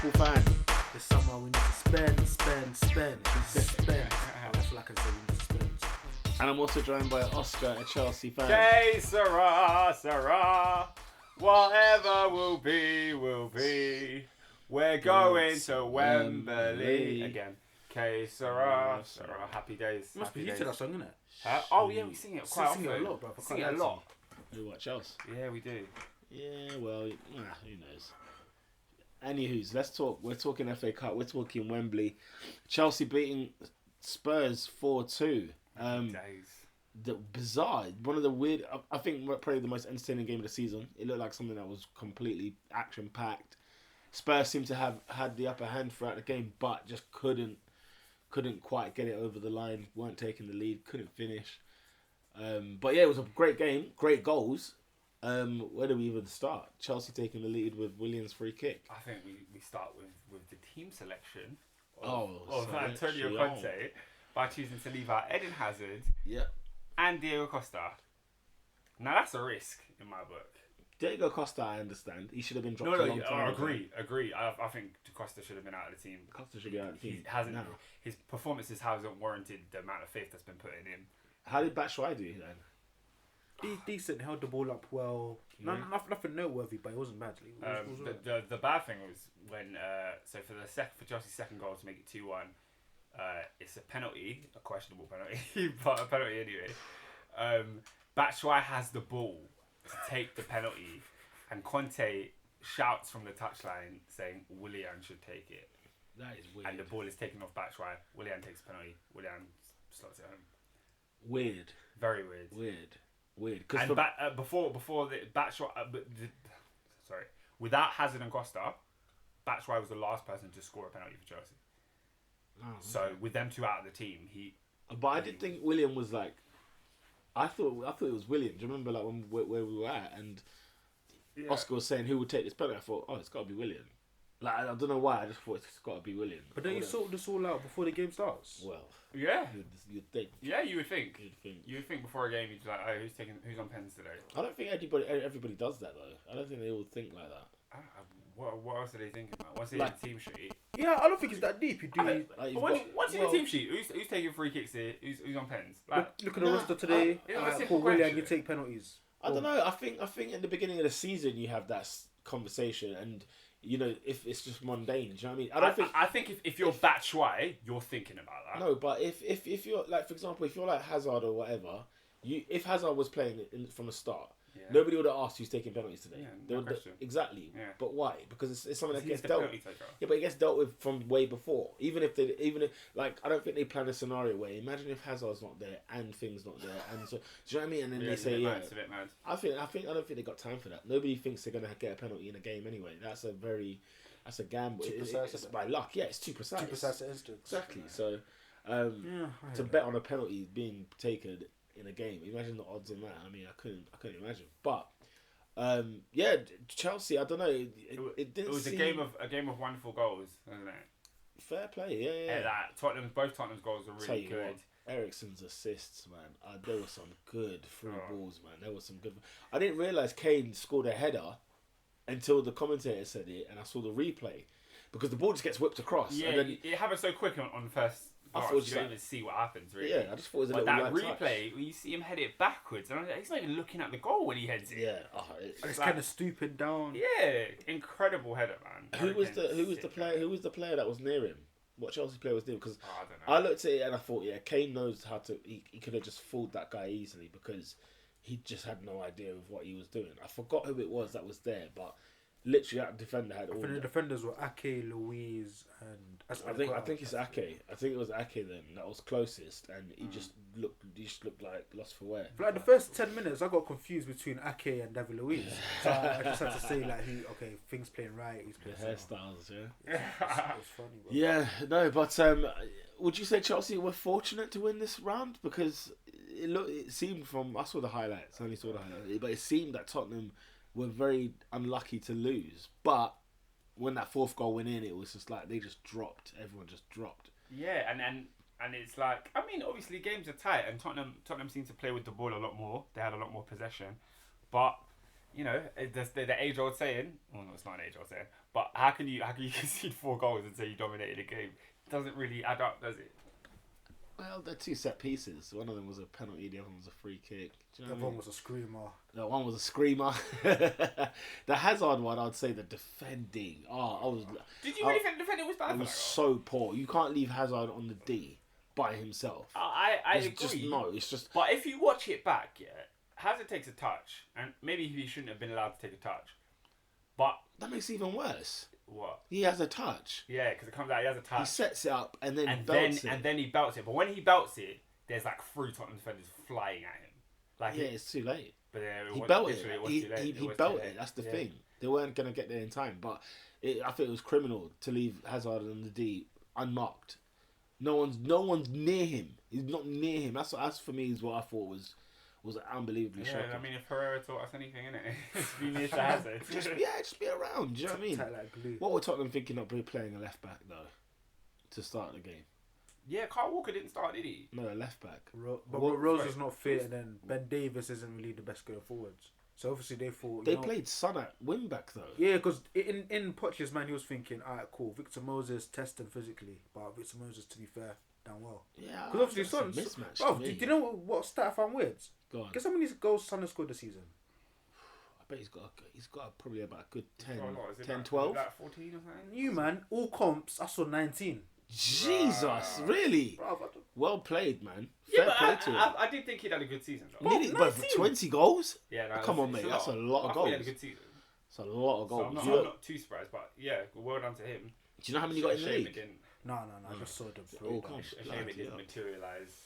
Liverpool fan. This summer we need to spend. That's all I can say. We need to spend. And I'm also joined by Oscar, a Chelsea fan. Okay, Sarah, whatever will be, will be. We're going to Wembley again. Okay, Sarah, happy days. You must be happy used to days. that song, innit? Oh yeah, we sing it quite Sing often. it a lot, bro. We sing it a lot. Who, what, Chelsea? Yeah, we do. Yeah, well, who knows. Anywho's, let's talk. We're talking FA Cup. We're talking Wembley. Chelsea beating Spurs 4-2. Days. Bizarre. One of the weird. I think probably the most entertaining game of the season. It looked like something that was completely action packed. Spurs seemed to have had the upper hand throughout the game, but just couldn't quite get it over the line. Weren't taking the lead. Couldn't finish. But yeah, it was a great game. Great goals. Where do we even start? Chelsea taking the lead with Williams' free kick. I think we start with the team selection of Antonio Conte by choosing to leave out Eden Hazard and Diego Costa. Now that's a risk in my book. Diego Costa, I understand. He should have been dropped a long time ago. Agree. I think Costa should have been out of the team. Costa should be out of the team. His performances hasn't warranted the amount of faith that's been put in him. How did Batshuayi do then? He's decent, held the ball up well. Yeah. Nothing noteworthy, but it wasn't bad. The bad thing was when for Chelsea's second goal to make it 2-1, it's a penalty, a questionable penalty, but a penalty anyway. Batshuayi has the ball to take the penalty, and Conte shouts from the touchline saying Willian should take it. That is weird. And the ball is taken off Batshuayi. Willian takes the penalty. Willian slots it home. Weird. Very weird. Weird. And before the Batshuayi, without Hazard and Costa, Batshuayi was the last person to score a penalty for Chelsea. Oh, so with them two out of the team, But I did think William was like. I thought it was William. Do you remember like where we were at and Oscar was saying who would take this penalty? I thought, it's got to be William. Like I don't know why. I just thought it's got to be William. But don't you sort this all out before the game starts? Well, yeah, you'd think. Yeah, you would think. You would think before a game, you'd be like, who's on pens today? I don't think everybody does that though. I don't think they all think like that. What else are they thinking about? Once they hit the team sheet. Yeah, I don't think it's that deep. You do. Once you hit the team sheet, who's taking free kicks here? Who's on pens? Look at the roster today. Paul Willian, you take penalties. I don't know. I think in the beginning of the season you have that conversation, and you know if it's just mundane. Do you know what I mean? I think if you're Batshuayi, you're thinking about that. No, but if you're like, for example, if you're like Hazard or whatever, if Hazard was playing from the start. Yeah. Nobody would have asked who's taking penalties today. Yeah, exactly. Yeah. But why? Because it's something that gets dealt with. Yeah, but it gets dealt with from way before. Even if I don't think they plan a scenario where imagine if Hazard's not there and thing's not there, and so do you know what I mean? And then they say it's a bit mad. I don't think they got time for that. Nobody thinks they're gonna get a penalty in a game anyway. That's a gamble. It's by luck. Yeah, it's too precise. Too precise at instance. Exactly. So to bet on a penalty being taken in a game, imagine the odds in that. I mean, I couldn't imagine. But Chelsea. I don't know. It didn't. It was a game of wonderful goals, wasn't it? Fair play. Yeah. Both Tottenham's goals were really good. Eriksen's assists, man. There were some good through balls, man. There was some good. I didn't realise Kane scored a header until the commentator said it, and I saw the replay because the ball just gets whipped across. Yeah, and then, it happened so quick on the first. You don't even see what happens, really. Yeah, I just thought it was a but little that light replay, when you see him head it backwards, and he's not even looking at the goal when he heads it. Yeah, it's kind of stooping down. Yeah, incredible header, man. Who was the player that was near him? What Chelsea player was near? Because I don't know. I looked at it and I thought, Kane knows how to. He could have just fooled that guy easily because he just had no idea of what he was doing. I forgot who it was that was there, but. Literally, that defender had all. The defenders were Ake, Louise, and I think it's Ake. I think it was Ake then that was closest, and he just looked like lost for wear. For like the first 10 minutes, I got confused between Ake and David Luiz. So I just had to say things playing right. He's playing hairstyles, yeah. It was funny. Bro. Yeah, no, but would you say Chelsea were fortunate to win this round because it seemed from I saw the highlights, but it seemed that Tottenham were very unlucky to lose, but when that fourth goal went in, it was just like they just dropped. Everyone just dropped. Yeah, and it's like obviously games are tight, and Tottenham seemed to play with the ball a lot more. They had a lot more possession, but the age old saying. Well, no, it's not an age old saying, But how can you concede 4 goals and say you dominated a game? It doesn't really add up, does it? Well, they're 2 set pieces. One of them was a penalty, the other one was a free kick. Do you know The what I one mean? was a screamer. The one was a screamer. The Hazard one, I'd say the defending. Did you really think the defender was bad? It for was that so poor. You can't leave Hazard on the D by himself. goal? I It's agree. just no. It's just But if you watch it back, yeah, Hazard takes a touch, and maybe he shouldn't have been allowed to take a touch. But that makes it even worse. what? He has a touch. Yeah, because it comes out, he has a He touch, sets it up and then and belts then it. and then he belts it. But when he belts it, there's like 3 Tottenham defenders flying at him. Like Yeah, it's too late. but then He belted literally, it. was He too late. It was too belted late. it. That's the Yeah. thing. They weren't gonna get there in time. But I think it was criminal to leave Hazard on the D unmarked. No one's near him. He's not near him. That's for me is what I thought was unbelievably Yeah, shocking. I mean, if Herrera taught us anything, innit? It's be near to Hazard. just be around. Do you know what I mean? Tight like glue. What were Tottenham thinking of playing a left back though to start the game? Yeah, Kyle Walker didn't start, did he? No, a left back. But What- Rose is not fit, and then Ben Davis isn't really the best going forwards. So obviously they thought They played Son at wing back though. Yeah, because in Poch's man, he was thinking, alright, cool. Victor Moses test him physically, but Victor Moses, to be fair, done well. Yeah, Because obviously that's a Son, mismatch. bro, to do me. you know what stat I found weird? Go on. Guess how many goals Son has scored this season? I bet he's got probably about a good 10, Oh, what, is it 10 like- 12. Like 14 or something? You man, all comps, I saw 19. Jesus, really? Bro, I don't- Well played, man. Yeah, Fair play but to him. I did think he'd had a good season, though. Nearly, but for 19. 20 goals? Yeah, no, Come on, it's mate. That's a lot of I thought he had a goals. good season. It's a lot of So goals. I'm not, Do I'm you, not too surprised, but yeah, well done to him. do you know how many you got in the Shame it league? didn't- No, I just saw the all breakdown. comes. A shame Bloody it didn't hell. materialise.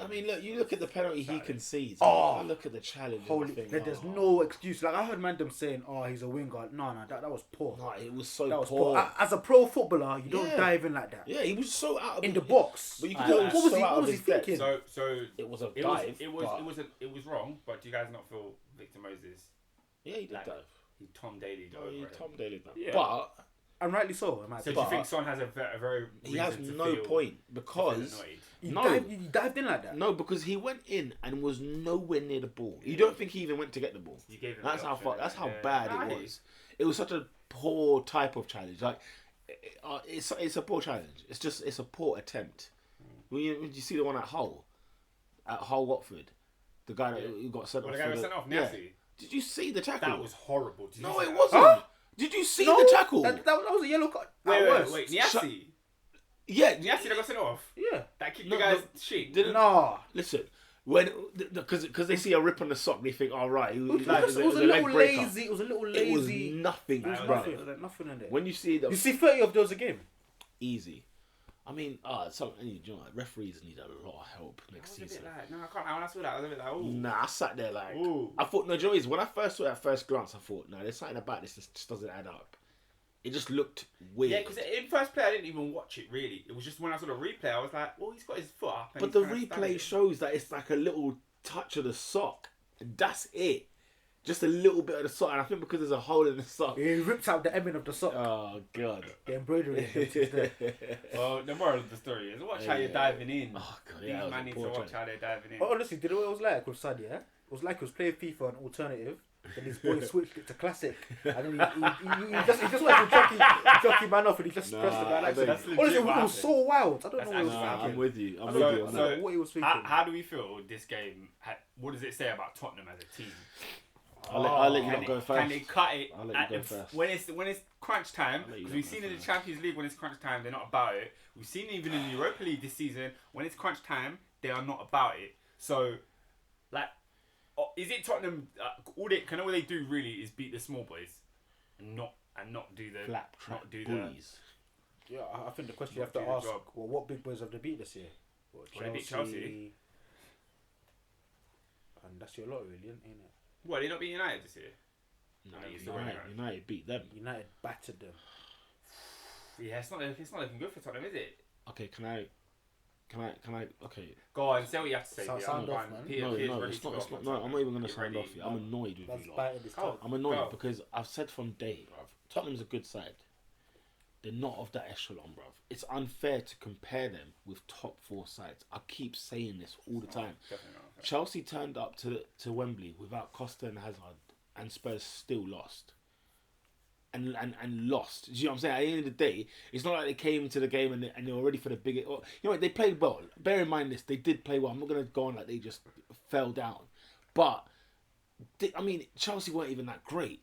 I mean, look, you look at the penalty he Saturday. concedes. Oh. I look at the challenge. Holy, and I think, there's oh, no excuse. Like I heard Mandem saying, "Oh, he's a winger." No, that was poor. No, it was so That was poor. poor. As a pro footballer, you don't Yeah. dive in like that. Yeah, he was so out of In his- the box. But you What could tell was he was he- so what out of was he his depth. thinking? So It was a it dive. was but- it was wrong. But do you guys not feel Victor Moses? Yeah, he did like, dive. He Tom Daly Oh, over he him. Tom Daly dive. Yeah. But And rightly so. I might So say. do you But- think Son has a very he has reason to no feel- point to feel because annoyed? You No. dived in like that. no, because he went in and was nowhere near the ball. You don't think he even went to get the ball? You gave him That's the how option, far. That's how yeah. bad Nah, I it hear you. was. It was such a poor type of challenge. Like, it's a poor challenge. It's a poor attempt. When you see the one at Hull Watford, the guy that Yeah. who got sent Well, off. the guy for was the- sent off. yeah. Nasty. Did you see the tackle? That was horrible. Did you No, see it that? wasn't. Huh? Did you see No, the tackle? That was a yellow card. Wait, At wait, worst. wait. Niassi. Yeah, Niassi that got sent off. Yeah. That kicked No, the guy's no, shin. didn't- Nah. Listen, when because they see a rip on the sock, they think, all right, It was a little lazy. It was a little It was lazy. nothing, It was Right, bro. nothing. It was like nothing in there. When you see the You see 30 of those a game. easy, I mean, you know, like, referees need a lot of help I next was a bit season. like, no, I can't. When I saw that, I was a bit like, ooh. Nah, I sat there like, Ooh. I thought, no, Joe is when I first saw it at first glance, I thought, no, there's something about this that just doesn't add up. It just looked weird. Yeah, because in first play I didn't even watch it really. It was just when I saw the replay, I was like, well, he's got his foot up. And But he's the kinda replay standing. shows that it's like a little touch of the sock. And that's it. Just a little bit of the sock. And I think because there's a hole in the sock. He ripped out the emming of the sock. Oh, God. The embroidery. is there. Well, the moral of the story is watch how you're Yeah. diving in. Oh, God, These yeah, that was man a need to poor watch challenge. how they're diving in. But honestly, did you know what it was like with Sadia? It was like he was playing FIFA on alternative. Then his boy switched it to classic. And then he just went to jockey man off and he just Nah, pressed the man. I Like, don't- That's legit honestly, it what was so wild. I don't That's know what he was actually- Nah, thinking. I'm with you. I'm I with don't you know on so- that. what he was thinking. How do we feel this game? What does it say about Tottenham as a team? I'll let you Can not go they- Can they first. cut it I'll let you at go the- first. when it's crunch time? I'll let you Because go we've seen in the first. Champions League when it's crunch time, they're not about it. We've seen even in the Europa League this season when it's crunch time, they are not about it. So, like, is it Tottenham? All they do really is beat the small boys, and not do the Flap trap not do bullies. Yeah, I think the question you Not have to do the ask: job. well, what big boys have they beat this year? What, Well, they beat Chelsea. And that's your lot, really, ain't it? What, they not beat United this year? No, No, you still winning, right? United beat them. United battered them. Yeah, it's not looking good for Tottenham, is it? Okay, can I? Okay. Go on, say what you have to say. Sound Peter. I'm off, fine. man. Peter, No, Peter's no, ready it's to not. go It's off not. on No, I'm Tottenham. not even gonna Get sound ready. off you. I'm annoyed with That's you lot. biting this Oh. time. I'm annoyed Go. because I've said from day, bruv. Tottenham's a good side. They're not of that echelon, bruv. It's unfair to compare them with top 4 sides. I keep saying this all the time. Definitely not. Okay. Chelsea turned up to Wembley without Costa and Hazard, and Spurs still lost. and lost. Do you know what I'm saying? At the end of the day, it's not like they came into the game and they were ready for the big. Or, you know what? They played well. Bear in mind this, they did play well. I'm not gonna go on like they just fell down, but I mean, Chelsea weren't even that great,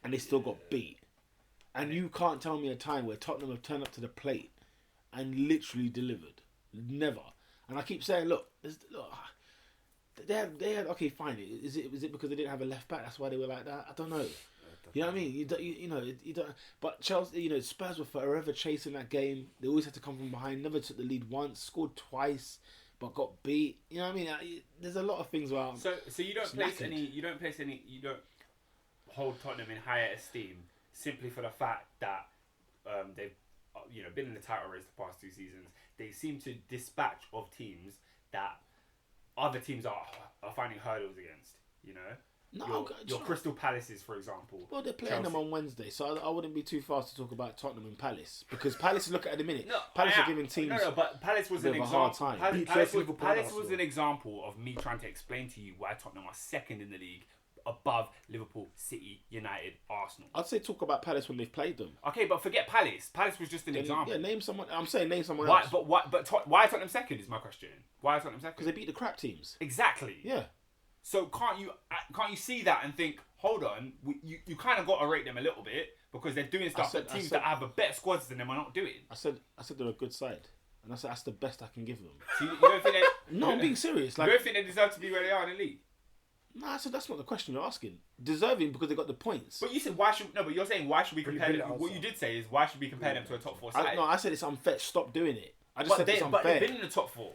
and they still got beat. And you can't tell me a time where Tottenham have turned up to the plate and literally delivered. Never. And I keep saying, look, they had okay, fine. Is it because they didn't have a left back? That's why they were like that. I don't know. You know what I mean? You don't. But Chelsea, Spurs were forever chasing that game. They always had to come from behind. Never took the lead once. Scored twice, but got beat. You know what I mean? There's a lot of things where so you don't place any. You don't hold Tottenham in higher esteem simply for the fact that they've been in the title race the past 2 seasons. They seem to dispatch of teams that other teams are finding hurdles against. No, your Crystal Palaces, for example. Well, they're playing them on Wednesday, so I wouldn't be too fast to talk about Tottenham and Palace because Palace, look at the minute. Palace are giving teams. No, but Palace was an example. Palace was an example of me trying to explain to you why Tottenham are second in the league, above Liverpool, City, United, Arsenal. I'd say talk about Palace when they've played them. Okay, but forget Palace. Palace was just an example. Yeah, name someone. I'm saying name someone else. else. But why Tottenham second is my question. Why Tottenham second? Because they beat the crap teams. Exactly. Yeah. So can't you see that and think, hold on, you kind of got to rate them a little bit because they're doing stuff that teams that have a better squads than them are not doing. I said they're a good side, and I said that's the best I can give them. So you don't think they? No, I'm being serious. Like, you don't think they deserve to be where they are in the league? No, I said that's not the question you're asking. Deserving because they got the points. But you said but you're saying why should we compare them? What you did say is why should we compare them to a top 4 side? I said it's unfair. Stop doing it. I just said it's unfair. But they've been in the top 4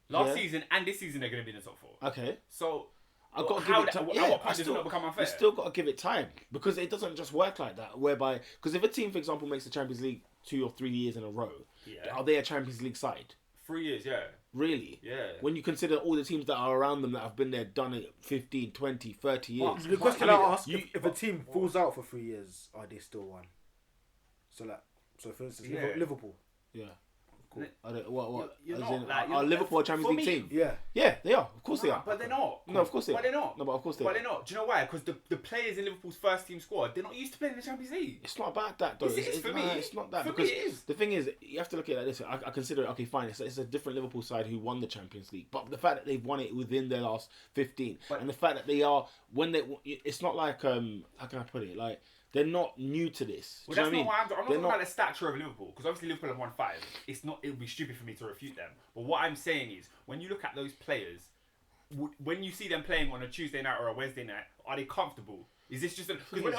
last season and this season. They're going to be in the top 4. Okay. So I've got to give it time. At what point does it not become unfair? You still got to give it time because it doesn't just work like that. Whereby, because if a team, for example, makes the Champions League 2 or 3 years in a row, are they a Champions League side? 3 years, yeah. Really? Yeah. When you consider all the teams that are around them that have been there, done it 15, 20, 30 years. The question I ask, if a team falls out for 3 years, are they still one? So for instance, Liverpool. Yeah. Cool. What? You're As not, in, like, are Liverpool a Champions League team? Yeah. Yeah, they are. Of course they are. But they're not. No, of course they are. But they're not. No, but of course they are. But they're not. Do you know why? Because the players in Liverpool's first team squad, they're not used to playing in the Champions League. It's not about that, though. It's for me. It's not that. For because me, it is. The thing is, you have to look at it like this. I consider it, okay, fine, it's a different Liverpool side who won the Champions League. But the fact that they've won it within their last 15, and the fact that they are, it's not like, how can I put it? Like, they're not new to this. Well, that's not why I'm not talking about the stature of Liverpool, because obviously Liverpool have won 5. It would be stupid for me to refute them. But what I'm saying is, when you look at those players, when you see them playing on a Tuesday night or a Wednesday night, are they comfortable? Is this just because when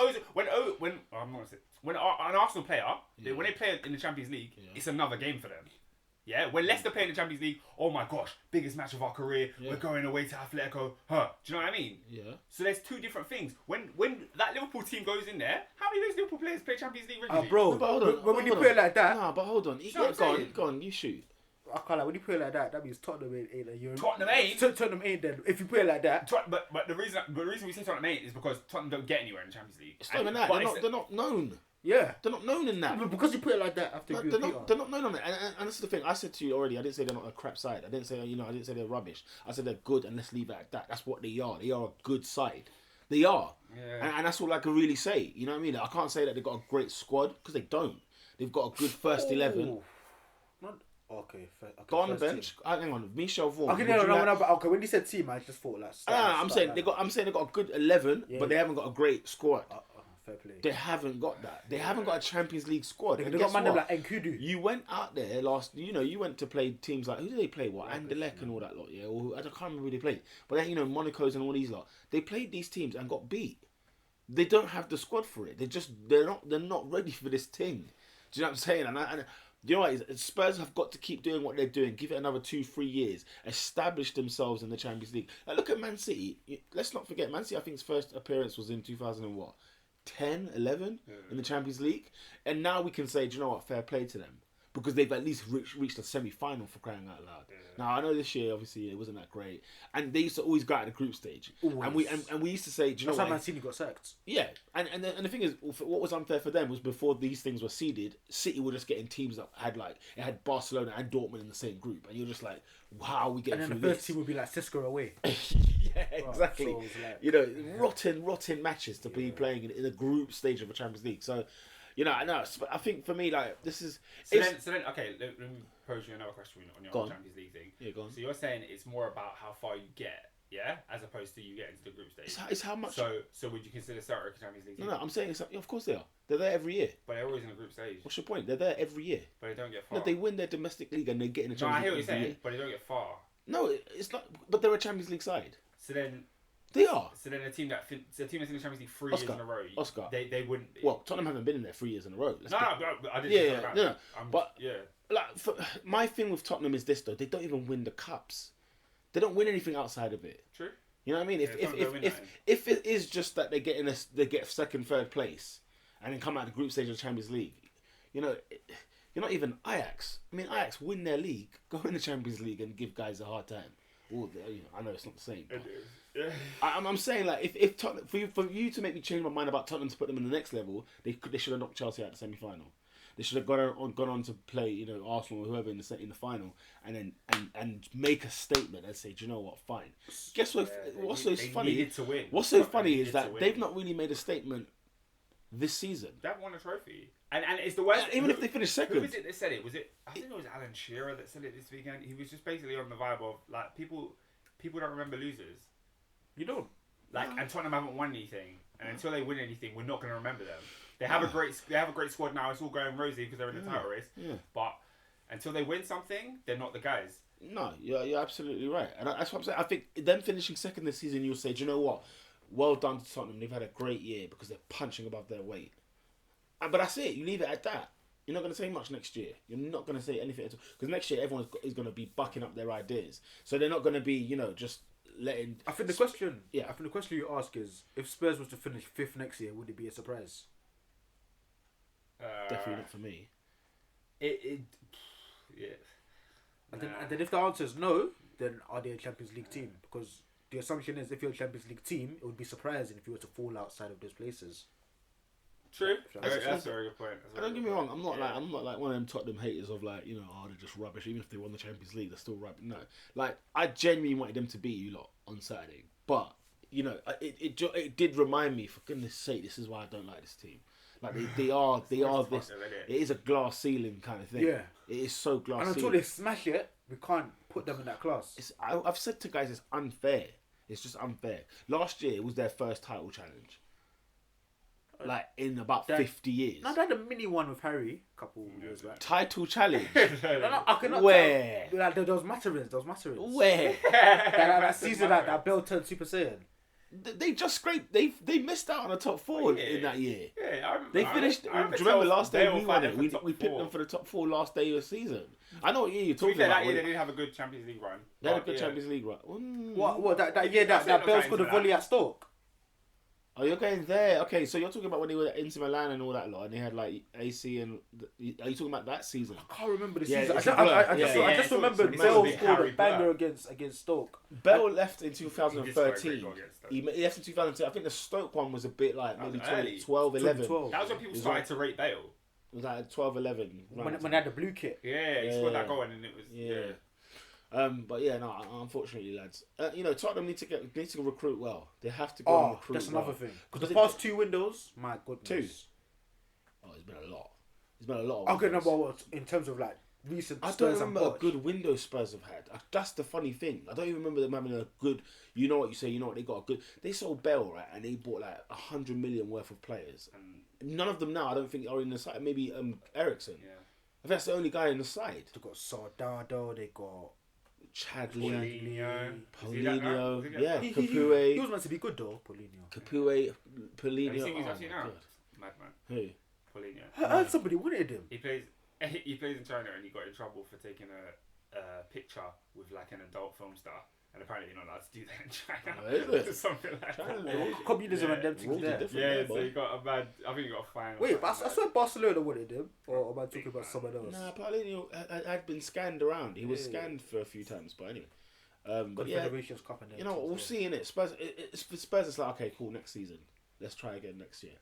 an Arsenal player, when they play in the Champions League, it's another game for them. Yeah, when Leicester play in the Champions League, oh my gosh, biggest match of our career. Yeah. We're going away to Atletico. Do you know what I mean? Yeah. So there's 2 different things. When that Liverpool team goes in there, how many of those Liverpool players play Champions League regularly? Bro, no, but hold on, but when you put it like that, no, but hold on. Go on, you shoot. I can't lie. When you put it like that, that means Tottenham ain't a Euro. Tottenham ain't. Tottenham ain't then. If you put it like that. But the reason we say Tottenham ain't is because Tottenham don't get anywhere in the Champions League. It's not even that. They're not known. Yeah. They're not known in that. But because you put it like that, after they're not known on it. And this is the thing. I said to you already, I didn't say they're not a crap side. I didn't say they're rubbish. I said they're good, and let's leave it at that. That's what they are. They are a good side. They are. Yeah. And that's all I can really say. You know what I mean? I can't say that they've got a great squad, because they don't. They've got a good first 11. Okay. Go on the bench. Hang on, Michel Vaughan. Okay, no. When you said team, I just thought I'm saying they got a good 11, but they haven't got a great squad. Fair play. They haven't got that. They haven't got a Champions League squad. They got man like Nkudu. You went out there you went to play teams like, who did they play? What? Anderlecht and all that lot, yeah? Or, I can't remember who they played. But then, Monaco's and all these lot. They played these teams and got beat. They don't have the squad for it. They're not ready for this thing. Do you know what I'm saying? And you know what? Spurs have got to keep doing what they're doing. Give it another 2-3 years. Establish themselves in the Champions League. Like, look at Man City. Let's not forget, Man City, I think his first appearance was in 2010, 11 in the Champions League. And now we can say, do you know what? Fair play to them. because they've at least reached a semi-final for crying out loud. Yeah. Now I know this year obviously it wasn't that great, and they used to always go out of the group stage, and we used to say, do you know That's how what? Man City got sacked. Yeah, and the thing is, what was unfair for them was before these things were seeded, City were just getting teams that had Barcelona and Dortmund in the same group, and you're just like, how are we getting And then through the first this? team would be like Cisco away. Yeah, exactly. So it was like- You know, rotten matches to be playing in a group stage of a Champions League. So, you know, I think for me, like, this is. So then, okay, let me pose you another question on your Go on. Champions League thing. Yeah, go on. So you're saying it's more about how far you get, yeah, as opposed to you getting to the group stage. It's how much. So would you consider Celtic a Champions League team? No, I'm saying, of course they are. They're there every year. But they're always in a group stage. What's your point? They're there every year. But they don't get far. No, they win their domestic league and they get in the No, I Champions hear what League you're every saying, year. but they don't get far. No, it's not. But they're a Champions League side. So then, They are. a team that's in the Champions League 3 Oscar, years in a row. Oscar. They wouldn't be. Well, Tottenham haven't been in there 3 years in a row. No, I didn't. Yeah, say that. no. But yeah. like, my thing with Tottenham is this though: they don't even win the cups. They don't win anything outside of it. True. You know what I mean? Yeah, Tottenham don't win that. If it is just that they get second, third place, and then come out of the group stage of the Champions League, you know, you're not even Ajax. I mean, Ajax win their league, go in the Champions League, and give guys a hard time. Well, you know, I know it's not the same. But Yeah. I'm saying like if Tottenham, for you to make me change my mind about Tottenham to put them in the next level, they should have knocked Chelsea out of the semi final. They should have gone on to play, you know, Arsenal or whoever in the final, and then make a statement and say, do you know what? Fine. Guess what? What's so funny? Needed to win. What's so funny Needed is to that win. they've not really made a statement this season. They've won a trophy, and it's the worst. Even if they finish Who second, was it that said it? I think it was Alan Shearer that said it this weekend. He was just basically on the vibe of like people don't remember losers. You don't. Like, and Tottenham haven't won anything, and until they win anything, we're not going to remember them. They have a great squad now. It's all going rosy because they're in the title race. Yeah. But until they win something, they're not the guys. no, you're absolutely right, and that's what I'm saying. I think them finishing second this season, you'll say, do you know what? Well done to Tottenham. They've had a great year because they're punching above their weight. But that's it. You leave it at that. You're not going to say much next year. You're not going to say anything at all because next year everyone is going to be bucking up their ideas. So they're not going to be, you know, just letting. I think the question. Yeah. I think the question you ask is, if Spurs was to finish 5th next year, would it be a surprise? Definitely not for me. Yeah. And then if the answer is no, then are they a Champions League team? Because the assumption is if you're a Champions League team, it would be surprising if you were to fall outside of those places. True. That's- That's a very good point. Don't get me wrong. I'm not like one of them Tottenham haters of like, you know, oh, they're just rubbish. Even if they won the Champions League, they're still rubbish. No, like I genuinely wanted them to beat you lot on Saturday, but you know, it did remind me, for goodness sake, this is why I don't like this team. Like they are this. It is a glass ceiling kind of thing. Yeah. It is so glass And until ceiling. they smash it, we can't put them in that class. I've said to guys, it's unfair. It's just unfair. Last year it was their first title challenge. Like in about 50 years. No, they had a mini one with Harry a couple years back. Title challenge. No, I cannot Where? tell. Like, there was Matterins. Where? That season that Bell turned Super Saiyan. They just scraped. They missed out on the top four in that year. Yeah, They finished. Do you remember last day we won it? We picked them for the top four last day of the season. I know what year you're To be talking fair, about. that year they didn't have a good Champions League run. They had a But, good yeah. Champions League run. What that year that Bell scored a volley at Stoke? Oh, you're going there. Okay, so you're talking about when they were at Inter Milan and all that lot, and they had like AC and. Are you talking about that season? I can't remember the Yeah, season. it's I a blur. just It's remembered a Bell big scored a Harry banger blur. against Stoke. Bell left in He did score a great 2013. goal against them. He left in 2010. I think the Stoke one was a bit like That maybe was early. 12, 11. 2012. That was when people It's started like- to rate Bale. It was like 12, 11. When they had the blue kit. Yeah, he scored that goal and it was Yeah. But yeah, no. Unfortunately, lads, you know, Tottenham need to recruit well. They have to go and Oh, recruit. that's another well. thing. Because Because the past 2 windows, my goodness. Oh, it's been a lot. It's been a lot. Of Okay, no, windows. but in terms of like recent I don't Spurs and remember a Poch. good window Spurs have had. That's the funny thing. I don't even remember them having a good. You know what you say. You know what they got a good. They sold Bell, right, and they bought like 100 million worth of players. And None of them now, I don't think, are in the side. Maybe Ericsson. yeah. I think that's the only guy in the side. They got Sardado, they got Chadley, Paulinho. Is he that guy? Paulinho, Is he that yeah, guy? he Capoue, was meant to be good though, Paulinho. Capoue, Paulinho. Have you seen his Oh, actually my now? God. Madman. Who? Paulinho. I heard somebody wanted him. He plays in China and he got in trouble for taking a picture with like an adult film star. and apparently you're not allowed to do that in China. Oh, is it? Something like China, that. Communism and them rules things are there. different. Yeah, there, so boy. you got a bad. I think you got a fine. or Wait, but something I like swear Barcelona wanted him, or am I talking about fan. someone else? Nah, Paulinho had been scanned around. He was Yeah. scanned for a few times, but anyway. But yeah, Confederations Cup and them you know, things we'll there. see in it. Spurs, for Spurs, it's like okay, cool. Next season, let's try again next year.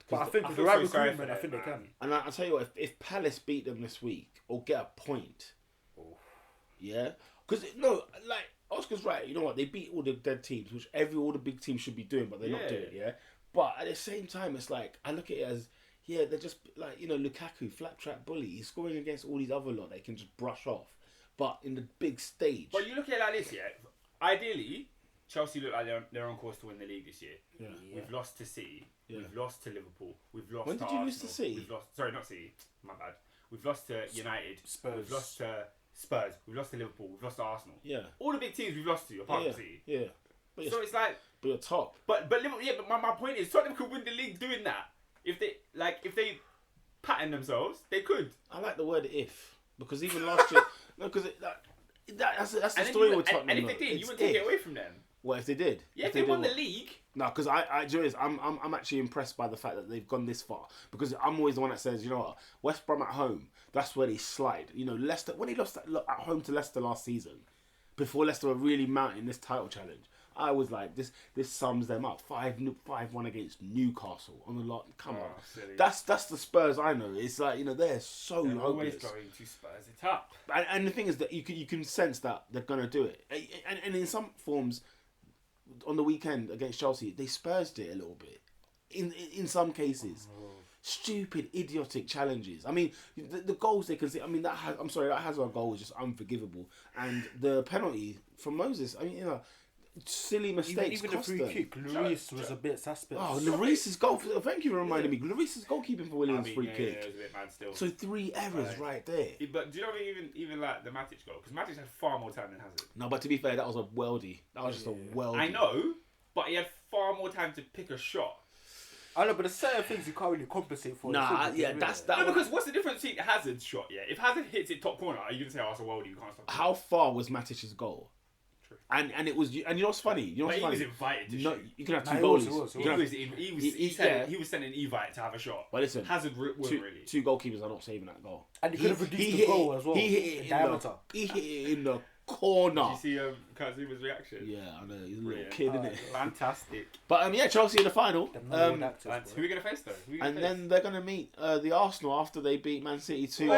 But I think I with the feel right so sorry recruitment, for I them, think they man. can. And I'll tell you what, if Palace beat them this week or get a point, yeah, because no, like Oscar's right. You know what? They beat all the dead teams, which all the big teams should be doing, but they're not Yeah. doing. Yeah, but at the same time, it's like I look at it as they're just like Lukaku, flat track bully. He's scoring against all these other lot they can just brush off, but in the big stage. But you look at it like this, yeah. Ideally, Chelsea look like they're on course to win the league this year. Yeah. We've lost to City. Yeah. We've lost to Liverpool. We've lost When to did you Arsenal. lose to City? We've lost. Sorry, not City. My bad. We've lost to United. Spurs. We've lost to Spurs. We've lost to Liverpool. We've lost to Arsenal. Yeah, All the big teams we've lost to, apart yeah, from City. yeah. But So it's like, you're top. but Liverpool, yeah. But my point is, Tottenham could win the league doing that. If they pattern themselves, they could. I like the word "if" because even last year, no, because that's the And story then with Tottenham. and if they though. did, It's you wouldn't take if. it away from them. What if they did? Yeah, if they won did the what? league. No, because I'm actually impressed by the fact that they've gone this far. Because I'm always the one that says, you know what, West Brom at home, that's where they slide. You know, Leicester, when they lost at home to Leicester last season, before Leicester were really mounting this title challenge, I was like, this sums them up. 5-1 against Newcastle on the lot. Come on, Silly. that's the Spurs I know. It's like they're so They're always hopeless. going to Spurs it up. And the thing is that you can sense that they're gonna do it. And in some forms, on the weekend against Chelsea, they Spursed it a little bit. In some cases, stupid, idiotic challenges. I mean, the goals they concede. I mean, that Hazard goal was just unforgivable, and the penalty from Moses. I mean, silly mistakes. Even the cost free them. kick, Lloris was a bit suspect. Oh, Lloris's goal. Thank you for reminding me. Lloris's goalkeeping for Williams' free Yeah, kick. it was a bit mad still. So 3 errors right there. But do you know even like the Matic goal? Because Matic had far more time than Hazard. No, but to be fair, that was a weldy. That was just a weldy. I know, but he had far more time to pick a shot. I know, but there's certain things you can't really compensate for. in Nah, football, yeah, innit? that's that. No, one- because what's the difference between Hazard's shot? Yeah, if Hazard hits it top corner, are you gonna say, "Oh, it's a worldie, you can't stop"? it"? How far was Matic's goal? True. And it was, and you know what's funny? You know But what's he funny? was invited to No, shoot. you can have Nah, two he was, goalies. he was, You he can have- He was sending Evite to have a shot. But listen, Hazard wasn't really. two goalkeepers are not saving that goal. And he could have reduced the hit goal it- as well. He hit it in in diameter. he hit it in the corner. Did you see Kazuma's reaction? Yeah, I know. He's a little Brilliant. kid, isn't it? Fantastic. But yeah, Chelsea in the final. Them non-world actors, And bro. who are we gonna face though? Who are we gonna And face? then they're going to meet the Arsenal after they beat Man City 2-1.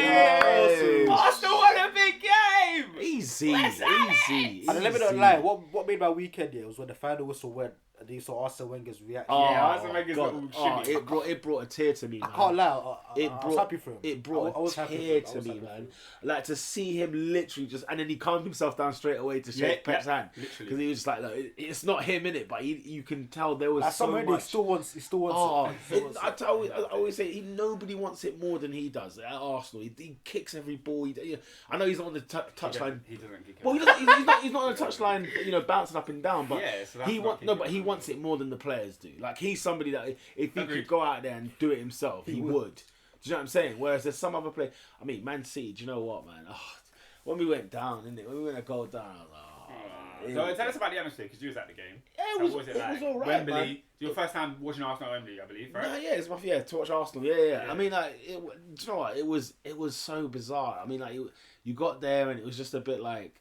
Hey! Arsenal won a big game. Easy, Let's have easy. And let me not lie, what made my weekend here was when the final whistle went and you saw Arsene Wenger's reaction. Oh, Yeah, Arsene Wenger's God. little Oh, shimmy. it brought a tear to me, I man. can't lie, I was brought, happy for him. It brought I was a happy for tear him. I to was me, happy for man. him. Like to see him literally just, and then he calmed himself down straight away to shake Pep's hand, literally. because he was just like, look, it's not him in it, but you can tell there was At so some end, much. he still wants Oh, it. He still wants it. I always say nobody wants it more than he does at Arsenal. He kicks every ball. I know he's not on the touchline. He doesn't kick it. Well, he's not on the touchline, bouncing up and down. But Yeah, so that's he not wants kicking. he wants it more than the players do. Like he's somebody that if he Agreed. could go out there and do it himself, he would. Do you know what I'm saying? Whereas there's some other play. I mean, Man City. Do you know what, man? Oh, when we went down, innit? When we went a goal down, I was like, So tell us about the atmosphere because you was at the game. Yeah, So it was. what was It it like? was all right, Wembley. man. Your first time watching Arsenal at Wembley, I believe, right? No, yeah, it's my to watch Arsenal. Yeah. Yeah. I mean, like, do you know what? It was so bizarre. I mean, like, you got there and it was just a bit like,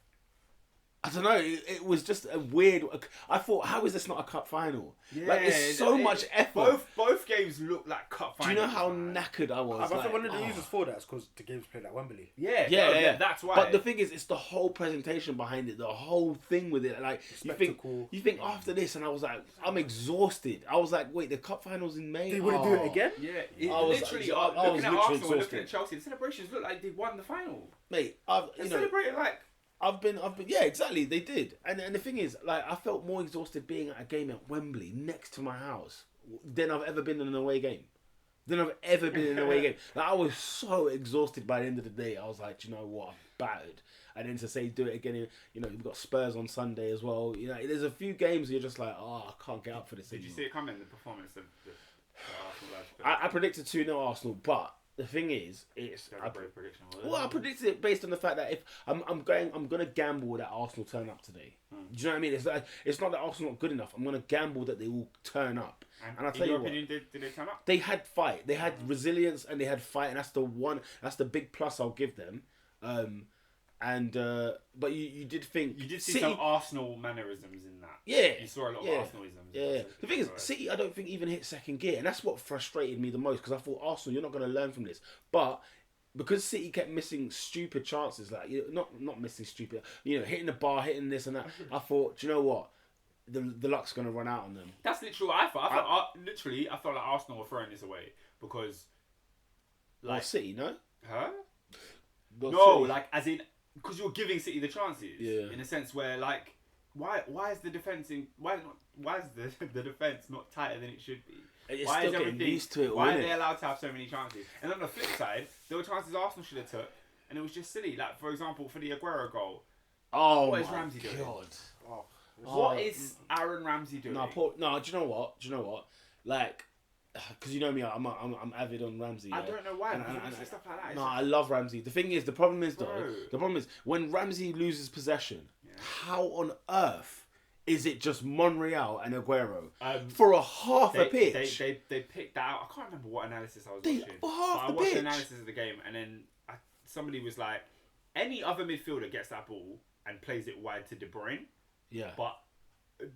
I don't know. It was just a weird. I thought, how is this not a cup final? Like, it's so much effort. Both games look like cup Do finals. you know how man. knackered I was? I think Like, one of the oh. reasons for that is because the game's played at Wembley. Yeah, that's why. But the thing is, it's the whole presentation behind it, the whole thing with it. Like Spectacle. you think after this, and I was like, I'm exhausted. I was like, wait, the cup finals in May. Do you want to do it again? yeah, I was- literally. I was looking at literally Arsenal and looking exhausted. at Chelsea, the celebrations look like they won the final. mate? They celebrated like. I've been, yeah, exactly. They did, and the thing is, like, I felt more exhausted being at a game at Wembley next to my house than I've ever been in an away game. Like, I was so exhausted by the end of the day. I was like, you know what, I'm battered. And then to say do it again, we've got Spurs on Sunday as well. There's a few games where you're just like, oh, I can't get up for this. Did you anymore. see it coming? The performance of the Arsenal lads. I predicted 2-0 Arsenal, but the thing is, it's. That's a brave prediction. Well, I predicted it based on the fact that if I'm gonna gamble that Arsenal turn up today. Do you know what I mean? It's not that Arsenal not good enough. I'm gonna gamble that they will turn up. And I tell in you your what, opinion, did they turn up? they had fight. They had resilience and they had fight, and that's the big plus I'll give them. But you did think You did see City, some Arsenal mannerisms in that. Yeah, You saw a lot yeah, of Arsenalisms. yeah. The thing is, City, I don't think even hit second gear, and that's what frustrated me the most because I thought Arsenal, you're not going to learn from this. But because City kept missing stupid chances, like not missing stupid, hitting the bar, hitting this and that, I thought, do you know what? The luck's going to run out on them. That's literally what I thought. I felt like Arsenal were throwing this away because, Like City, no? huh? Not No, City. like as in because you're giving City the chances. Yeah. In a sense where like, why is the defense why is the defense not tighter than it should be? It's Why still is getting everything? used to it, Why isn't are they it? allowed to have so many chances? And on the flip side, there were chances Arsenal should have took, and it was just silly. Like for example, for the Aguero goal, Oh What is my Ramsey doing? God. what is Aaron Ramsey doing? No, do you know what? Like, because you know me, I'm avid on Ramsey. I yeah? don't know why. And- because and- I see stuff like that. No, I love Ramsey. The thing is, the problem is Bro. when Ramsey loses possession, how on earth is it just Monreal and Aguero for a half a pitch? They picked that out. I can't remember what analysis I was They- watching. for half but I the watched pitch. the analysis of the game, and then somebody was like, any other midfielder gets that ball and plays it wide to De Bruyne, Yeah. but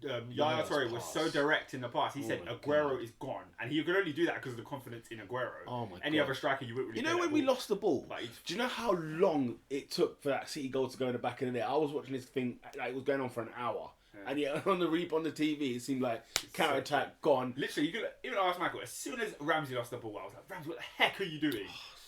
Yaya Yaya's Toure was pass. so direct in the pass. He said my Aguero is gone, and he could only do that because of the confidence in Aguero. Oh my Any God. other striker, you wouldn't really. You know play when that we ball. lost the ball? Like, Do you know how long it took for that City goal to go in the back of the net? I was watching this thing, like it was going on for an hour. And yet on the TV, it seemed like counter attack gone. Literally, you could even ask Michael. As soon as Ramsey lost the ball, I was like, Ramsey, what the heck are you doing?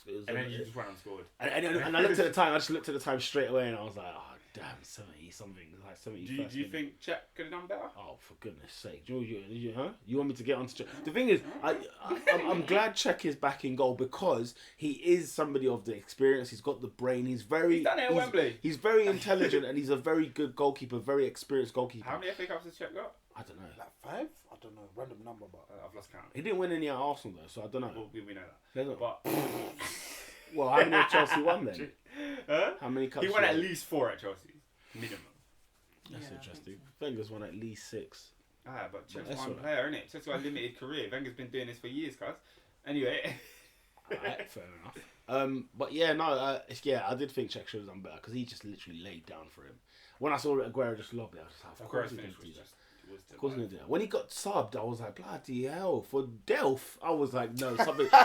It was And then a- you just ran and scored. and I looked at the time. I just looked at the time straight away, and I was like, "Oh damn, 70 something, like 70." Do you think Czech could have done better? Oh, for goodness sake! You want me to get on to Czech? The thing is, I'm glad Czech is back in goal because he is somebody of the experience. He's got the brain. He's done it at Wembley. He's very intelligent, and he's a very good goalkeeper, very experienced goalkeeper. How many FA Cups has Czech got? I don't know. Like 5? I don't know. Random number, but I've lost count. He didn't win any at Arsenal though, so I don't know. Well, we know that. There's not- But Well, how many have Chelsea won then? huh? How many cups? He won you at least 4 at Chelsea, minimum. That's interesting. Wenger's won at least 6. Ah, but Czech's That's one all right. player, isn't it? Czech's got a limited career. Wenger's been doing this for years, cuz. Anyway. Alright, fair enough. But yeah, no, I did think Czech should have done better because he just literally laid down for him. When I saw Aguero just lobbed it, I was like, of course Aguero's he's finish going to was do that. just... was Of course he's divine. going to do that. When he got subbed, I was like, bloody hell. For Delph, I was like, no,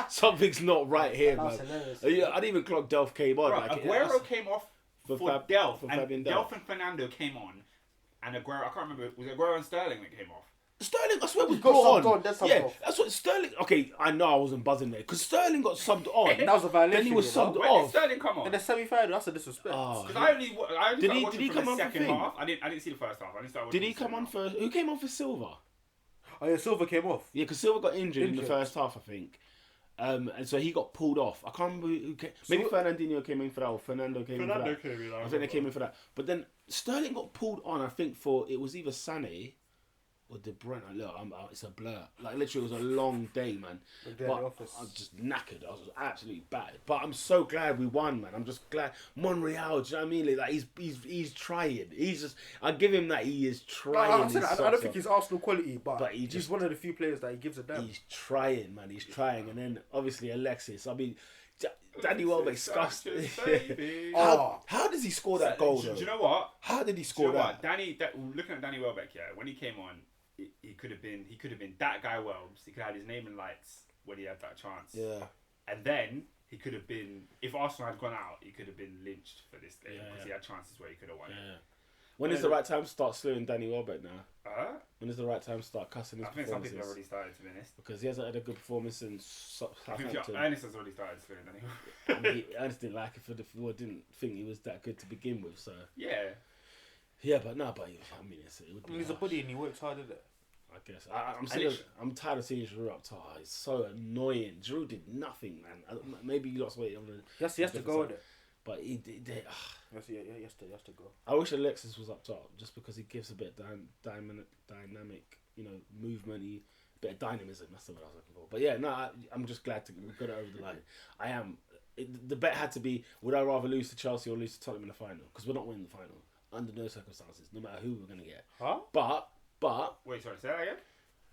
something's not right here, that's man. hilarious. Yeah, I didn't even clock Delph came on. Bro, like, Aguero that's- came off for for Fab- Delph, for and Fabian Delph Delph. and Fernando came on, and Aguero, I can't remember, was Aguero and Sterling that came off? Sterling, I swear, was got brought subbed on. on, then subbed Yeah, off. that's what Sterling. Okay, I know I wasn't buzzing there because Sterling got subbed on. that was a violation. Then he was you know? subbed When off. did Sterling come on? In the semi-final, that's a disrespect. Oh, Because I only Did started he- watching did he from come the on for second thing? half. I didn't see the first half. I didn't start watching. Did he the come on second half. for? Who came on for Silva? Oh yeah, Silva came off. Yeah, because Silva got injured in the Injured. first half, I think. And so he got pulled off. I can't remember who came. Maybe Fernandinho came in for that, or Fernando came in for that. came in. I think they came in for that. But then Sterling got pulled on. I think for it was either Sané or De Bruyne. Look, it's a blur. Like literally, it was a long day, man. The day in But the office. I was just knackered. I was absolutely battered. But I'm so glad we won, man. I'm just glad Monreal. Do you know what I mean? Like he's trying. He's just. I give him that. He is trying. I said his I socks don't think off. he's Arsenal quality, but he he's just- one of the few players that he gives a damn. He's trying, man. He's trying, and then obviously Alexis. I mean, Danny Welbeck scuffed. Baby. How does he score that goal? Do Though? you know what? How did he Do you score know what? that? Looking at Danny Welbeck, yeah, when he came on, he could have been that guy Welbs. He could have had his name in lights when he had that chance. Yeah. And then he could have been, if Arsenal had gone out, he could have been lynched for this game because he had chances where he could have won it. Yeah. When is the right time to start slewing Danny Welbeck now? When is the right time to start cussing his I think some people have performances? already started, to be honest. Because he hasn't had a good performance in I think Southampton. Ernest has already started slowing Danny Welbeck. I mean, I just didn't like it didn't think he was that good to begin with. So Yeah. yeah, but no, but I mean, it would be He's a harsh, buddy and he works hard, isn't it? I guess I'm tired of seeing Giroud up top. It's so annoying. Giroud did nothing, man. Maybe he lost weight on the. Yes, he has to go with it. But he did. Yes, he has to go. I wish Alexis was up top just because he gives a bit dynamic, movement. bit of dynamism. That's the word I was looking for. But yeah, no, I'm just glad we got it over the line. I am. The bet had to be: would I rather lose to Chelsea or lose to Tottenham in the final? Because we're not winning the final under no circumstances, no matter who we're gonna get. Huh? But Wait, sorry, say that again?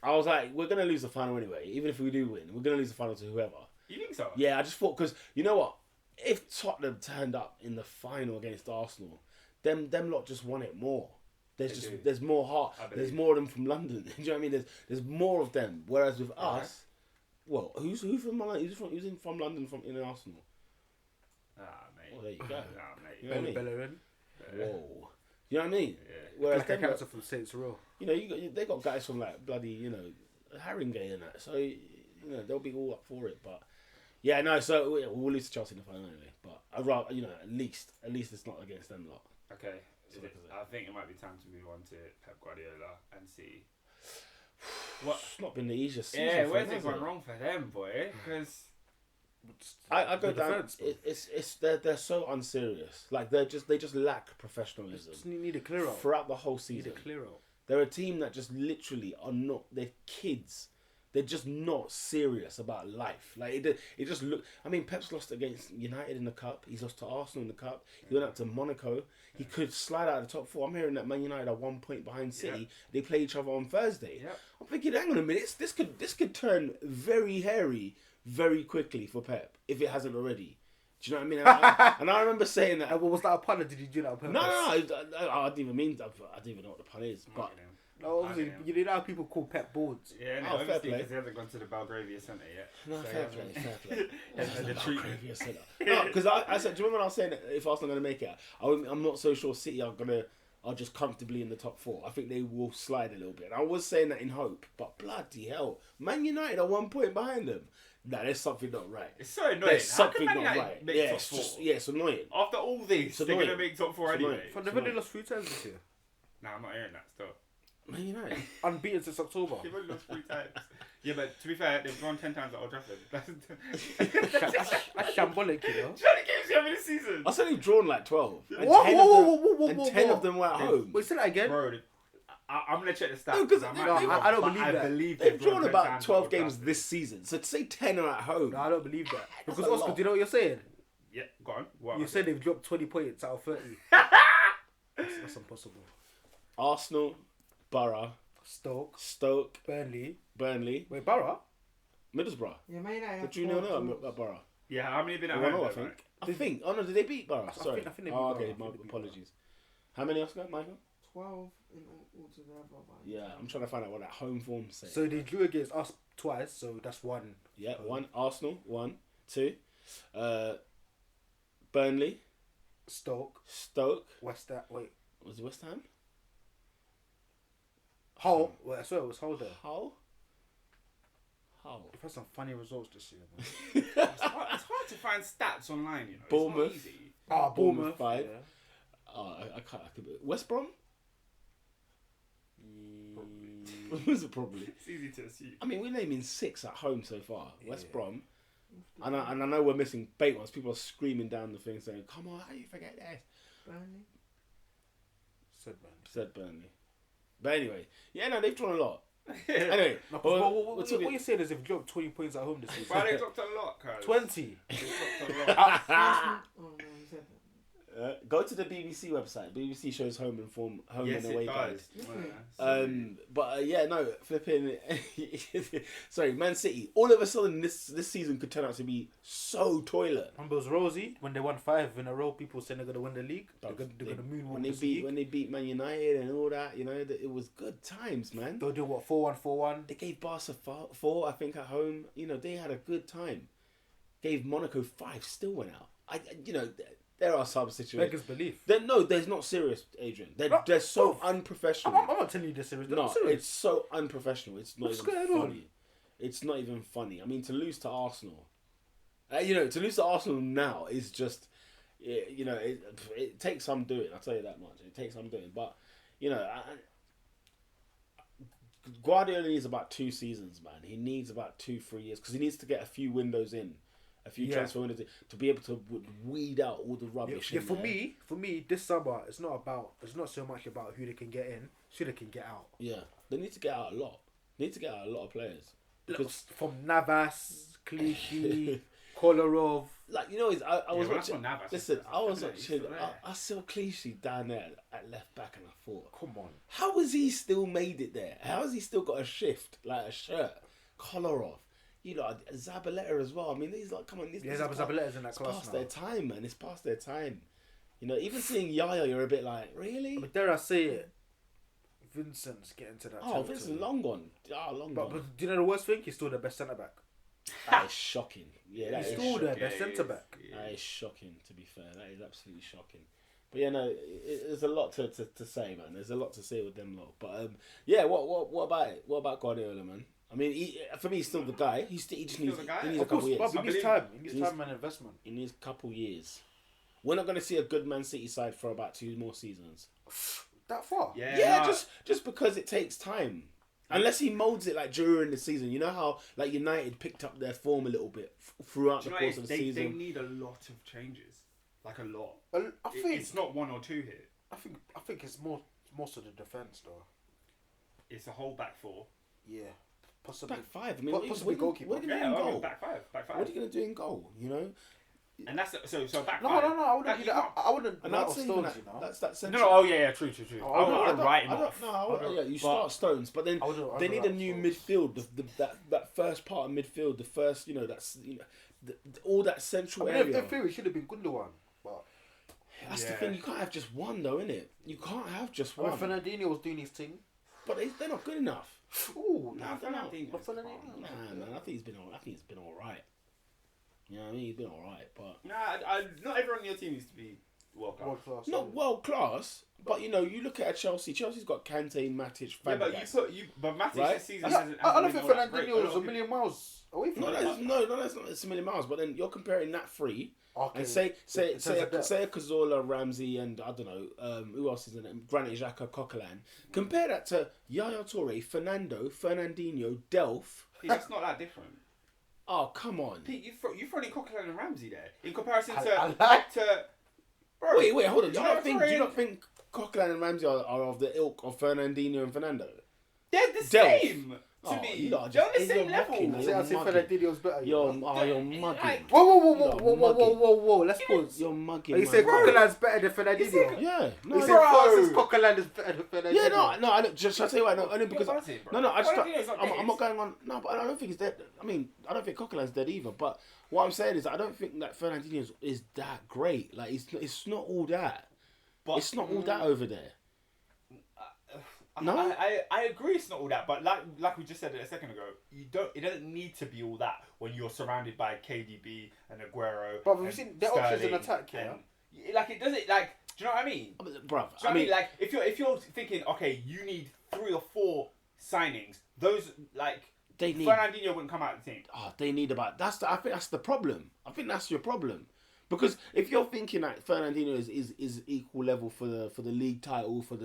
I was like, we're gonna lose the final anyway. Even if we do win, we're gonna lose the final to whoever. You think so? Yeah, I just thought because you know what? If Tottenham turned up in the final against Arsenal, them lot just won it more. There's more heart. There's more of them from London. Do you know what I mean? There's more of them. Whereas with us, well, who's from London? Who's from London in Arsenal? Ah, mate. Oh, there you go. Nah, mate. You know what I mean? Bellerin. Whoa. You know what I mean? Yeah. Whereas Like a them lot, character from Saints Row. you know, they got guys from like bloody, Haringey and that. So they'll be all up for it. But yeah, no. So we'll lose to Chelsea in the final anyway. But I'd rather, at least it's not against them lot. Okay. So I think it might be time to move on to Pep Guardiola and see. What? It's not been the easiest season. Yeah, for where's them, it has gone wrong for them, boy? Because I go The down. defense, bro. It's they're so unserious. Like they just lack professionalism Just need a clear out. throughout the whole Need season. a clear out. They're a team that just literally are not. They're kids. They're just not serious about life. Like it just look. I mean, Pep's lost against United in the cup. He's lost to Arsenal in the cup. He went up to Monaco. He could slide out of the top four. I'm hearing that Man United are 1 point behind City. Yeah. They play each other on Thursday. Yep. I'm thinking, hang on a minute. This could turn very hairy very quickly for Pep if it hasn't already. Do you know what I mean? And I remember saying that. Was that a pun or did you do that on purpose? No, I didn't even mean. I didn't even know what the pun is. But No, obviously, you know how people call Pep boards. yeah, no, Oh, fair obviously play. because he hasn't gone to the Belgravia Centre yet. no, So he fair hasn't- play, fair play. hasn't had the treatment. No, because I said, do you remember when I was saying that if Arsenal are going to make it, I'm not so sure City are just comfortably in the top four. I think they will slide a little bit. And I was saying that in hope, but bloody hell, Man United are 1 point behind them. Nah, there's something not right. It's so annoying. There's How something can Man not United right. make Yeah, top it's four? just it's annoying. After all this, It's they're going to annoying. make top four It's anyway. annoying. But they've only lost 3 times this year. Nah, I'm not hearing that still. Man United. Unbeaten since October. They've only lost 3 times. Yeah, but to be fair, they've gone 10 times at Old Trafford. That's shambolic, you know. How many games you have in a season? I said they've drawn like 12. And Whoa, 10 whoa, of them, whoa, whoa, whoa, and whoa, 10 whoa. of them were at home. Wait, say that again. Bro, I'm going to check the stats. No, 'cause I I don't believe that. believe They've drawn drawn 10 about times 12 at Old games Trafford. this season. So to say 10 are at home. No, I don't believe that. Because a Oscar, lot. do you know what you're saying? Yeah, go on. What You am I said saying? they've dropped 20 points out of 30. That's impossible. Arsenal, Borough, Stoke, Stoke, Burnley. Burnley, Wait, Borough? Middlesbrough. Yeah, Man United. Did you know at Borough? Yeah, how many have been at 1-0, home? I though, think. like? I think. Oh no, did they beat Borough? I Sorry. think they beat Oh, Borough. okay. I think My they beat apologies. How many Oscar, Michael? 12 in altogether. Yeah, I'm trying to find out what that home form says. So they drew against us twice, so that's one. Yeah, 1 Arsenal, 1, 2, Burnley, Stoke, Stoke. West Ham. Wait, Was it West Ham? Hull. Wait, I swear it was Hull there. Hull. Hull. We've had some funny results this year, man. It's hard to find stats online, you know. Bournemouth. It's not easy. Ah, Bournemouth, Bournemouth. 5. I can't. West Brom. Was it probably? It's easy to assume. I mean, we're naming 6 at home so far. West Yeah. Brom. And I know we're missing bait ones. People are screaming down the thing saying, "Come on, how you forget this?" Burnley. Said man. Said Burnley. But anyway, yeah, no, they've drawn a lot. Anyway, No, but what we're talking- you're saying is they've dropped 20 points at home this season. Why they dropped a lot, cuz? 20. They dropped a lot. Arsenal. Oh no, you said that. Go to the BBC website. BBC shows home Yes, and away it guides. does. Yeah. But yeah, no, flipping. Sorry, Man City. All of a sudden, this season could turn out to be so toilet. Remember, it was Rosie when they won 5 in a row. People saying they're gonna win the league. They're gonna moonwalk when they this beat league. when they beat Man United and all that. You know, it was good times, man. They'll do what 4-1, 4-1. They gave Barca 4, I think, at home. You know, they had a good time. Gave Monaco 5, still went out. There are some situations. Beggars belief. There's not serious, Adrian. They're so unprofessional. I'm not telling you this serious. They're No, not serious. it's so unprofessional. It's not What's even going on? funny. It's not even funny. I mean, to lose to Arsenal, to lose to Arsenal now is just, it takes some doing. I'll tell you that much. It takes some doing. But, Guardiola needs about 2 seasons, man. He needs about 2-3 years because he needs to get a few windows in. A few transfer windows to be able to weed out all the rubbish. Yeah, in for there. me, this summer it's not so much about who they can get in, it's who they can get out. Yeah, they need to get out a lot. Need to get out a lot of players. Because From Navas, Clichy, Kolarov. like I was watching. Navas. Listen, I was watching. He's still there. I saw Clichy down there at left back, and I thought, Come on. how has he still made it there? How has he still got a shift, like a shirt? Kolarov, Zabaleta as well. I mean, these like, come on, these Zabaleta's in that it's class past now. their time, man. It's past their time. Even seeing Yaya, you're a bit like, really? But dare I say it, Vincent's getting to that. Oh, territory. Vincent's long gone. Long gone. But do you know the worst thing? He's still the best centre back. That is shocking. Yeah, that He's is still shocking. the best centre back. That is shocking, to be fair. That is absolutely shocking. But yeah, no, there's a lot to say, man. There's a lot to say with them lot. But yeah, what about it? What about Guardiola, man? I mean, for me, he's still the guy. He just needs the guy? he needs a Of course, couple years. Bob, he needs time. He needs time and investment. He needs a couple years. We're not going to see a good Man City side for about 2 more seasons. That far? Yeah, just because it takes time. Unless he molds it like during the season. You know how like United picked up their form a little bit throughout the course of the season. They need a lot of changes, like a lot. I think It's not 1 or 2 here. I think it's most of the defence though. It's a whole back 4. Yeah, possibly. Back 5. I mean, possibly goalkeeper. What are you going to Yeah, do in goal? back 5. Back 5. What are you going to do in goal? And that's so back No, 5. I wouldn't. Like, do that. I wouldn't. And Not I'd say Stones, even you know. that's that No, central. true. Oh, I wouldn't write him I off. don't, yeah, you start Stones, but then they need a new midfield. That first part of midfield, the first, all that central area. In theory, it should have been Gundogan, but That's the thing. You can't have just one, though, innit? You can't have just when one. Fernandinho was doing his thing. But they're not good enough. Ooh, Nah, they're not. Fernandinho's But Fernandinho. Nah, man. I think he's been all right. You know what I mean? He's been all right, but Not everyone in your team needs to be world class. World class. not world class. But you look at Chelsea. Chelsea's got Kante, Matic, Yeah, Fabregas. but Matic Right? this season Yeah, hasn't. I don't been think all that great. Fernandinho is a million miles away from No, that. that's not. It's a million miles. But then you're comparing that three. Okay. And say In terms of depth. a Cazorla, Ramsey, and I don't know who else is in it. Granit Xhaka, Coquelin. Compare that to Yaya Toure, Fernandinho, Delph. Pete, that's not that different. Oh come on! Pete, you thrown in Coquelin and Ramsey there in comparison I like- to. Bro, Wait, hold on. Do you Yaya not think? Toure Do you and- not think Coquelin and Ramsey are of the ilk of Fernandinho and Fernando? They're the Delph. same to Oh, me. you lot are They're on the just- same you're mocking level. me. I say Fernandinho's better. You're They're- mugging. like- Whoa! Let's pause. You're mugging. You man. say Coquelin's better than Fernandinho? Yeah. No. You no. say Francis Coquelin is better than Fernandinho? Yeah, no. I don't, just I tell you why. No, only because You're buzzing, bro. no. I just Fernandinho's not I'm dead. not going on. No, but I don't think he's dead. I mean, I don't think Coquelin's dead either. But what I'm saying is, I don't think that Fernandinho is that great. Like, it's not all that. But It's not all that over there. No? I agree. It's not all that, but like we just said a second ago, it doesn't need to be all that when you're surrounded by KDB and Aguero. But we've and seen their options in Sterling attack, yeah? and- like it doesn't like. Do you know what I mean? Bruv, Do you know what I mean, like if you're thinking, okay, you need 3 or 4 signings. Those like they need. Fernandinho wouldn't come out of the team. They need about. I think that's the problem. I think that's your problem. Because if you're thinking that Fernandinho is equal level for the league title, for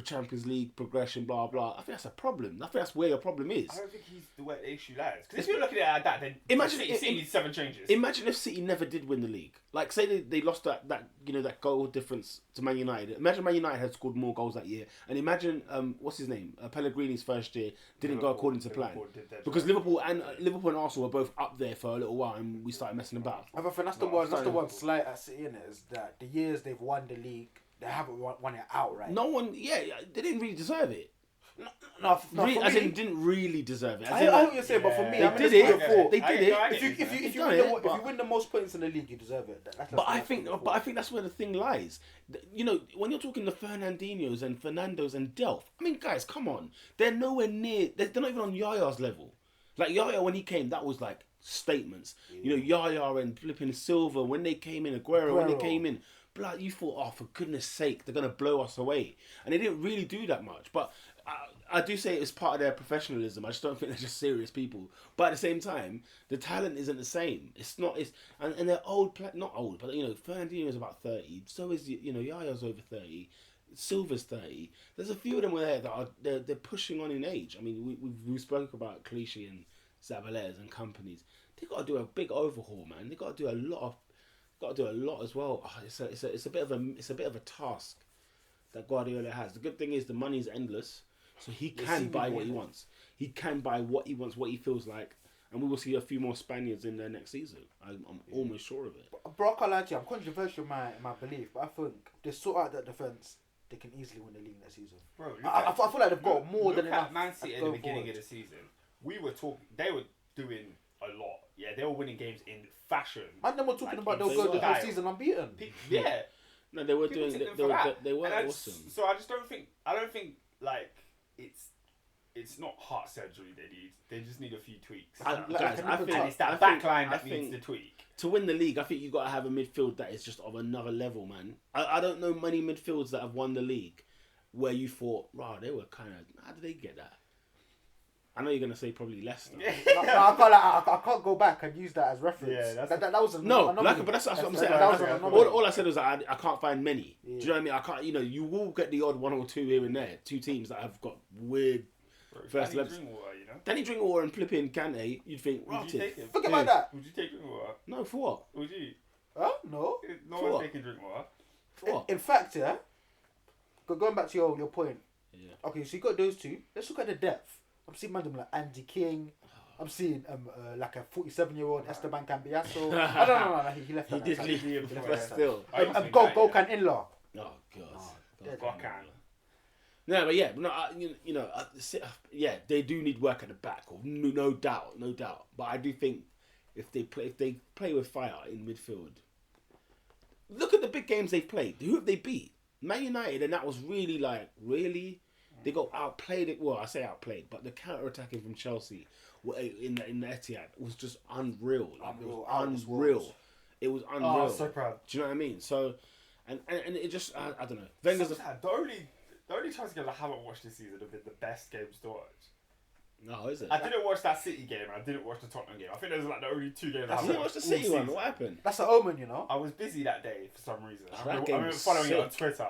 Champions League progression, blah blah, I think that's a problem. I think that's where your problem is. I don't think he's the way the issue lies. Because if you're looking at it like that, then Imagine City needs 7 changes. Imagine if City never did win the league. Like, say they lost that that goal difference to Man United. Imagine Man United had scored more goals that year, and imagine what's his name, Pellegrini's first year didn't go according to plan, because Liverpool and Arsenal were both up there for a little while, and we started messing about. I think that's the one slight I see in it is that the years they've won the league, they haven't won it outright. No one, they didn't really deserve it. No, As in, didn't really deserve it. I know what you're saying, but for me, They I mean, did it's it. good for- They did it. If you done win it, if you win the most points in the league, you deserve it. That's But I think that's where the thing lies. When you're talking the Fernandinhos and Fernandos and Delph, I mean, guys, come on, they're nowhere near. They're not even on Yaya's level. Like Yaya, when he came, that was like statements. Yaya and flipping Silva when they came in, Aguero when they came in. Blood, you thought, oh, for goodness sake, they're gonna blow us away, and they didn't really do that much. But I do say it's part of their professionalism. I just don't think they're just serious people. But at the same time, the talent isn't the same. It's not. And they're old, not old, but Fernandinho is about 30. So is Yaya's over 30. Silva's 30. There's a few of them there that are they're pushing on in age. I mean, we spoke about Clichy and Zabaleta and companies. They got to do a big overhaul, man. They got to do a lot as well. Oh, it's a bit of a task that Guardiola has. The good thing is the money's endless. So he Yeah, can buy seemingly, what he innit? wants. He can buy what he wants, what he feels like, and we will see a few more Spaniards in there next season. I'm almost sure of it. Bro, I can't lie to you. I'm controversial in my belief, but I think they sort out that defence. They can easily win the league next season. Bro, I feel like they've got more than look enough. at Man City at the beginning of the season. We were talking. They were doing a lot. Yeah, they were winning games in fashion. And then we're talking Like, about they'll they go were. the whole season unbeaten. Yeah. No, they were People doing. take them They for were. that. They were And awesome. So I just don't think. I don't think like it's not heart surgery they need. They just need a few tweaks. I, Like, guys, like I a think and it's that I back think- line I that needs think the tweak. to win the league, I think you got to have a midfield that is just of another level, man. I don't know many midfields that have won the league where you thought, wow, they were kind of. How did they get that? I know you're gonna say probably Leicester. No, I can't go back and use that as reference. Yeah, that was a No, anomaly. but that's what I'm saying. That was an Okay. anomaly. All I said was that I can't find many. Yeah. Do you know what I mean? I can't. You know, you will get the odd one or two here and there. Two teams that have got weird. Bro, First Danny legs. Drinkwater, you know. Danny Drinkwater and flipping Kante, you'd think, Would you rotted. take him? Forget about that. Would you take Drinkwater? No, for what? Would you? Huh? No. No For one's what? taking Drinkwater. For what? In fact, yeah. Going back to your point. Yeah. Okay, so you got those two. Let's look at the depth. I'm seeing man like Andy King. I'm seeing like a 47-year-old Esteban Cambiaso. I don't know. He left. He that did side. leave, He but left still. I used to think Go that, Gokan Inlaw. Oh god. dead. Gokan. No, but yeah, no, yeah, they do need work at the back, no doubt. But I do think if they play with fire in midfield, look at the big games they've played. Who have they beat? Man United, and that was really they got outplayed. Well, I say outplayed, but the counter attacking from Chelsea in the Etihad was just unreal. Like, it was unreal. It was unreal. Oh, I'm so proud. Do you know what I mean? So, and it just I don't know. Wenger's The only chance games I haven't watched this season have been the best games to watch. no, is it? I didn't watch that City game and I didn't watch the Tottenham game. I think those are like the only two games I You haven't didn't watched watch the City all one. season. What happened? That's an omen, you know. I was busy that day for some reason. That I game remember was following it on sick. Twitter.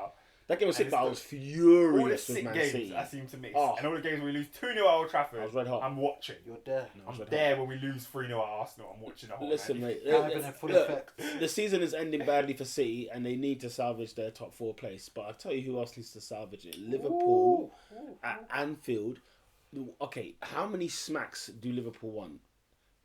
That game was sick, And but I it's was all the furious with sick Man games City. I seem to miss. Oh. And all the games we lose 2-0 at Old Trafford, I was red hot. I'm watching. You're there. No, I was I'm red there when we lose 3-0 at Arsenal. I'm watching the whole Listen, man. mate. Can't have been in full look, effect. the season is ending badly for City, and they need to salvage their top 4 place. But I'll tell you who else needs to salvage it: Liverpool at Anfield. Okay, how many smacks do Liverpool want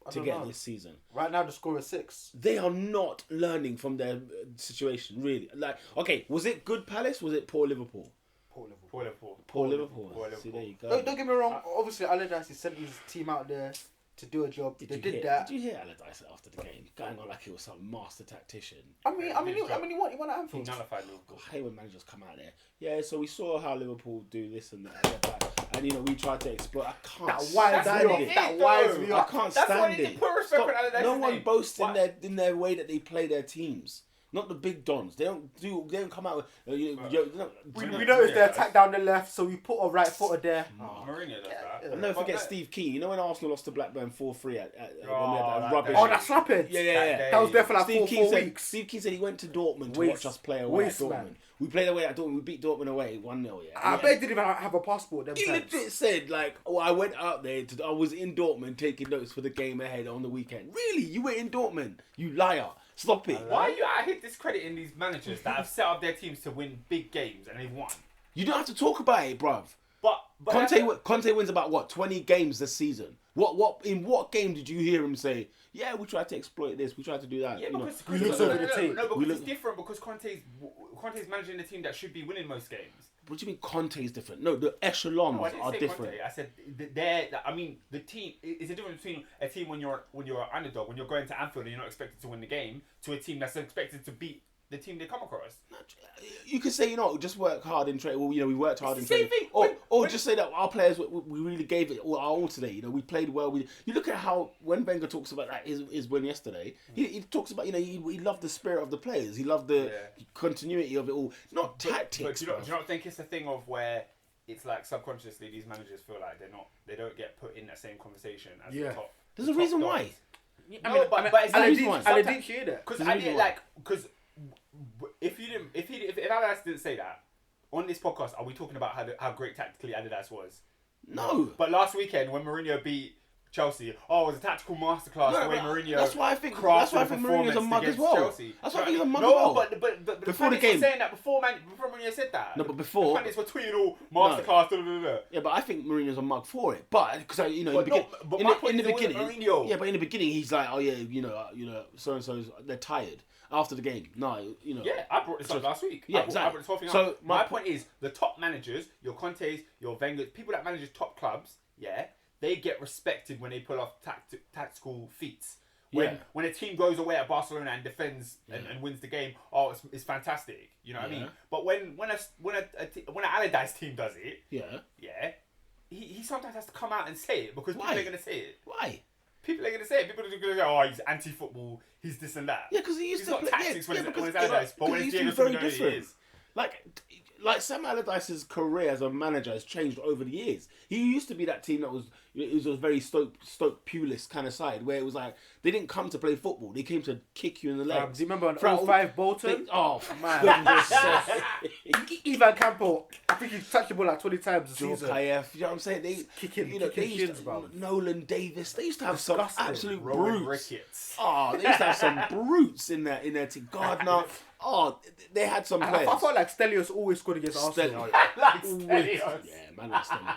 I to don't get know. this season? Right now, the score is 6. They are not learning from their situation, really. Like, okay, was it good Palace? Was it poor Liverpool? Poor Liverpool. Poor Liverpool. Poor Liverpool. Poor See, Liverpool. there you go. Don't get me wrong. Obviously, Allardyce sent his team out there to do a job. They did that. Did you hear Allardyce after the game going on like he was some master tactician? I mean, he won at He Anfield. nullified I Liverpool. hate when managers come out there. Yeah, so we saw how Liverpool do this and that, and we tried to exploit. I can't That stand winds me up. it. That winds me I up. can't That's why stand they need it. to put respect Stop. on Allardyce's No one name. boasts Why? in their way that they play their teams. Not the big dons. They don't come out with. We noticed they attack down the left, so we put a right footer there. Mourinho does that. I'll never But forget that- Steve Keane. You know when Arsenal lost to Blackburn 4-3 at when we Oh, had that that rubbish. day. Oh, that's rapid. Yeah. That was there for like Steve 4 Keane said. weeks. Steve Keane said he went to Dortmund to Waste. watch us play away Waste, at Dortmund. man. We played away at Dortmund. We beat Dortmund away 1-0. Yeah. I bet he didn't even have a passport. Them He times. legit said like, "Oh, I went out there. I was in Dortmund taking notes for the game ahead on the weekend." Really, you were in Dortmund? You liar! Stop it! Why are you out here discrediting these managers that have set up their teams to win big games and they've won? You don't have to talk about it, bruv. But Conte wins about what 20 games this season. In what game did you hear him say, "Yeah, we tried to exploit this, we tried to do that"? Yeah, you know? because We looks over the tape. No, We because look- it's different because Conte's managing the team that should be winning most games. What do you mean Conte is different? No, the echelons No, I didn't are say different. Conte. I said the team. It's a difference between a team when you're an underdog, when you're going to Anfield and you're not expected to win the game, to a team that's expected to beat the team they come across. You could say, just work hard in training. Well, we worked hard in It's the same training. thing. Or When- just say that our players, we really gave it our all today. We played well. You look at how, when Wenger talks about that, his win yesterday, he talks about, he loved the spirit of the players. He loved the continuity of it all. Not tactics. But do you not think it's the thing of where it's like subconsciously these managers feel like they don't get put in that same conversation as Yeah. the top. There's the a top reason dogs. why. No, but it's I like didn't- And I sometimes- didn't hear that. Because There's a I reason did why. because if Allardyce didn't say that on this podcast, are we talking about how great tactically Allardyce was? No. But last weekend when Mourinho beat Chelsea. Oh, it was a tactical masterclass No, the way but Mourinho. that's why I think crafted the Mourinho's a mug as performance well. against Chelsea. That's why I think he's a mug no, as well. but the Before the pundits were game. saying that before Mourinho said that. No, but before- the pundits were tweeting all masterclass. Yeah, but I think Mourinho's a mug for it. But because in the beginning, But my point is it wasn't Mourinho. yeah, but in the beginning he's like, oh yeah, so and so's they're tired after the game. No, Yeah, I brought this up last week. Yeah, I brought exactly. this whole thing So up. My point is, the top managers, your Contes, your Wengers, people that manage top clubs, yeah, they get respected when they pull off tactical feats. When a team goes away at Barcelona and defends and wins the game, it's fantastic. You know what I mean? But when an Allardyce team does it, he sometimes has to come out and say it because people are going to say it. Why? People are going to say it. People are going to go, he's anti-football, he's this and that. Yeah, because he used He's to not play tactics when because it's Allardyce, but when he it's used to Diego be very Simeone, he different. is. Like Sam Allardyce's career as a manager has changed over the years. He used to be that team that was a very Stoke Pulis kind of side where it was like they didn't come to play football; they came to kick you in the legs. Do you remember on 05 Bolton? Man, Ivan Campo, I think he touched the ball like 20 times a Joe season. Kayev, you know what I'm saying? They Kicking they used shins, bro. Nolan Davis. They used to have Disgusting. some absolute Rowan brutes. Ricketts. Oh, they used to have some brutes in their team. Gardner. Oh, they had some players. I felt like Stelios always scored against Arsenal. Like Stelios. Yeah, man, like Stelios.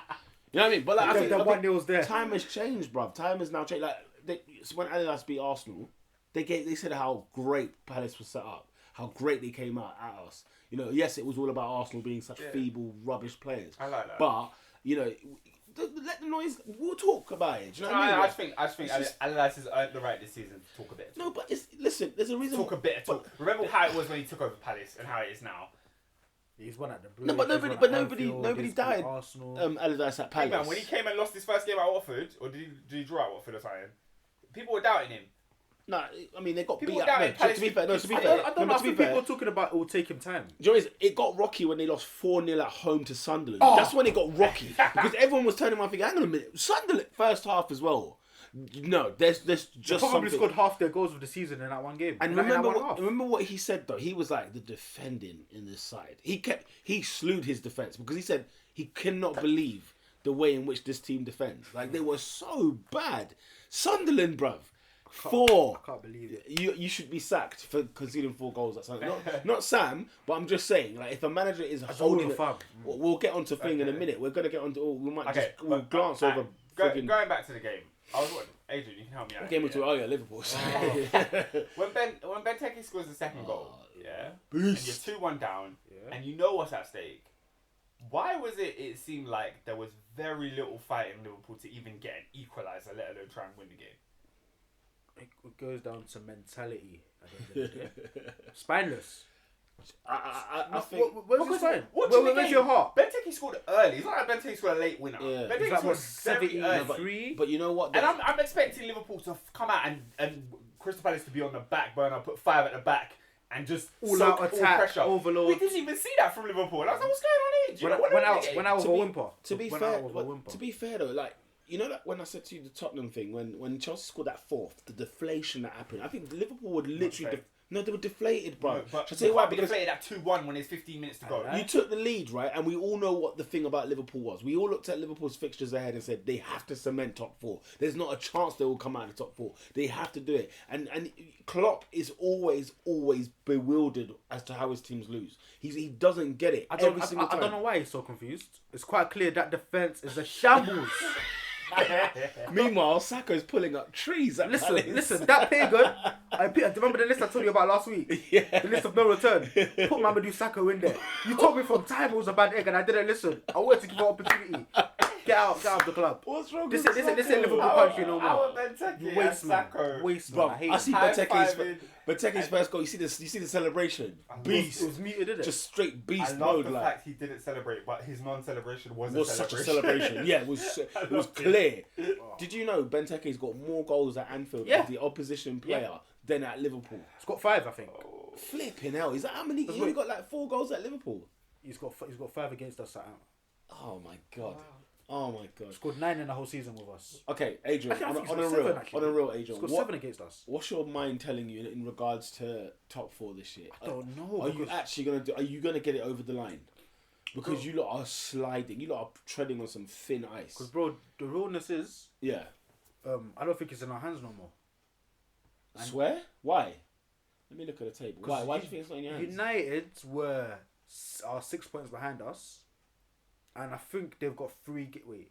You know what I mean? But like, I think the 1-0's there. time has changed, bruv. Time has now changed. Like when Allardyce beat Arsenal, they said how great Palace was set up, how great they came out at us. Yes, it was all about Arsenal being such feeble, rubbish players. I like that. But let the noise. We'll talk about it. Do you know what I mean? I just think Allardyce has earned the right this season to talk a bit. No, but listen. There's a reason. Talk a bit. Remember how it was when he took over Palace and how it is now. He's won at the Blues. No, but nobody Anfield, died. Arsenal. Allardyce at Hey Palace. man, when he came and lost his first game at Watford, or did he draw at Watford or something? People were doubting him. No, I mean they got People beat down up. in Palace- To be fair, I don't know. I think people are talking about it will take him time. Do you know what it is? It got rocky when they lost 4-0 at home to Sunderland. Oh. That's when it got rocky. Because everyone was turning around thinking, hang on a minute, Sunderland first half as well. No, there's just They probably something. scored half their goals of the season in that one game. And In that remember one half. what he said though? He was like the defending in this side. He slewed his defence because he said he cannot believe the way in which this team defends. Like they were so bad. Sunderland, bruv. I can't believe it. You should be sacked for conceding 4 goals at something. Not Sam, but I'm just saying, like if a manager is holding it, we'll get onto thing in a minute. We're gonna get onto. We might we'll glance over. Going back to the game, I was watching. Adrian, you can help me out. Game into Liverpool. When Benteke scores the second goal, Beast. and you're 2-1 down, and you know what's at stake. Why was it? It seemed like there was very little fight in Liverpool to even get an equaliser, let alone try and win the game. It goes down to mentality. Spineless. I think. Where's your spine? Watching the Where's game, your heart? Benteke scored early. It's not like Benteke scored a late winner. Yeah. Benteke That scored was very early. 73. But you know what? And I'm expecting Liverpool to come out and Crystal Palace to be on the back burner, put 5 at the back, and just All soak out attack, pressure. overload. We didn't even see that from Liverpool. And I was like, what's going on here? Do you know what I mean? When I was a whimper. To be When fair, I was a whimper. to be fair though, like that when I said to you the Tottenham thing, when Chelsea scored that 4th, the deflation that happened, I think Liverpool would literally. They were deflated, bro. But Shall I tell you why? we Because deflated at 2-1 when there's 15 minutes to go. you took the lead, right? And we all know what the thing about Liverpool was. We all looked at Liverpool's fixtures ahead and said they have to cement top 4. There's not a chance they will come out of the top 4. They have to do it. And Klopp is always bewildered as to how his teams lose. He doesn't get it every single time. I don't know why he's so confused. It's quite clear that defense is a shambles. Meanwhile, Saka's pulling up trees. At Palace. Listen, that pagan. Remember the list I told you about last week? Yeah. The list of no return. Put Mamadou Sakho in there. You told me from time it was a bad egg and I didn't listen. I wanted to give an opportunity. Get out of the club. What's wrong This with ain't Liverpool Saka? country no more. Our Benteke You and waste man. Sacco. Waste Bro, man. I hate I it. see High-fiving. Beteke's first goal. You see the celebration. Beast. It was muted, didn't it? Just straight I beast love mode. the Like fact he didn't celebrate, but his non-celebration was such a celebration. celebration. Yeah, it was loved it. clear. Did you know Benteke's got more goals at Anfield Yeah. as the opposition player than at Liverpool? He's got 5, I think. Flipping hell! Is that how many? He only got like 4 goals at Liverpool. He's got 5 against us. Oh my god! Oh my god! Scored 9 in the whole season with us. Okay, Adrian. Actually, I think On he's a got real, 7, actually. on a real, Adrian. Scored 7 against us. What's your mind telling you in regards to top 4 this year? I don't know. Are you actually gonna do? Are you gonna get it over the line? Because you lot are sliding. You lot are treading on some thin ice. Because, bro, the realness is Yeah. I don't think it's in our hands no more. Swear? Why? Let me look at the table. 'Cause Why do you think it's not in your hands? United are 6 points behind us, and I think they've got wait.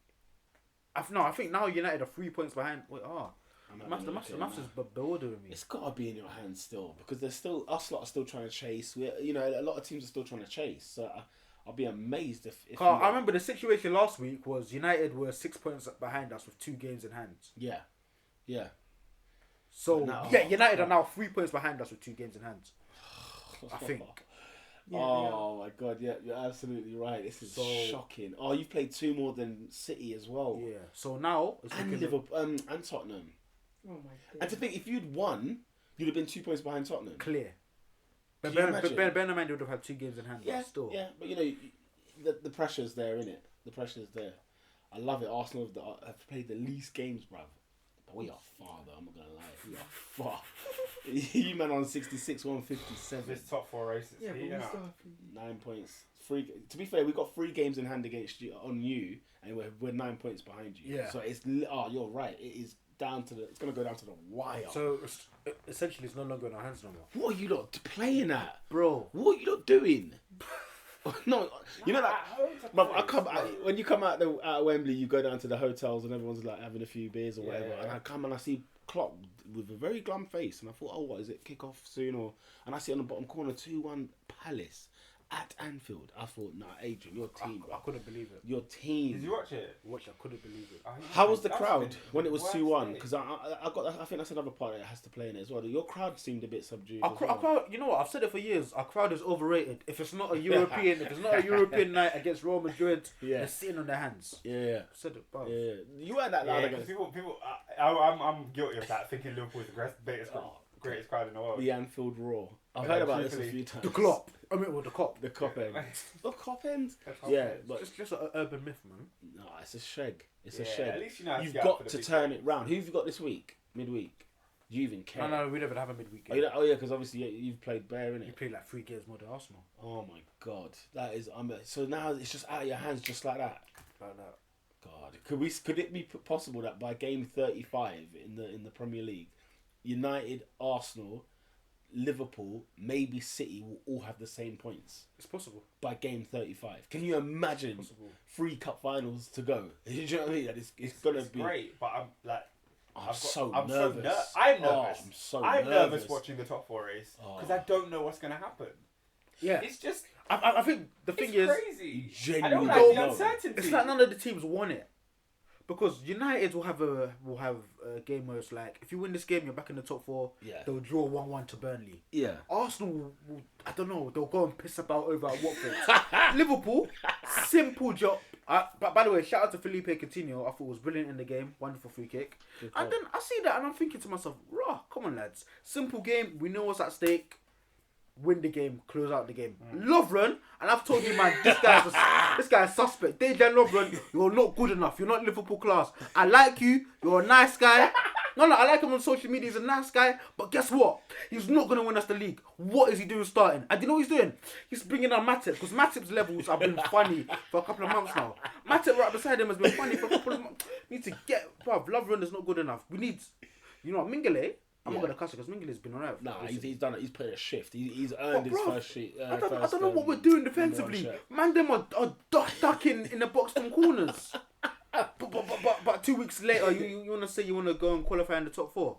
I think now United are 3 points behind. Wait, the maths is bewildering me. It's got to be in your hands still because there's still us lot are still trying to chase. A lot of teams are still trying to chase. So I'll be amazed if I remember the situation last week was United were 6 points behind us with 2 games in hand. Yeah. So now, United are now 3 points behind us with 2 games in hand. I think. My God! Yeah, you're absolutely right. This is shocking. Oh, you've played 2 more than City as well. Yeah. So now and Liverpool and Tottenham. Oh my God. And to think, if you'd won, you'd have been 2 points behind Tottenham. Clear. But Can you imagine? Benjamin would have had 2 games in hand. Yeah, but still. yeah. But the pressure's there, innit? The pressure's there. I love it. Arsenal have played the least games, bruv. But we are far, though. I'm not gonna lie. We are far. You man on 66, 157. This top 4 races. Yeah, but we Yeah. still have 9 points. To be fair, we got 3 games in hand against you on you, and we're 9 points behind you. Yeah. So you're right. It is down to it's gonna go down to the wire. So essentially, it's no longer in our hands no more. What are you lot playing at, Bro? What are you lot doing? No, you know that. When you come out of Wembley, you go down to the hotels and everyone's like having a few beers or whatever. Yeah. And I come and I see Klopp with a very glum face, and I thought, what is it? Kick off soon, and I see on the bottom corner 2-1 Palace at Anfield. I thought, nah, Adrian, your team. I couldn't believe it. Your team. Did you watch it? I couldn't believe it. How was the That's crowd been when it was worst 2-1? day. Because I think that's another part that has to play in it as well. Your crowd seemed a bit subdued. Our as well. crowd, you know what? I've said it for years. Our crowd is overrated. If it's not a European night against Real Madrid, Yeah. they're sitting on their hands. Yeah. I've said it, bro. Yeah. You weren't that loud Yeah, against people. I'm guilty of that. Thinking Liverpool's the greatest crowd in the world. the Anfield Roar. I've Yeah, heard about this a truthfully. few times. The Klopp. The Klopp. The cop end. The cop end? The top Yeah, end. but Just an urban myth, man. no, it's a shag. It's a Yeah, shed. At least you know how to You've get up for got the to big turn games. it round. Who have you got this week? Midweek? Do you even care? No, we never have a midweek Oh, game. yeah, because obviously you've played bare, You innit? played like 3 games more than Arsenal. Oh my God, that is. So now it's just out of your hands, just like that. Like that. God, could it be possible that by game 35 in the Premier League, United, Arsenal, Liverpool, maybe City will all have the same points It's possible. by game 35? Can you imagine Possible. 3 cup finals to go? You know what I mean? That it's gonna be great, but I'm like. I'm so nervous. I'm nervous. I'm so I'm nervous. nervous watching the top 4 race because Oh. I don't know what's going to happen. Yeah. It's just I think the thing is, crazy. You I don't genuinely like don't the know. uncertainty. it's like none of the teams won it. Because United will have a game where it's like, if you win this game, you're back in the top 4. Yeah. They'll draw 1-1 to Burnley. Yeah. Arsenal, I don't know, they'll go and piss about over at Watford. Liverpool, simple job. But by the way, shout out to Felipe Coutinho. I thought it was brilliant in the game. Wonderful free kick. And then I see that and I'm thinking to myself, rah, come on lads. Simple game. We know what's at stake. Win the game. Close out the game. Lovren, and I've told you, man, this guy's suspect. Dejan Lovren, you're not good enough. You're not Liverpool class. I like you. You're a nice guy. No, I like him on social media. He's a nice guy. But guess what? He's not going to win us the league. What is he doing starting? And do you know what he's doing? He's bringing on Matip. Because Matip's levels have been funny for a couple of months now. Matip right beside him has been funny for a couple of months. Need to get... Bruv, Lovren is not good enough. We need... You know what? Mingele... I'm not going to cuss it because Mingele's been alright. Nah, he's done it. He's put a shift. He's earned his bruv, first sheet. I don't know what we're doing defensively. Man, them are ducking in the box from corners. But 2 weeks later, you want to say you want to go and qualify in the top 4?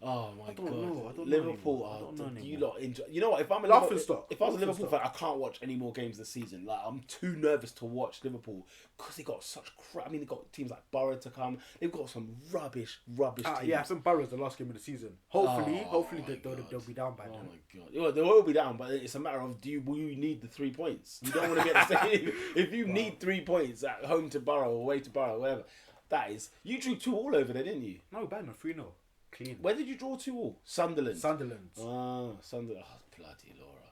Oh my don't God! know. I don't know Liverpool anymore. I don't know you anymore. lot enjoy. You know what? If I'm a Laughing Liverpool, stock. if I was a Laughing Liverpool stock. fan, I can't watch any more games this season. Like I'm too nervous to watch Liverpool because they got such crap. I mean, they got teams like Borough to come. They've got some rubbish teams. Yeah, I think Barrow's the last game of the season. Hopefully my they'll be down by Oh then. my God! Yeah, they will be down, but it's a matter of will you need the 3 points? You don't want to get the same. If you need 3 points at home to Borough or away to Borough, whatever, that is. You drew 2 all over there, didn't you? No, bad man, 3-0. Clean. Where did you draw 2 all? Sunderland. Sunderland. Sunderland. Oh, bloody Laura.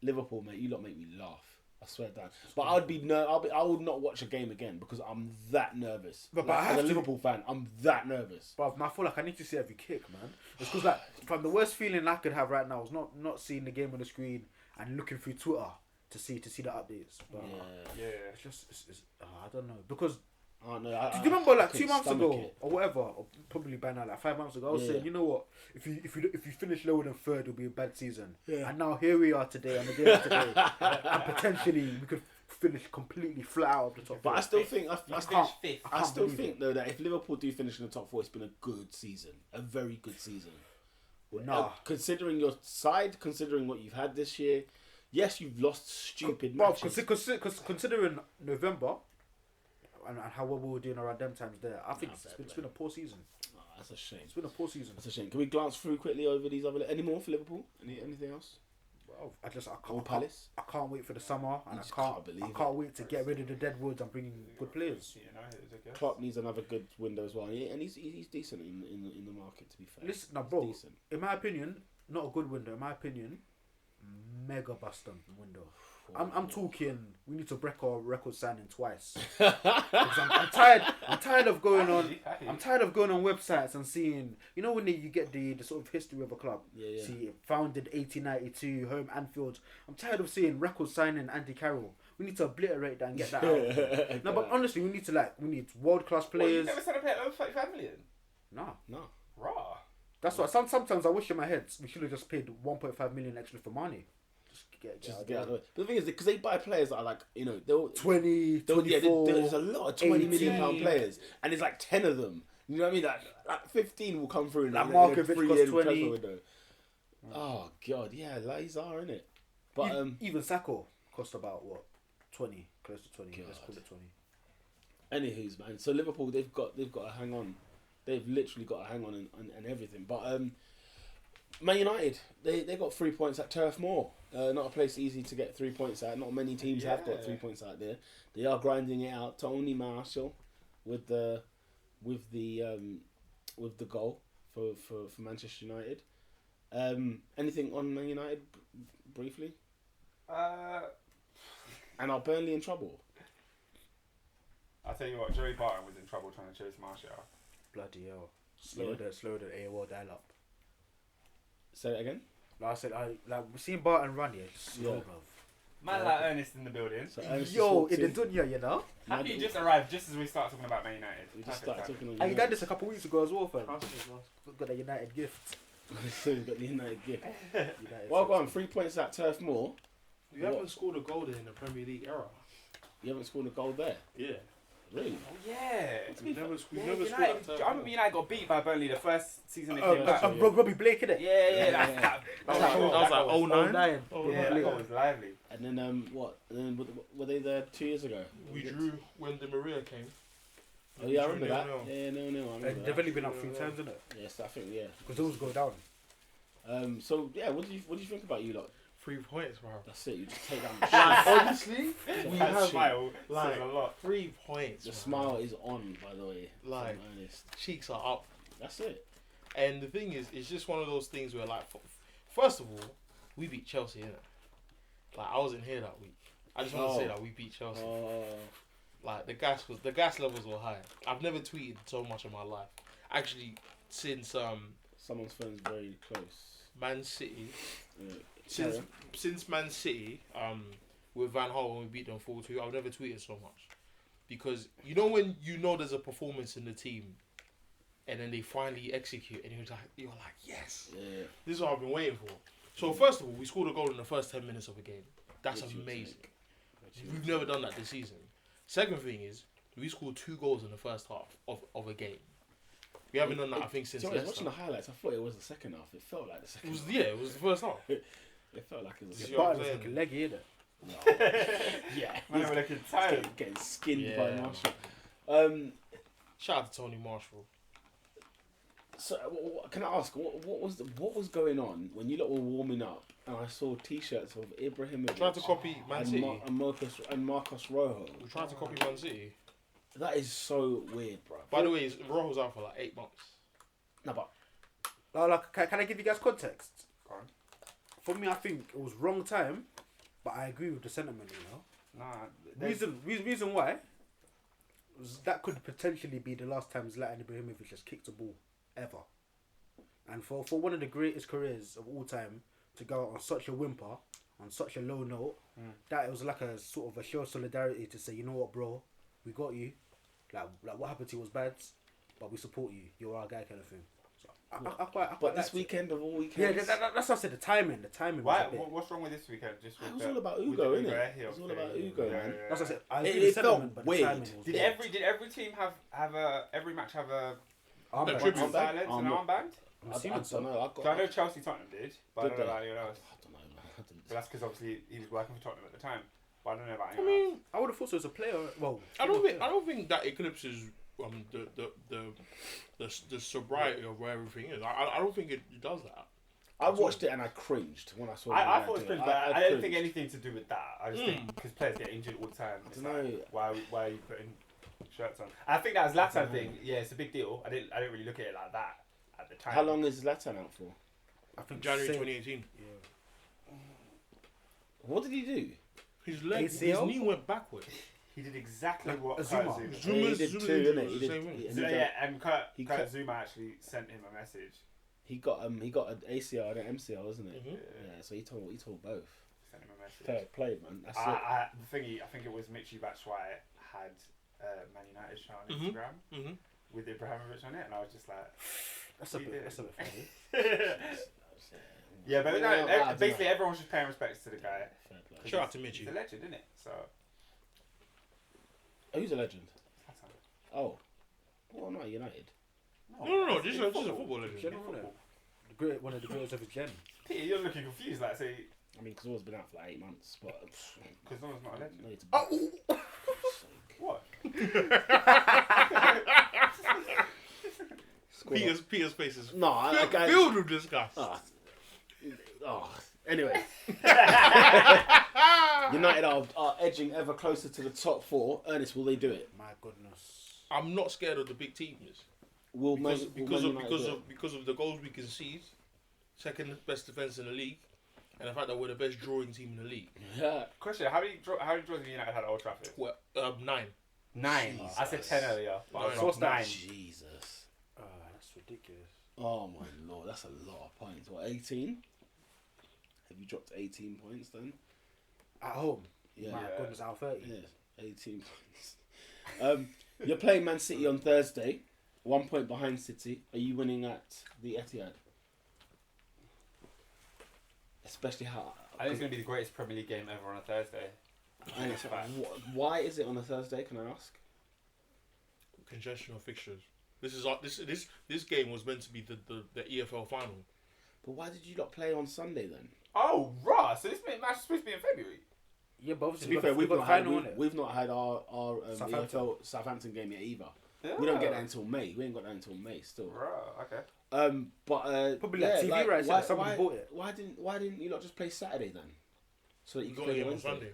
Liverpool, mate. You lot make me laugh. I swear down. But I would not watch a game again because I'm that nervous. But Like, I have as a to- Liverpool fan, I'm that nervous. But I feel like I need to see every kick, man. It's because like from the worst feeling I could have right now is not seeing the game on the screen and looking through Twitter to see the updates. But Yeah. Yeah. it's just I don't know because Oh no! Do you remember like 2 couldn't months stomach ago it. or whatever, or probably by now, like 5 months ago, I was Yeah. saying, you know what? If you finish lower than third, it'll be a bad season. Yeah. And now here we are today, on the day of today, and potentially we could finish completely flat out of the top. But four. I still think I can't- finished fifth. I I can't still believe think it. though that if Liverpool do finish in the top four, it's been a good season, a very good season. Nah. Considering your side, considering what you've had this year, yes, you've lost stupid Bro, matches. considering November and how well we were doing around them times there, I think Nah, it's been a poor season. Oh, that's a shame. It's been a poor season. That's a shame. Can we glance through quickly over these other? Any more for Liverpool? Anything else? Well, I Or can't, Palace? I can't wait for the summer, and You I just can't can't believe I can't wait to get rid of the dead woods and bring in good players. United, I guess. Klopp needs another good window as well, and he's decent in the market, to be fair. Listen, now, He's bro, decent. in my opinion, not a good window. In my opinion, mega buster window. I'm talking. We need to break our record signing twice. 'Cause I'm tired. I'm tired of going on. I'm tired of going on websites and seeing. You know when you get the sort of history of a club. Yeah. See, founded 1892, home Anfield. I'm tired of seeing record signing Andy Carroll. We need to obliterate that and get that out. No, but honestly, we need world class Well, you players. never signed a player over 35 million. Nah. No. Raw. That's why sometimes I wish in my head we should have just paid 1.5 million extra for Mane. Just to get out of the way. But the thing is, because they buy players that are like, they'll 20, yeah, 24, there's a lot of 20 million pound 18. players, and there's like 10 of them. You know what I mean? Like 15 will come through in Like a Markovic 3-year costs 20. transfer window. Oh god, yeah, lies are in it. But even Sacco cost about what 20, close to 20. Let's call it 20. anywho's man. So Liverpool, they've got to hang on. They've literally got to hang on and everything. But Man United, they got 3 points at Turf Moor. Not a place easy to get 3 points at. Not many teams have got 3 points out there. They are grinding it out. Tony Marshall with the goal for Manchester United. Anything on Man United briefly? And are Burnley in trouble? I'll tell you what, Joey Barton was in trouble trying to chase Martial. Bloody hell! Slow the AOL dial up. Say it again. Like I said, we've seen Barton run here. Slow, Yeah. bruv. Man like Ernest in the building. So Ernest just Yo, walked in the in. dunya, you know. Have you just arrived just as we start talking about Man United? We just Perfect started timing. talking on And you United. done this a couple weeks ago as well, fam. Got a United gift. So we've got the United gift. United Well, go gift. on. 3 points at Turf Moor. You haven't scored a goal there in the Premier League era. You haven't scored a goal there. Yeah. Really? Oh, yeah. We've never scored United, at Turf I remember United got beat by Burnley the first season they Oh, came back. Robbie Blake, innit? Yeah, Yeah. that was like 09. 09. Yeah, that goal was lively. And then what? And then were they there 2 years ago? We drew when Di Maria came. Oh yeah, I remember that. 0-0. Yeah, no, I remember They've that. only been up 3 times, innit? Yes, I think yeah. Because those go down. So yeah, what do you think about you lot? 3 points, bro. That's it. You just take down. Honestly, we That have smile like says a lot. 3 points. The bro. smile is on, by the way. Like- I'm honest. Cheeks are up. That's it. And the thing is, it's just one of those things where, like, first of all, we beat Chelsea, innit? Like, I wasn't here that week. I just want to say that we beat Chelsea. Oh, Like, the gas levels were high. I've never tweeted so much in my life. Actually, since someone's phone's very close. Man City, Yeah. since Man City, with Van Gaal when we beat them 4-2, I've never tweeted so much. Because you know when you know there's a performance in the team, and then they finally execute, and you're like, yes, Yeah. this is what I've been waiting for. So first of all, we scored a goal in the first 10 minutes of a game. That's Which was amazing. sick. We've never done that this season. Second thing is, we scored 2 goals in the first half of a game. We haven't done that, I think, since So I was watching Leicester. the highlights. I thought it was the second half. It felt like the second. It was the first half. It felt like it was. Yeah. The Barton I'm was saying. looking leggy, innit? yeah. Man, we're looking tired. Getting skinned by Yeah. Marshall. Shout out to Tony Marshall. So can I ask what was going on when you lot were warming up and I saw T-shirts of Ibrahimovic We tried to copy Man and, City. and Marcos Rojo? We tried to copy Man City. That is so weird, bro. By the way, Rojo's out for like 8 months. No, but Can I give you guys context? Go on. For me, I think it was wrong time, but I agree with the sentiment, you know? Nah, Reason why was that could potentially be the last time Zlatan Ibrahimovic has kicked a ball ever. And for one of the greatest careers of all time to go out on such a whimper, on such a low note, that it was like a sort of a show of solidarity to say, you know what, bro, we got you. like what happened to you was bad, but we support you. You're our guy, kind of thing. So I quite But this liked it. weekend of all Yeah, weekends, that's what I said. The timing. Why? Was a bit. What's wrong with this weekend? Just it with was the- all about with Ugo, the innit? Ugo It was all thing. about Ugo, man. That's what I said. I It- agree with it felt sentiment, but weird. the timing was Did bad. every team have a every match have a Armband. tribute. one silence and an armband? I'm I assuming don't so. know. So I know Chelsea Tottenham did, but I Did don't know they? about anyone else. I don't know, man. I didn't. But that's because obviously he was working for Tottenham at the time. But I don't know about I anyone mean, I would have thought so as a player. Well, I don't think that eclipses the sobriety of where everything is. I don't think it does that. I watched it and I cringed when I saw. I Man thought it was do cringe, but I don't think cringed. anything to do with that. I just think because players get injured all the time. It's dunno. like, why are you putting shirts on? I think that was Zlatan thing. Yeah, it's a big deal. I didn't really look at it like that at the time. How long is Zlatan out for? I think January same- 2018. Yeah. What did he do? His leg, his ACL? knee went backward. He did exactly what Zuma. Kurt Zuma. He did Zuma's too, injury innit? was He the did. same thing. he So, did- yeah, and he Kurt cut- Zuma actually sent him a message. He got an ACL and an MCL, isn't it? Mhm. Yeah. So he told both. Sent him a message. Fair play, man. That's it. I think it was Michy Batshuayi had Man United show on Mhm. Instagram Mhm. with Ibrahimovic on it, and I was just like, That's a He bit. did. That's a bit funny. yeah, but Well, no, I don't know. basically everyone's just paying respects to the guy. Fair play. 'Cause Shout out to he's Michy. a legend, isn't it? So, Oh, who's a legend? Zlatan. Oh, well, not United. No, it's just in a football legend. General, innit? The great, one of the greatest of his gen. Peter, you're looking confused, like say, I mean, Cazorla's been out for like 8 months, but because no one's not a legend. no need to. What? Peter's face is No, I filled with disgust. Anyway, United are edging ever closer to the top 4. Ernest, will they do it? My goodness. I'm not scared of the big teams Will because Man United do it? because of the goals we concede, second best defense in the league, and the fact that we're the best drawing team in the league. Yeah. Question: How many draws have United had at Old Trafford? Well, 9. 9. I said 10 earlier, but I was Nine. wrong. 9. Jesus. That's ridiculous. Oh my lord, that's a lot of points. What, 18? Have you dropped 18 points then? At home. Yeah. My Yeah. goodness, out 30. Yes, 18 points. You're playing Man City on Thursday. 1 point behind City. Are you winning at the Etihad? Especially how. I think it's going to be the greatest Premier League game ever on a Thursday. And it's- why is it on a Thursday? Can I ask? Congestion of fixtures. This game was meant to be the EFL final. But why did you not play on Sunday then? Oh, right. So this match is supposed to be in February. Yeah, but To obviously be fair, we've got the final on it. we've not had our Southampton. EFL Southampton game yet either. We don't get that until May. We ain't got that until May still. Right, okay. Probably like TV rights, Why, innit? Somebody bought it. Why didn't you not just play Saturday then? So that you You could got a play game on Wednesday. Sunday.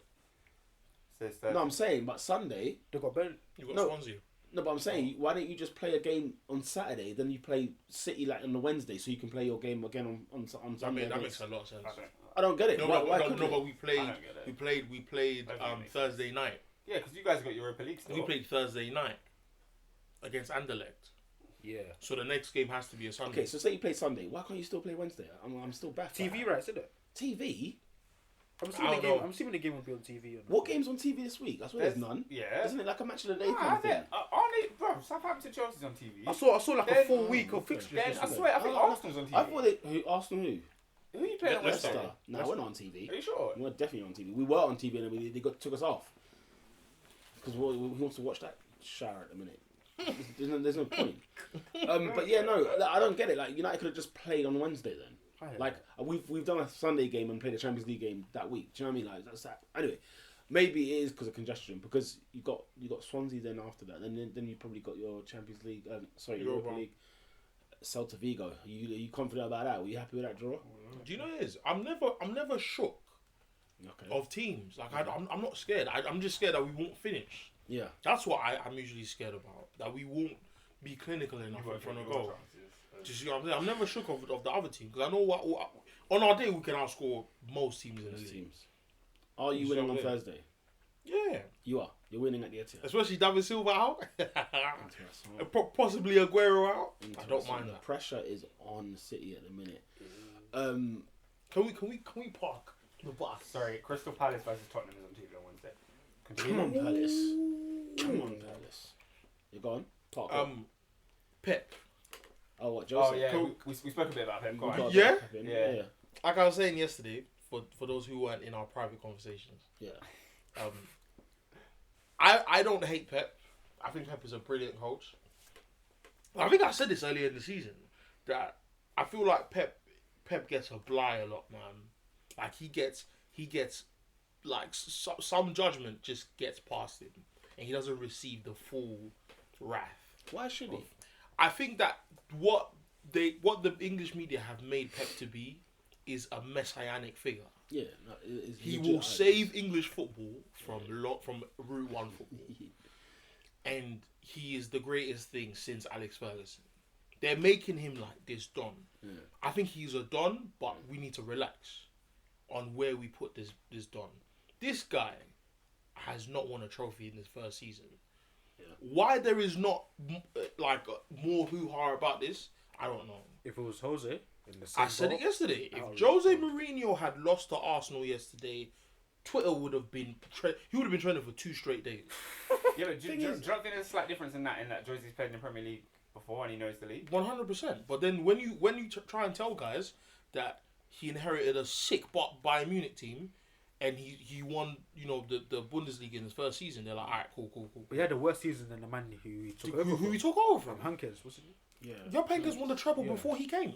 So it's Thursday. No, I'm saying, but Sunday. They got burnt. You got No. Swansea. No, but I'm saying, why don't you just play a game on Saturday, then you play City like on the Wednesday, so you can play your game again on Sunday. That against- makes a lot of sense. I don't get it. Why couldn't but it? we played. I don't get it. We played That doesn't make Thursday night. Yeah, because you guys got Europa League still. We played Thursday night against Anderlecht. Yeah. So the next game has to be a Sunday. Okay, so say you play Sunday, why can't you still play Wednesday? I'm still baffled. TV rights, isn't it? TV? I'm assuming I the don't game. know. I'm assuming the game will be on TV. What game's on TV this week? I swear there's none. Yeah. Isn't it like a match of the day Nah, kind of thing? aren't it, bro? Southampton Chelsea's on TV. I saw like a Then- full week of fixtures. Then this I week. swear, I think Oh, Arsenal's on TV. I thought Arsenal who? Who are you playing on Leicester. Wednesday? Leicester. No, we're not on TV. Are you sure? We were definitely on TV. We were on TV and then took us off. Because we wants to watch that shower at the minute. There's no point. But yeah, no, I don't get it. Like United could have just played on Wednesday then. Like we've done a Sunday game and played a Champions League game that week. Do you know what I mean? Like that's that. Anyway, maybe it is because of congestion. Because you got Swansea then after that, and then you probably got your Champions League. Europa League. Celta Vigo. Are you confident about that? Were you happy with that draw? Do you know what it is? I'm never shook Okay. of teams. Like I'm not scared. I'm just scared that we won't finish. Yeah. That's what I'm usually scared about. That we won't be clinical enough in front of goal. Do you see what I'm saying? I'm never shook of the other team because I know what on our day we can outscore most teams in the Those league. teams. Are you You winning sure on will. Thursday? Yeah, You are. You're winning at the Etihad. especially David Silva out, Interesting. possibly Aguero out. I don't Interesting. mind The that. pressure is on City at the minute. Can we park the bus? Sorry, Crystal Palace versus Tottenham is on TV on Wednesday. Come on, Palace. Come on, Palace. You're gone. Park. Pep. Oh, what? Oh Jose? yeah, Cool. we spoke a bit about him. Go We on. got Yeah? Pep in. Yeah. Yeah. Like I was saying yesterday, for those who weren't in our private conversations, Yeah. I don't hate Pep. I think Pep is a brilliant coach. I think I said this earlier in the season that I feel like Pep gets a bly a lot, man. Like he gets like some judgment just gets past him, and he doesn't receive the full wrath. Why should he? I think that what the English media have made Pep to be is a messianic figure. Yeah. No, it's He legit, will save English football from Route 1 football. And he is the greatest thing since Alex Ferguson. They're making him like this Don. Yeah. I think he's a Don, but we need to relax on where we put this Don. This guy has not won a trophy in his first season. Yeah. Why there is not more hoo-ha about this, I don't know. If it was Jose in the same I said boat, it yesterday. Oh, If Jose Mourinho had lost to Arsenal yesterday, Twitter would have been he would have been trending for 2 straight days. Yeah, but do you not think there's a slight difference in that Jose's played in the Premier League before and he knows the league? 100%. But then when you try and tell guys that he inherited a sick Bayern Munich team and he won the Bundesliga in his first season, they're like, alright, cool. But he had the worst season than the man who he took over Who from. he took over From from? Hankers, wasn't he? Yeah. Job Heynckes won the treble before he came.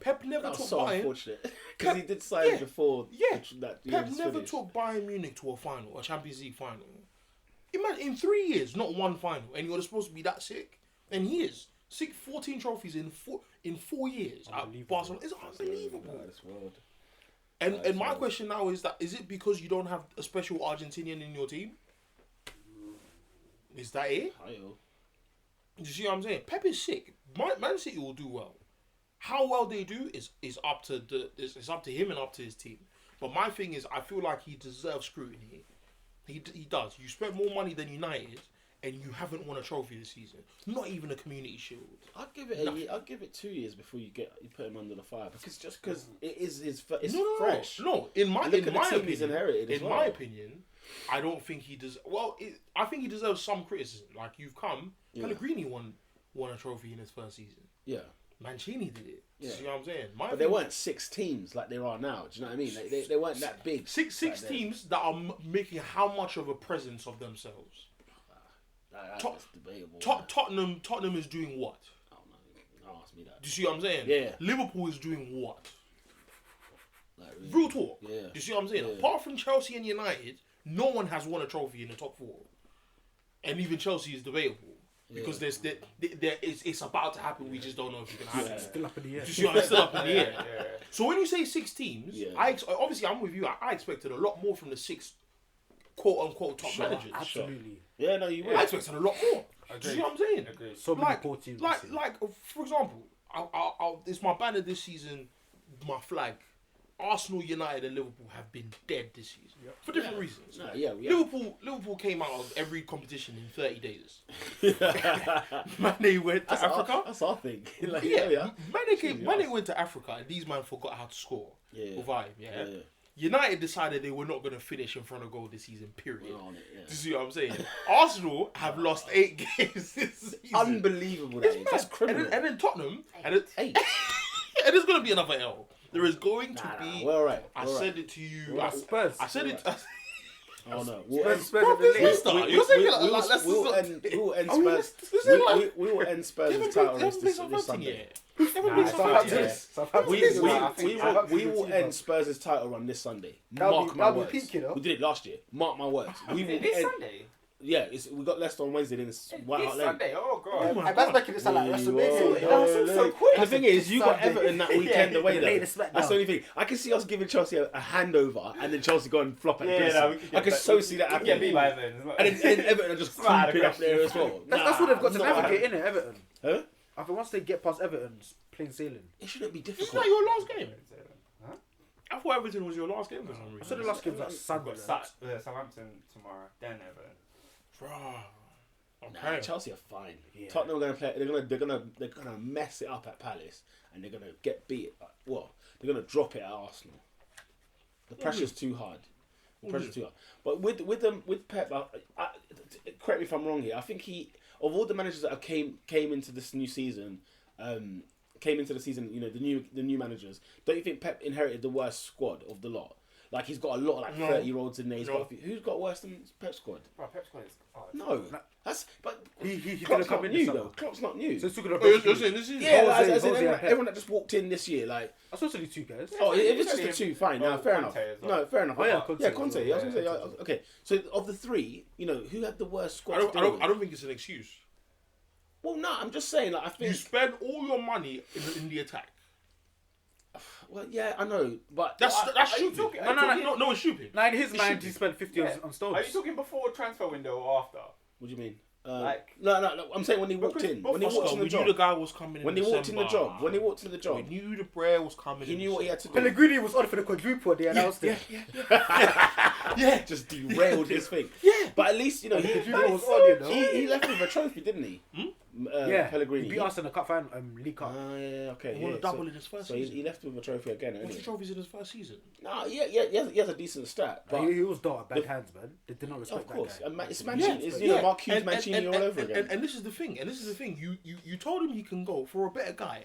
Pep never That was took so Bayern. unfortunate because he did sign yeah, before. yeah. That year Pep was never finished. took Bayern Munich to a final, a Champions League final. Imagine in 3 years, not one final, and you're supposed to be that sick, and he is 14 trophies in 4 years at Unbelievable. Barcelona. It's unbelievable. This world. And my question now is it because you don't have a special Argentinian in your team? Is that it? Hi-yo. You see what I'm saying? Pep is sick. Man City will do well. How well they do is up to it's up to him and up to his team. But my thing is, I feel like he deserves scrutiny. He does. You spent more money than United, and you haven't won a trophy this season. Not even a Community Shield. I'd give it Nothing. I'd give it 2 years before you put him under the fire because it is it's No. fresh. No, in my And look at the team opinion, he's inherited as in well. my opinion, I don't think he does. Well, I think he deserves some criticism. Like you've come, Yeah. Pellegrini won a trophy in his first season. Yeah. Mancini did it. Yeah. See what I'm saying? But there weren't 6 teams like there are now. Do you know what I mean? They weren't that big. six back then. teams that are making how much of a presence of themselves. That's debatable. Tottenham is doing what? I don't know. Don't ask me that. Do you see what I'm saying? Yeah. Liverpool is doing what? Like, really. Real talk. Yeah. Do you see what I'm saying? Yeah. Apart from Chelsea and United, no one has won a trophy in the top 4. And even Chelsea is debatable. Because it's about to happen, we just don't know if it can happen. It's still up in the air. Do you see what I'm still up in the air? Yeah. So when you say 6 teams, Yeah. obviously I'm with you. I expected a lot more from the 6 quote-unquote top Sure. managers. Absolutely. Yeah, no, you would. I expected a lot more. Do you see what I'm saying? Agreed. So many Like, poor teams. like, this year. like, for example, it's my banner this season, my flag. Arsenal, United, and Liverpool have been dead this season for different reasons. No, yeah. Liverpool came out of every competition in 30 days. Man, they went to Africa. That's our thing. Like, Yeah, Jeez, when they went to Africa, and these men forgot how to score. Yeah. Or vibe, yeah. Yeah. United decided they were not going to finish in front of goal this season. Period. We're on it, yeah. Do you see what I'm saying? Arsenal have lost 8 games this season. Unbelievable. That is. That's criminal. And then Tottenham, and there's going to be another L. There is going to be. We're all right. I We're all said right. it to you. Well, Spurs. I said it. Oh no. Spurs Bro, in the league. Leicester. You're saying it like let's we'll end Are we Spurs. this is like- We will end They Spurs' haven't title played race this Southampton Sunday. yet. They haven't played Southampton Southampton yet. yet. Southampton We is will good. end Spurs' title run this Sunday. That'll Mark be- my that'll be words. peak, you know. We did it last year. Mark my words. We will This end. Sunday? Yeah, we got Leicester on Wednesday. Then it's White This Hart Lane. Sunday? Oh, Oh God. my And that's God. making it sound like WrestleMania. Whoa, That seems so look. quick. And the thing is, you got Sunday. Everton that weekend Yeah, away the though. latest SmackDown. That's the only thing. I can see us giving Chelsea a handover and then Chelsea go and flop at Bristol. I can so see that Yeah, happening. beat by then. And then Everton are just It's not creeping up there as well. That's what they've got to Nah, it's not navigate, happening. innit, Everton? Huh? I think once they get past Everton, it's plain sailing. It shouldn't be Isn't difficult. that your last game? Huh? I thought Everton was your last game for some reason. I said the last game was at We've Sunderland. got Southampton tomorrow. Then Everton. Bruh. Nah, Okay. Chelsea are fine. Yeah. Tottenham are going to play. They're gonna mess it up at Palace, and they're gonna get beat. Well, they're gonna drop it at Arsenal. The pressure's too hard. The pressure's too hard. But with Pep, correct me if I'm wrong here. I think he of all the managers that have came into this new season, came into the season, you know, the new managers, don't you think Pep inherited the worst squad of the lot? Like, he's got a lot of like 30-year-olds in there. Who's got worse than Pep's squad? Bro, Pep's squad is hard. No, but He Klopp's didn't come not in new this though. summer. Klopp's not new. So it's talking Oh, about you're saying this is Yeah, Jose, as in Jose and Pep. everyone that just walked in this year, like, I saw only 2 guys. oh, if it's It's just the only 2, fine. well, No, fair Conte enough. as well. No, fair enough. Oh, yeah, Conte yeah, as Conte. well. I was gonna say, Yeah, okay. So of the 3, you know, who had the worst squad? I to deal with? don't think it's an excuse. Well, no, I'm just saying, like, I think. You spend all your money in the attack. Well, yeah, I know, but That's are you stupid. talking- No, it's stupid. Now in his It mind, should he be. spent 50 Yeah. on Stones. Are you talking before transfer window or after? what do you mean? Like- no, I'm saying when he walked Because in, both when he of us walked Oscar, in the we knew job, the guy was coming. when he walked in the December. job, when he walked in the We job, knew the prayer was coming. he in knew what he had to do. Pellegrini was on for the quadruple. They announced it. Yeah, just derailed his thing. Yeah. But at least, you know, The quadruple was on, you know. he left with a trophy, didn't he? Yeah, Pellegrini. He beat us in the cup final, League Cup. Yeah, okay. He won yeah, a double so, in his first so season. he left with a trophy again. What's Anyway. the trophies in his first season? No, yeah, he has a decent stat. But He was dealt at bad the- hands, man. They did not respect of course, that guy. it's Mancini. It's, you know, Mark Hughes, Mancini all over again. And this is the thing. You told him he can go for a better guy.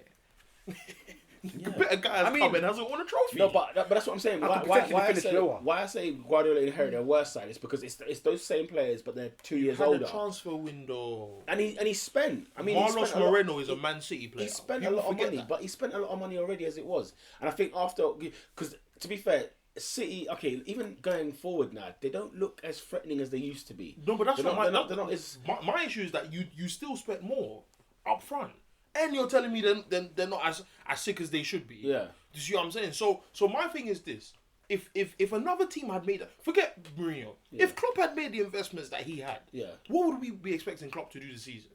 The better guy has come and hasn't won a trophy. No, but that's what I'm saying. I Why, could why, potentially why, I finish say, lower. why I say Guardiola inherited their worst side is because it's those same players, but they're 2 years had older. a transfer window. And he spent. I mean, Marlos he spent a lot- Moreno is a Man City player. He spent People a lot of forget money, that. but he spent a lot of money already as it was. And I think after, because to be fair, City, okay, even going forward now, they don't look as threatening as they used to be. No, but that's They're not not- my. they're not as- My issue is that you still spent more up front, and you're telling me they're not as sick as they should be. Yeah. Do you see what I'm saying? So my thing is this: if another team had made forget Mourinho, if Klopp had made the investments that he had, Yeah. what would we be expecting Klopp to do this season?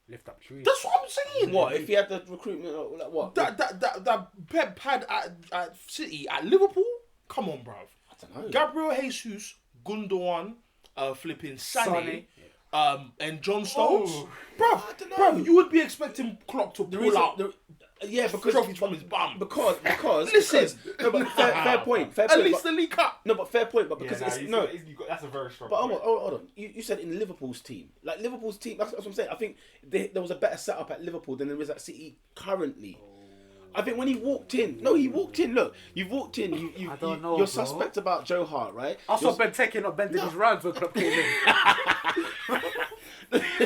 Lift up trees. That's what I'm saying. What if he had the recruitment? Like what? That Pep had at City at Liverpool? Come on, bruv. I don't know. Gabriel Jesus, Gundogan, flipping Sané, Sané. and John Stones. Oh. I don't know. Bruv, you would be expecting Klopp to pull out yeah, because trophies from his bum. because Listen. no, but fair point. At least the League Cup. No, but fair point. But Yeah, because nah, it's he's- no. that's a very strong. But point. hold on. You said in Liverpool's team. Like Liverpool's team, that's what I'm saying. I think there was a better setup at Liverpool than there is at City currently. I think when he walked in, look, you've walked in, I don't know, you're bro. suspect about Joe Hart, right? I saw Ben taking up bending his rounds when Klopp came in.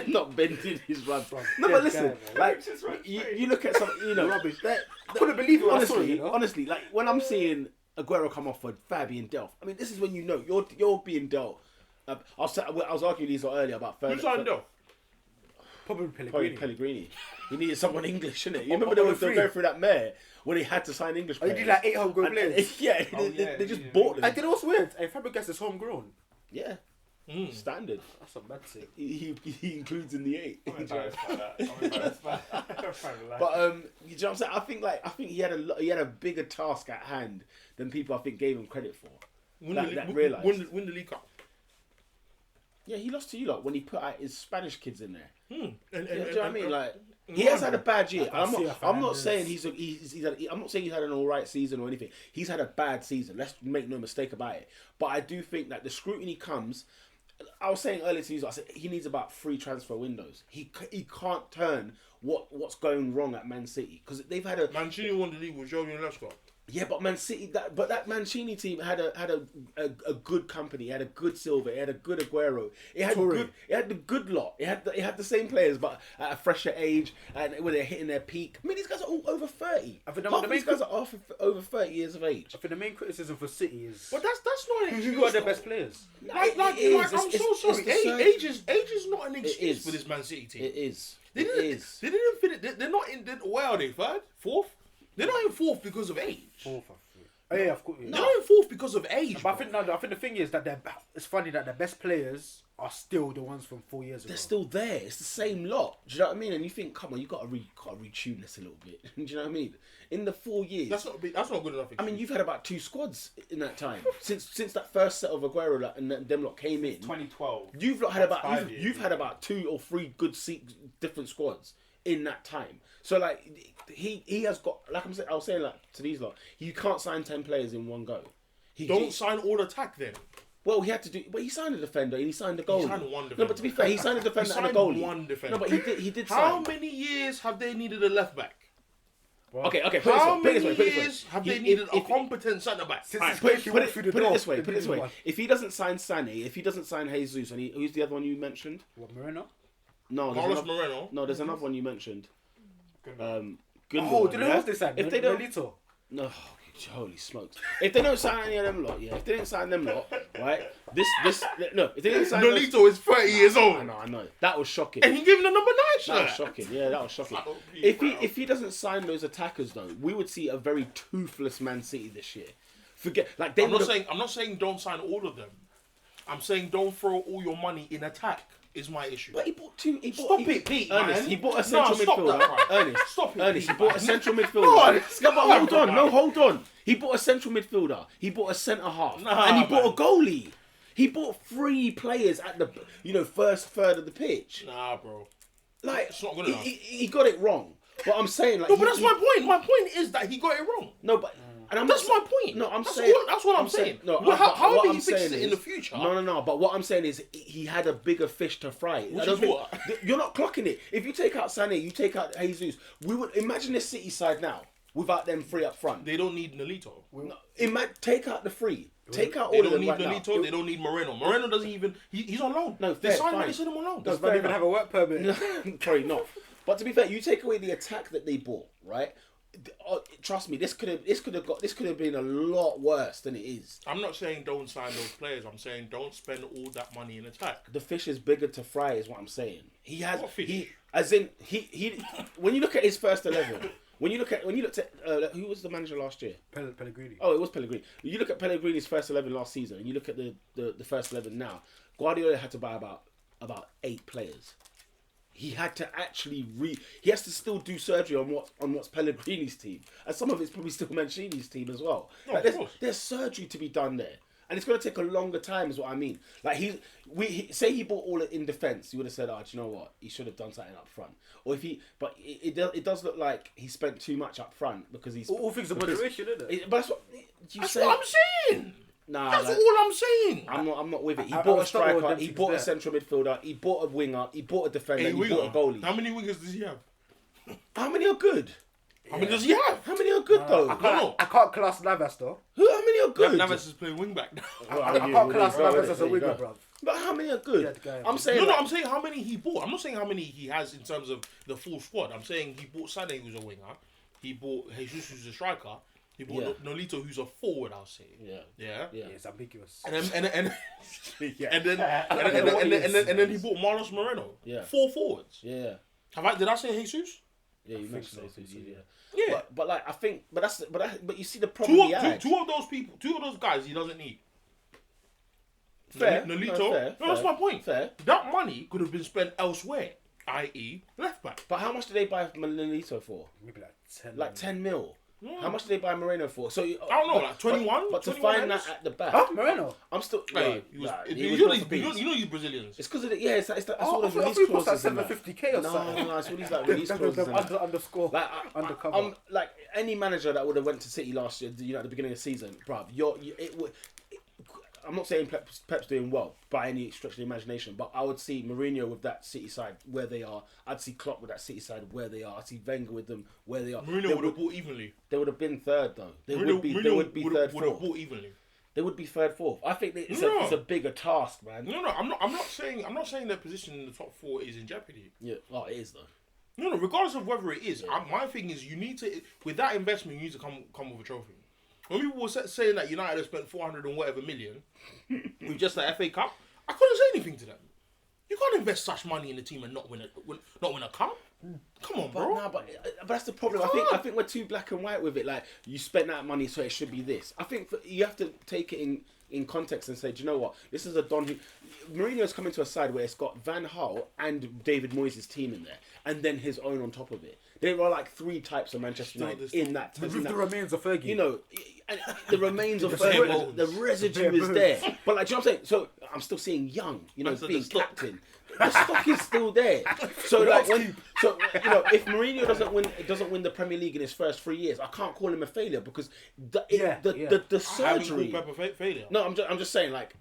Not bending his run. No, Yeah, but listen, guy, man. like Just run you straight. look at some, Rubbish. I couldn't believe it when I saw it, you know? honestly, like when I'm seeing Aguero come off for Fabian Delph, I mean, this is when you know you're being dealt. I was arguing these earlier about Who signed off? Probably Probably Pellegrini. Pellegrini. He needed someone English, innit? You remember they were going through that mare when he had to sign English Oh, he players. did like 8 homegrown And- players. yeah, Oh, they just yeah, bought I them. did know what's weird. Hey, Fabregas is homegrown. Yeah, standard. That's a mad thing. He includes in the 8. I'm embarrassed by that. I'm embarrassed by that. I'm trying to laugh. But you know what I'm saying? I think he had a bigger task at hand than people I think gave him credit for. Win the League Cup. Yeah, he lost to you lot when he put out his Spanish kids in there. And, Do you know what I mean? Like he has had a bad year. I'm not Fernandez. saying I'm not saying he's had an all right season or anything. He's had a bad season. Let's make no mistake about it. But I do think that the scrutiny comes. I was saying earlier to you, I said he needs about 3 transfer windows. He can't turn what's going wrong at Man City because they've had a Mancini won the league with Jovian Lescott. yeah, but Man City that Mancini team had a good company. It had a good Silva. It had a good Aguero. It had the good lot. It had the same players, but at a fresher age and when they're hitting their peak. I mean, these guys are all over 30. I think Half of these guys are over 30 years of age. I think the main criticism for City is But that's not an excuse. who are their though. best players. Like, It is. I'm so It's sorry. the same. Age is not an excuse is. for this Man City team. It is. They It didn't. is. They didn't finish. They're not in. Where are they? Third, fourth? They're not in fourth because of age. Fourth, I think. Oh yeah, of course. They're not in fourth because of age. But I think the thing is that it's funny that the best players are still the ones from 4 years ago. They're still there. It's the same lot. Do you know what I mean? And you think, come on, you got to retune this a little bit. Do you know what I mean? In the 4 years, That's not good enough. I mean, you've had about 2 squads in that time since that first set of Aguero and them lot came in. 2012. You've not had That's about 5 years. you've had about 2 or 3 good different squads in that time. So like he has got like I was saying like to these lot, you can't sign 10 players in one go. Don't sign all attack then. Well, he had to do. But he signed a defender and he signed a goalie. He signed one No, defender. but to be fair, he signed a defender and a signed goalie. one defender. No, but he did How sign. many years have they needed a left back? Okay. Put How it many this way. Put it years this way. have they If- needed a if- competent centre back? Since Alright, his put place, he it walked through the put it door. this way. Put it this way. One. If he doesn't sign Sané, if he doesn't sign Jesus, and who's the other one you mentioned? What, Moreno? No, there's Carlos another, Moreno. no, there's another one you mentioned. Good. Gundogan, Oh, do you know yeah? what they signed? If they don't, Nolito. no, holy smokes! If they don't sign any of them lot, yeah. If they didn't sign them lot, right? No. If they didn't sign those- Nolito is 30 years old. I know. That was shocking. And he gave him the number 9 That was shirt. shocking. Yeah, that was shocking. That'll be If he doesn't sign those attackers though, we would see a very toothless Man City this year. Forget like they I'm would've- not saying don't sign all of them. I'm saying don't throw all your money in attack. Is my issue. But he bought two. Stop it, Pete, Ernest, man. he bought a No, central stop midfielder. that, man. Ernest, Stop it, Ernest, he Pete, bought a man. central midfielder. No, No, it's but hold not, on. man. No, hold on. He bought a central midfielder. He bought a centre half, Nah, and he bought man. a goalie. He bought 3 players at the first third of the pitch. Nah, bro. Like It's not good he, enough. he got it wrong. But I'm saying like No, but that's my point. My point is that he got it wrong. No, but and I'm That's not, my point. No, I'm that's saying that's what I'm saying. No, Well, how what do I'm you fix saying it is, in the future? No. But what I'm saying is he had a bigger fish to fry. Which I don't is think- what? You're not clocking it. If you take out Sané, you take out Jesus. We would imagine this City side now without them 3 up front. They don't need Nolito. Take out the 3. Take out They all of don't them need right Nolito. now. They don't need Moreno. Moreno doesn't even. He's on loan. No, they fair, signed him. fine. They sent him on loan. Does fair not even enough. have a work permit. Probably not. But to be fair, you take away the attack that they bought, right? Trust me, this could have been a lot worse than it is. I'm not saying don't sign those players. I'm saying don't spend all that money in attack. The fish is bigger to fry, is what I'm saying. He has What fish? he. When you look at his first 11, when you looked at who was the manager last year? Pellegrini. Oh, it was Pellegrini. You look at Pellegrini's first 11 last season, and you look at the first 11 now. Guardiola had to buy about 8 players. He had to actually he has to still do surgery on what's Pellegrini's team, and some of it's probably still Mancini's team as well. No, Like, of course. there's surgery to be done there, and it's going to take a longer time, is what I mean. Like say he bought all it in defence, you would have said, "Oh, do you know what? He should have done something up front." Or if it does look like he spent too much up front because he's All things of moderation, isn't it? But that's what That's what I'm saying. Nah, That's like, all I'm saying. I'm not with it. He I bought a was stuck with striker, them he things bought a there. central midfielder, he bought a winger, he bought a defender, Hey, he winger. bought a goalie. How many wingers does he have? How many are good? How many does he have? How many are good though? I can't class Navas though. How many are good? Navas is playing wing back now. Well, I you- can't there class you go, Navas innit? as a There you winger, go. bruv. But how many are good? Yeah, the guy- I'm saying No, like, I'm saying how many he bought. I'm not saying how many he has in terms of the full squad. I'm saying he bought Sané, who's a winger. He bought Jesus, who's a striker. He bought Yeah. Nolito, who's a forward. I'll say. yeah. Yeah. Yeah. It's ambiguous. And then Yeah. and then he bought Marlos Moreno. Yeah. 4 forwards. Yeah. Did I say Jesus? Yeah, you mentioned so, those two, yeah. Yeah. But like I think but you see the problem he had. Two of those people, 2 of those guys, he doesn't need. Fair. Nolito. No, fair, No, that's fair, my point. Fair. That money could have been spent elsewhere, i.e., left back. But how much did they buy Nolito for? Maybe like 10. Like 10 mil. Yeah. How much did they buy Moreno for? So I don't know, like 21? But to 21 find M's? that at the back, Huh? Moreno? I'm still. Hey, no, nah, you he was know going for bees. these Brazilians. It's because of the that's Oh, all I those thought release he was like clauses. and that. 750k or No, something. no, it's all these like release Them clauses. and that. underscore. Like, undercover. I'm like any manager that would have went to City last year, at the beginning of the season, bruv. I'm not saying Pep's doing well by any stretch of the imagination, but I would see Mourinho with that City side where they are. I'd see Klopp with that City side where they are. I'd see Wenger with them where they are. Mourinho would have bought evenly. They would have been third though. They Mourinho would be third, would have fourth. bought evenly. They would be third, fourth. I think it's No. a bigger task, man. No, I'm not saying their position in the top 4 is in jeopardy. Yeah, oh, it is though. No, regardless of whether it is, my thing is you need to, with that investment, you need to come with a trophy. When people were saying that United have spent 400 and whatever million with just the FA Cup, I couldn't say anything to them. You can't invest such money in a team and not win a cup. Come on, bro. But that's the problem. I think we're too black and white with it. Like you spent that money, so it should be this. I think you have to take it in context and say, do you know what? This is a Don who Mourinho's coming to a side where it's got Van Gaal and David Moyes' team in there, and then his own on top of it. There are like 3 types of Manchester United in that. With the remains of Fergie. You know, and the remains of bare Fergie, bones. the residue is there. But like, do you know what I'm saying? So I'm still seeing Young, That's being the stock. captain. The stock is still there. So like if Mourinho doesn't win the Premier League in his first 3 years, I can't call him a failure because the I haven't surgery. called Pep a failure. No, I'm just saying like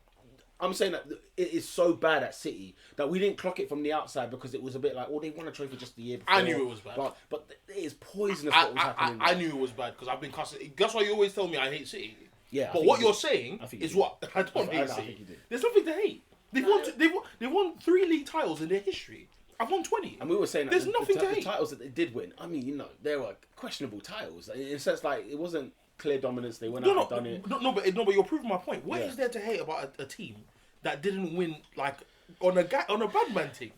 I'm saying that it is so bad at City that we didn't clock it from the outside because it was a bit like, they won a trophy just the year before. I knew it was bad. But it is poisonous what was happening. I knew it was bad because I've been cussing. That's why you always tell me I hate City. Yeah, but what you're saying is did. what I don't hate I City. think you did. There's nothing to hate. They've won 3 league titles in their history. I've won 20. And we were saying that there's nothing to the hate. titles that they did win. I mean, they were questionable titles. In a sense, like it wasn't clear dominance. They went out and done it. No, but you're proving my point. What is there to hate about a team that didn't win like on a bad man team?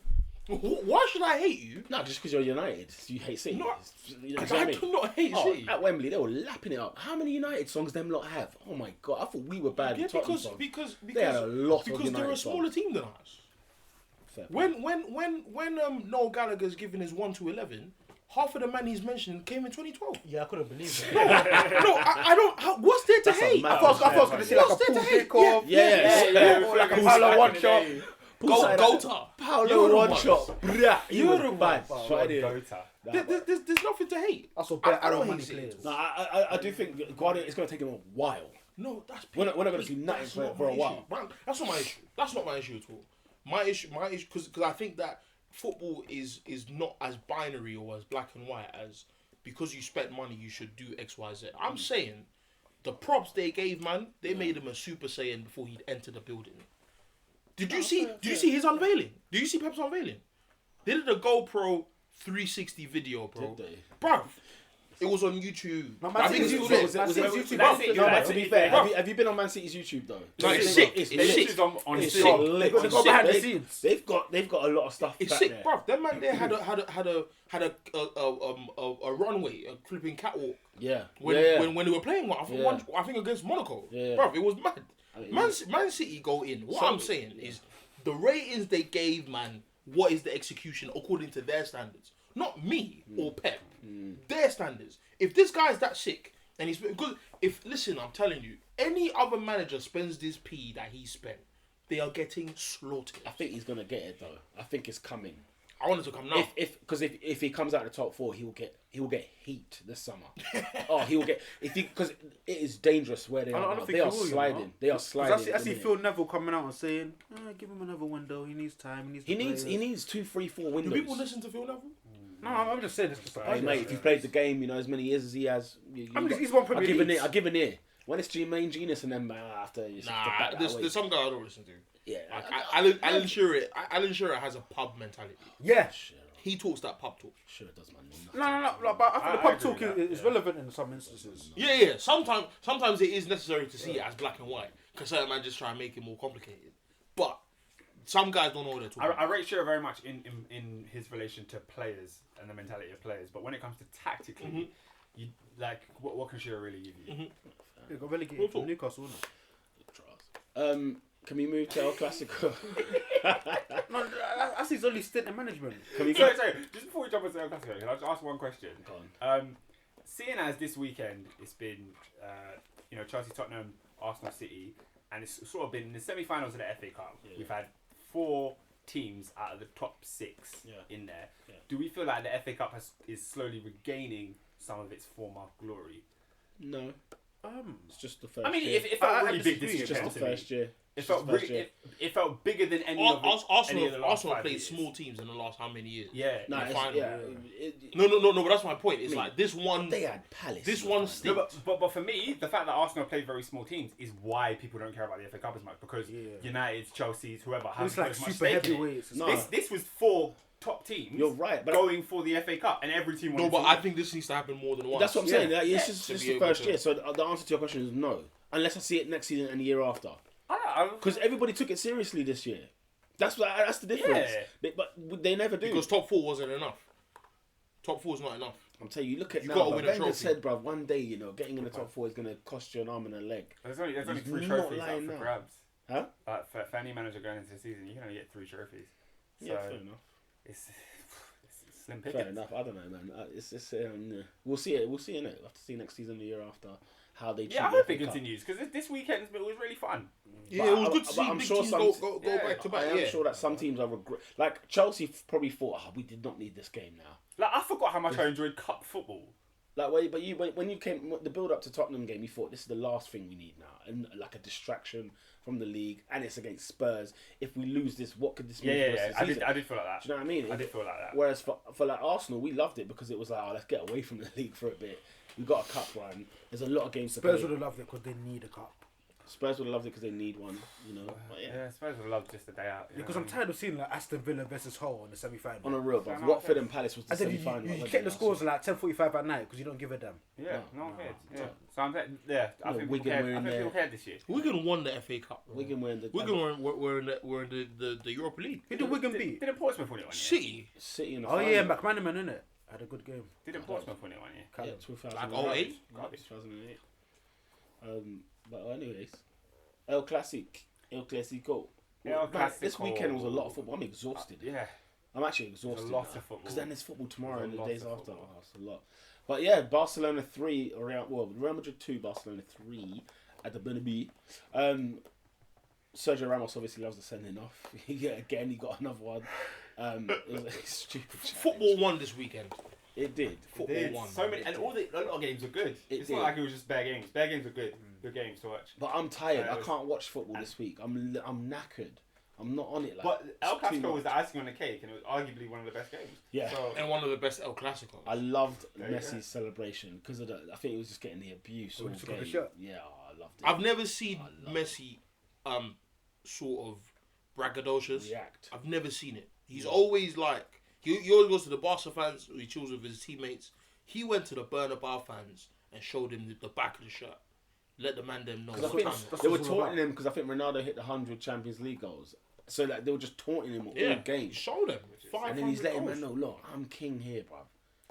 Why should I hate you? No, just because you're United, you hate City. No, You know what I mean? do not hate City. At Wembley, they were lapping it up. How many United songs them lot have? Oh my god, I thought we were bad. Yeah, with Tottenham because songs. They had a lot of because United they're a smaller songs. team than us. Fair When Noel Gallagher's given his 1 to 11, half of the man he's mentioned came in 2012. Yeah, I couldn't believe it. No, I don't. What's there to That's a hate? mad- I thought I was going to say like a What's there Paul to hate? Dickov. Yeah. Like a Paolo one shot. Gota. Paolo one shot. Brah, he was You're bad. the Right there. Gota. There's nothing to hate. That's what I better don't money hate City. players. No, I do think Guardiola, it's going to take him a while. No, that's We're not going to see nothing that's for not a my while. issue. Man, that's not my issue. That's not my issue at all. My issue, because I think that football is not as binary or as black and white as because you spent money you should do X, Y, Z. I'm saying the props they gave, man, they made him a Super Saiyan before he'd enter the building. Did you see his unveiling? Did you see Pep's unveiling? They did a GoPro 360 video, bro. Did they? Bruv, it was on YouTube. No, I think it's Man still City's there. YouTube. That's it, No, yeah, but to be fair, Bro. have you been on Man City's YouTube though? No, it's sick. It's It's sick. sick. on It's sick. so lit. They go It's behind the sick. scenes. They've got a lot of stuff It's back sick, there. bro. That man there had a runway, a flipping catwalk Yeah. when they were playing one. Yeah. I think against Monaco. Yeah. Bro, it was mad. mean, Man City go in. What I'm saying is the ratings they gave, man. What is the execution according to their standards? Not me or Pep. Their standards. If this guy's that sick and he's because listen, I'm telling you, any other manager spends this P that he spent, they are getting slaughtered. I think he's gonna get it though. I think it's coming. I want it to come now. If he comes out of the top 4, he will get heat this summer. He will get because it is dangerous where they I are. don't Now. think They are he will, you sliding. know. They are 'Cause sliding. I see Phil Neville coming out and saying, give him another window. He needs time. He He needs 2, 3, 4 Do windows. people listen to Phil Neville? No, I'm just saying it's just a Hey, mate, if you've played the game, as many years as he has. I mean, he's won Premier Leagues. I give an ear. When it's Jermaine Genius and then after you Nah, there's some guy I don't listen to. yeah. Alan Shearer has a pub mentality. Yeah. He talks that pub talk. Sure does, man. No, but I think the pub agree talk with that, is relevant in some instances. Yeah. Sometimes it is necessary to see it as black and white because certain man just try and make it more complicated. But some guys don't know what they're talking about. I rate Shearer very much in his relation to players and the mentality of players, but when it comes to tactically, you like what can Shearer really give you? He got relegated from Newcastle, wasn't Can we move to El Clasico? it? No, that's his only stint in management. Can we Sorry, just before we jump into El Clasico, can I just ask one question? Go on. Seeing as this weekend it's been, Chelsea, Tottenham, Arsenal, City, and it's sort of been in the semi-finals of the FA Cup. Yeah. We've had 4 teams out of the top 6 in there. Yeah. Do we feel like the FA Cup is slowly regaining some of its former glory? No. It's just the first I mean, year. it felt I really big disagree. this year. It's just the to me. first year. It felt it felt bigger than any of the Arsenal last 5 played years. small teams in the last how many years? Yeah. No, the it's, final. yeah. No, but that's my point. It's I mean, like this one. They had Palace. This in the one final. stick. No, but for me, the fact that Arsenal played very small teams is why people don't care about the FA Cup as much because United's, Chelsea's, whoever has It's like as much super stake in it. heavyweights. No. This was 4 top teams. You're right, but going for the FA Cup, and every team. No, wanted but to I win. think this needs to happen more than once. that's what I'm saying. Like, it's Yeah. just To be the able first to- year. So the answer to your question is no, unless I see it next season and the year after. Because everybody took it seriously this year. That's the difference. Yeah. But they never do. Because top 4 wasn't enough. Top 4 is not enough. I'm telling you, look at You now. gotta But win a Wenger trophy. said, bruv, one day, getting in the top 4 is going to cost you an arm and a leg. There's only He's 3 not trophies up lying for now. grabs. Huh? For any manager going into the season, you can only get 3 trophies. So Yeah, fair enough. it's slim Fair pickings. enough. I don't know, man. We'll see it. We'll see it. We'll have to see next season, the year after, how they. Yeah, I treat hope the it FA Cup. continues because this weekend it was really fun. Yeah, But it was I- good to but see I'm big sure teams some- go yeah, back to I back. am Yeah. sure that some teams are like Chelsea probably thought, we did not need this game now. Like I forgot how much I enjoyed cup football. Like, when you came the build up to Tottenham game, you thought this is the last thing we need now, and like a distraction from the league, and it's against Spurs. If we lose this, what could this mean? For the rest of the season? I did feel like that. Do you know what I mean? I did feel like that. Whereas for like Arsenal, we loved it because it was like, oh, let's get away from the league for a bit. We got a cup run. There's a lot of games to Spurs play. would have loved it because they need a cup. Spurs would have loved it because they need one, you know. But Yeah, Spurs would love just a day out. Because I'm tired of seeing like Aston Villa versus Hull in the semi-final. on a real, but Fair Watford enough. and Palace was the I said semi-final. you wasn't check it, the last scores year? at like 10:45 at night because you don't give a damn. Yeah, no one no, cared. no. Yeah. So I'm saying, yeah, I No, think Wigan people cared. were I in think there. people cared this year. Wigan won the FA Cup. Bro. Wigan were in the Wigan were in the Europa League. Who did Wigan beat? Didn't Portsmouth win it one year? City. City in the Oh final. yeah, McManaman, innit? Had a good game. Didn't Portsmouth win it one year? Yeah, Callum. 2008. Like 08? Garbage. 2008. But anyways, El Clasico. El Man, this Clasico. weekend was a lot of football. I'm exhausted. Yeah. I'm actually exhausted. There's a lot of football. Because then there's football tomorrow There's and a the lot days of after. football. Oh, it's a lot. But yeah, Barcelona 3, Real Madrid 2, Barcelona 3 at the Bernabeu. Sergio Ramos obviously loves the sending off. Again, he got another one. It was a stupid challenge. Football won this weekend. It did. Football won. So many, and a lot of games were good. It's did. not like it was just bare games. Bare games were good. Good games to watch. But I'm tired. Yeah, I can't watch football this week. I'm knackered. I'm not on it. Like, But El it's too Clasico was much. the icing on the cake, and it was arguably one of the best games. Yeah. So, And one of the best El Clasicos. I loved There you go. Messi's celebration because of I think it was just getting the abuse. Oh, all he took off game. his shirt? Yeah, I loved it. I've never seen I love Messi sort of braggadocious. React. I've never seen it. He's always like he always goes to the Barca fans, or he chills with his teammates. He went to the Bernabeu fans and showed him the back of the shirt. Let the man them know. Because I what think time it is. they were what it's all taunting him because I think Ronaldo hit the 100 Champions League goals. So like they were just taunting him all Yeah, game. show them. And then he's 500 letting goals. man know, look, I'm king here, bruv.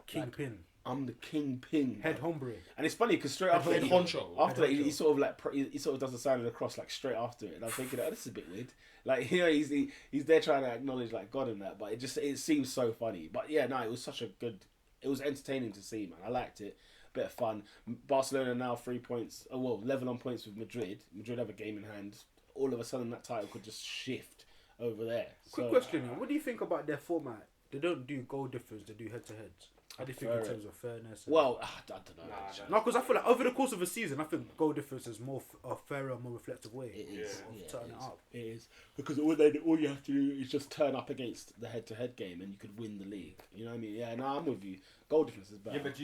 Kingpin. I'm the kingpin. Head bruv." hombre. And it's funny because straight after Head that, honcho. after that, Head he honcho. sort of like he sort of does the sign of the cross like straight after it. And I'm thinking, oh, this is a bit weird. Like he's there trying to acknowledge like God and that, but it seems so funny. But yeah, no, it was such a good. It was entertaining to see, man. I liked it. Bit of fun. Barcelona now 3 points. Oh well, level on points with Madrid. Madrid have a game in hand. All of a sudden, that title could just shift over there. Quick question: what do you think about their format? They don't do goal difference; they do head-to-heads. How do you think in prefer it. terms of fairness? and- Well, I don't know. Nah, no, because I feel like over the course of a season, I think goal difference is more a fairer, more reflective way. It is. of Yeah, turning it it is. up. It is because all you have to do is just turn up against the head-to-head game, and you could win the league. You know what I mean? Yeah, no, I'm with you. Goal difference is better. yeah, but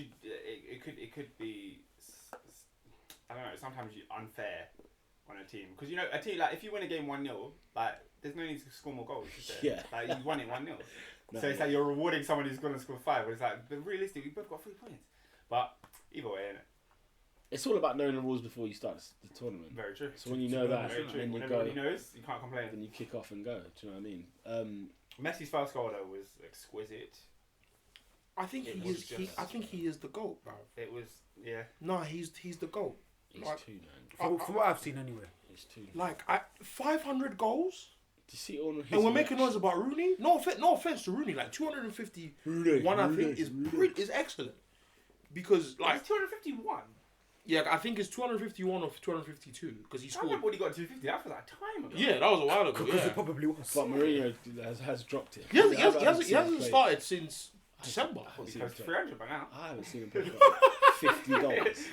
it could be. I don't know. Sometimes unfair on a team because a team like if you win a game 1-0, like there's no need to score more goals. Is there? Yeah. Like you won it 1-0. No, So it's like you're rewarding someone who's going to score 5, but it's like, but realistically, we both got 3 points. But either way, innit? It's all about knowing the rules before you start the tournament. Very true. So when you know that, Very true. then you When go, everybody knows, you can't complain. then you kick off and go. Do you know what I mean? Messi's first goal though was exquisite. I think It he was is. just- I think he is the goat, bro. It was, yeah. No, he's the goat. He's Like- two, man. From what I've seen, anyway. He's two. Like 500 goals, Do you see all of his and we're making reactions? noise about Rooney. No offense to Rooney. Like 250 one, I think is excellent because Like like 251. yeah, I think it's 251 or 252 because he I scored. remember when he got 250. That was like time ago. Yeah, that was a while ago. Because Yeah. it probably was. But Mourinho has dropped it. He hasn't, I haven't seen him hasn't play. started since December. I haven't He's seen him close to play. 300 by now. I haven't seen him play for 50 goals.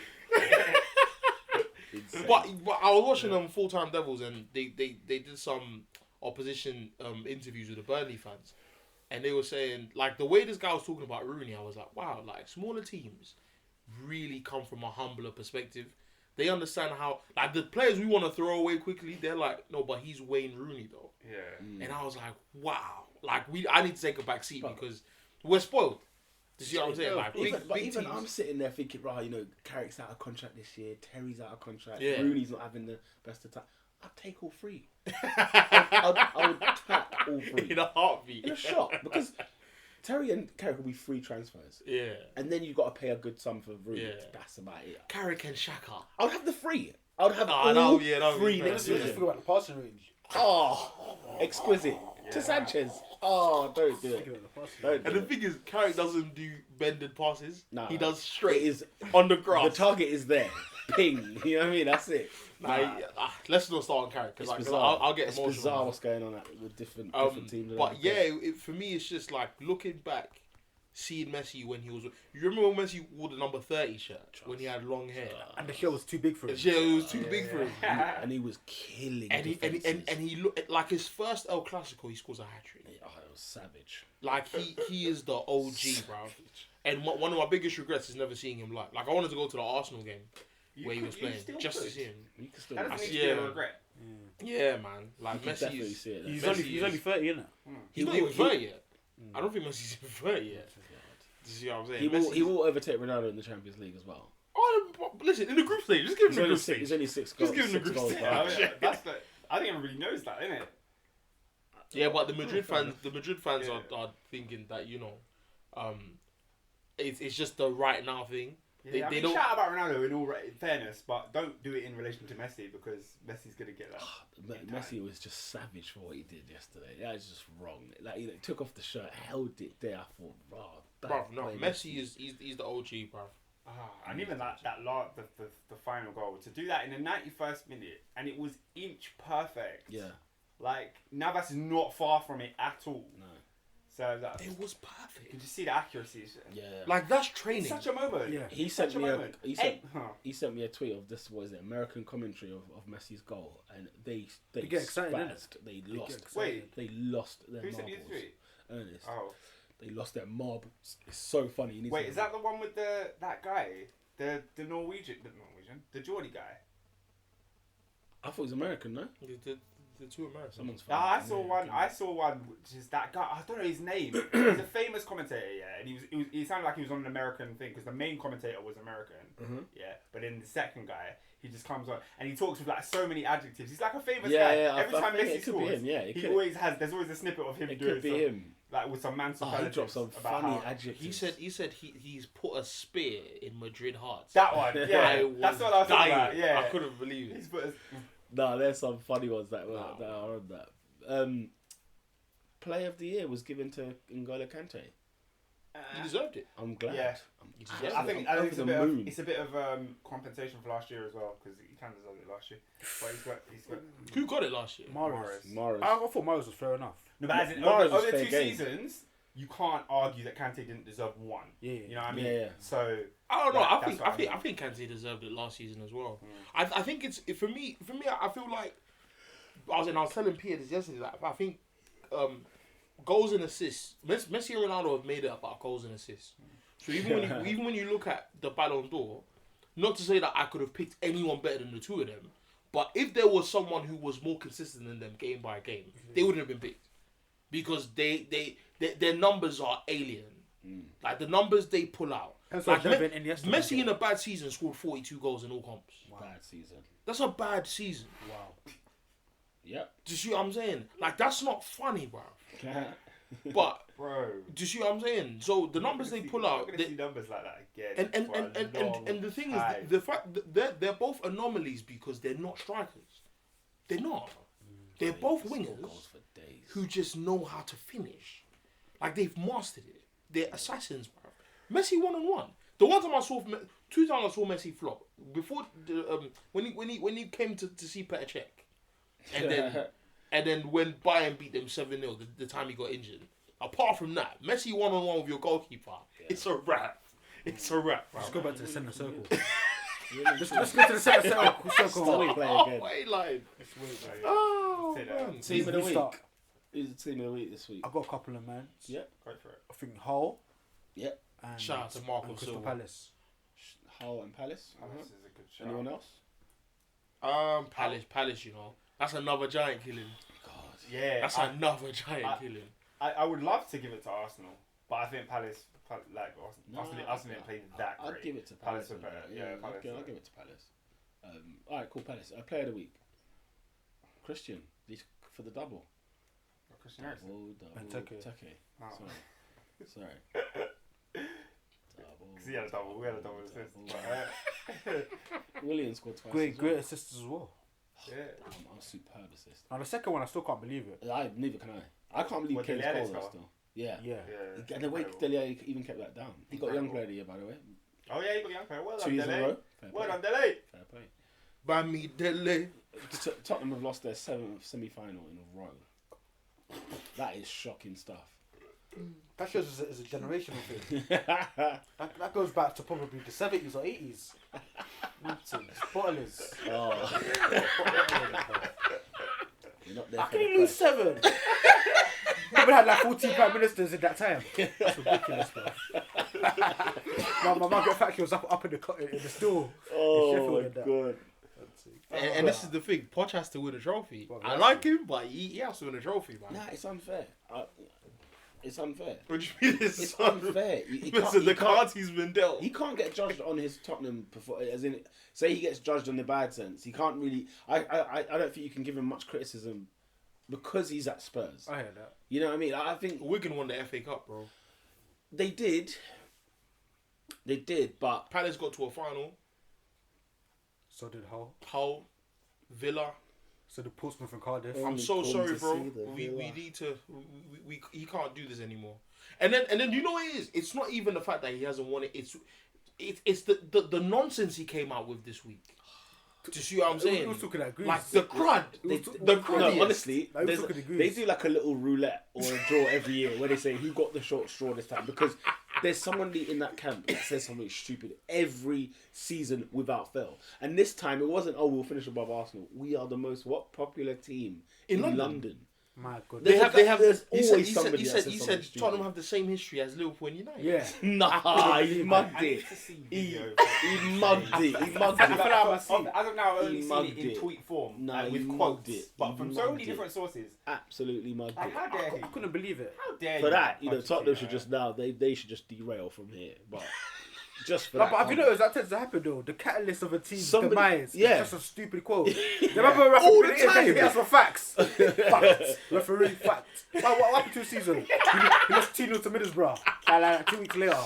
Insane. But I was watching Full Time Devils and they did some opposition interviews with the Burnley fans, and they were saying like the way this guy was talking about Rooney, I was like, wow, like smaller teams really come from a humbler perspective. They understand how like the players we want to throw away quickly. They're like, no, but he's Wayne Rooney though, Yeah. and I was like, wow, like I need to take a back seat because we're spoiled. You see what I'm saying? Like big even teams. I'm sitting there thinking, right, Carrick's out of contract this year, Terry's out of contract, Yeah. Rooney's not having the best of time. I'd take all three. I would tap all three in a heartbeat. in a shot because Terry and Carrick will be free transfers, Yeah. and then you've got to pay a good sum for Rooney. Yeah. That's about it. Carrick and Shaka. I would have the three. I would have Ah, all that would be three fair. next Let's season. forget about the passing range. Oh, exquisite. To Sanchez. Oh, don't do Forget it. about the passing Don't range. do And the it. thing is, Carrick doesn't do bended passes. Nah, he does It straight is on the the grass. target is there. Ping. You know what I mean? That's it. Let's not start on Carrick It's because bizarre. I'll get it's emotional. bizarre what's going on with different teams. But yeah, for me, it's just like looking back, seeing Messi when he was. You remember when Messi wore the number 30 shirt when he had long hair? And the shirt was too big for him. Yeah, it was too big for him. And he was killing. And he defenses. and he looked like his first El Clasico. He scores a hat trick. Oh, it was savage. Like he is the OG, bro. And one of my biggest regrets is never seeing him live. Like I wanted to go to the Arsenal game where he was playing just to see him. You can still. That doesn't I need see- to be a yeah. regret. Yeah, man. Like You can Messi definitely is. see it. He's Messi only 30, isn't it? He's not He even will- 30 yet. I don't think Messi's even 30 yet. Do you see what I'm saying? He will. Messi's- He will overtake Ronaldo in the Champions League as well. Oh, but listen, in the group stage, just give him He's the only group six. stage. He's only six Just goals. give him the six group goals stage. back. Yeah, that's the. I think everybody knows that, innit? Yeah, but the Madrid fans Yeah. are thinking that it's just the right now thing. Yeah, I They mean, don't. shout about Ronaldo in fairness, but don't do it in relation to Messi because Messi's gonna get that. Messi was just savage for what he did yesterday. That is just wrong. Like he took off the shirt, held it there. I thought, Bro, no, Messi is he's the OG, bro. And even the final goal to do that in the 91st minute, and it was inch perfect. Yeah. Like Navas is not far from it at all. No. So that It was you can perfect. just see the accuracy. Yeah. Like that's It's training. such a moment. Yeah. He Such sent a me a moment. he sent me a tweet of this, what is it, American commentary of Messi's goal, and they get excited, innit? spazzed. They lost. Wait. They lost their Who sent you marbles. the tweet? Ernest. Oh, They lost their marbles. It's so funny. You need wait, to- is that the one with that guy, the the Geordie guy? I thought it was American, no? The two Americans. Someone's Nah, funny. I saw one which is that guy. I don't know his name. He's a famous commentator, yeah, and he sounded like he was on an American thing because the main commentator was American, Mhm. yeah. But then the second guy, he just comes on and he talks with like so many adjectives. He's like a famous Yeah, guy. yeah. Every I time think Messi it could be scores, him. Yeah, it he could. always has. There's always a snippet of him It doing could be some, him. like with some man Oh, he dropped some about funny how, adjectives. He said he's put a spear in Madrid hearts. that one. I Yeah, was that's what I was talking about. dying. Yeah, I couldn't believe it. He's put No, there's some funny ones that No. are on that. Player of the year was given to N'Golo Kante. He deserved it. I'm glad. Yeah. He Yeah, deserved I it. think I'm it's a over bit the of, moon. it's a bit of compensation for last year as well because he kind of deserved it last year. But he's got Who got it last year? Mahrez. Mahrez. I thought Mahrez was fair enough. No, but as in, Mahrez over was the fair two game. seasons, you can't argue that Kante didn't deserve one. Yeah. You know what I mean? Yeah. So I don't know. Like, I that's think what I think I I think Kante deserved it last season as well. Mm. I think it's for me. I feel like I was telling Peter this yesterday. Like, I think goals and assists. Messi and Ronaldo have made it about goals and assists. So even when you look at the Ballon d'Or, not to say that I could have picked anyone better than the two of them, but if there was someone who was more consistent than them game by game, they wouldn't have been picked because their numbers are alien. Like the numbers they pull out. That's Like what Xavi and Iniesta Messi did. in a bad season scored 42 goals in all comps. Bad season. That's a bad season. Wow. Yep. Do you see what I'm saying? Like that's not funny, bro. But bro, do you see what I'm saying? So the numbers they pull out, We're gonna they, see numbers like that again. and the thing is, time. the fact that they're both anomalies because they're not strikers. They're not. They're both Score wingers goals for days. who just know how to finish. Like they've mastered it. They're assassins, bro. Messi 1-on-1. The one time I saw, two times I saw Messi flop before when he came to see Petr Cech, and then when Bayern beat them 7-0 the time he got injured. Apart from that, Messi 1-on-1 with your goalkeeper, it's a wrap. It's a wrap, bro. Let's go back to the centre circle. Let's Let's go to the centre circle. Stop play again. Wait, like, It's weird, oh Say that. man. Team of the We week. start. Who's the team of the week this week? I've got a couple of man. Yeah. Go for it. I think Hull. Yeah. And, Shout out to Marco and Crystal Silva. Palace. Hull and Palace. This is a good show. Anyone else? Palace, you know, that's another giant killing. God. Yeah, That's another giant killing. I would love to give it to Arsenal, but I think Palace like Arsenal didn't play that great. I'd give it to Palace. Palace are better. on that. Yeah, Palace I'll are- give it to Palace. All right, cool. Palace. Player of the week. Christian. He's for the double. Christian Eriksen. Benteke. Oh. Sorry. Double. Because he had a double. We had a double assist. But, William scored twice. Great, as well. great assists as well. yeah. I'm superb assist. Now the second one, I still can't believe it. Neither can I. I can't believe What, Kane's Dele Alli's goal goal? still. Yeah. Yeah. Yeah. And the way Incredible. Dele Alli even kept that down. He got Young Incredible. Player of the Year, by the way. Oh yeah, you got young player. Well 2 done, years in a row. Dele. Fair Well play. done, Dele. Fair play. Bami Dele. Tottenham have lost their 7th semi-final in a row. That is shocking stuff. That shows is a generational thing. That goes back to probably the 70s or 80s. Bottlers. Oh. You're not there How for can the you lose press. 7? Probably had like 14 prime ministers in that time. That's ridiculous, bro. my Margaret Thatcher was up in the store. Oh Sheffield my and that. god. And this is the thing. Poch has to win a trophy. Well, I like him, but he has to win a trophy, man. Nah, it's unfair. It's unfair. What do you mean? It's unfair. Listen, the cards he's been dealt. He can't get judged on his Tottenham performance. As in, say he gets judged on the bad sense. He can't really. I don't think you can give him much criticism because he's at Spurs. I hear that. You know what I mean? I think Wigan won the FA Cup, bro. they did. They did, but Palace got to a final. So did Hull. Hull, Villa. So did Portsmouth and Cardiff. Oh. I'm Only so come sorry, to bro. see the We Villa. need to. We he can't do this anymore. And then you know what it is? It's not even the fact that he hasn't won it. It's the nonsense he came out with this week. Do you see what I'm saying? He was talking that Greece. Like the crud. They, The crud. no, yes. honestly, Like, there's- look at the they Greece. do like a little roulette or a draw every year where they say who got the short straw this time, because there's someone in that camp that says something stupid every season without fail. And this time it wasn't, oh, we'll finish above Arsenal. We are the most popular team in London. My God. They have. There's He said. always He somebody that said. says He something said. stupid. Tottenham have the same history as Liverpool and United. Yeah. Nah, he mugged I need it. to see He video. mugged it. He mugged I it. feel like I'm a C. As of now, I've He only seen mugged it in it. tweet form, Nah, like, he with mugged quotes, it. but He from so mugged many it. different sources. Absolutely mugged Like, it. how dare he? I couldn't believe it. How dare For you? that, you know, Punch Tottenham it, should man. just now they should just derail from here. But just for No, that. but have you noticed that tends to happen though? The catalyst of a team's Somebody- demise yeah. is just a stupid quote. Remember referee All the time. He asked for facts. Facts. Referee facts. What happened to the season? He lost 2-0 to Middlesbrough. Like 2 weeks later.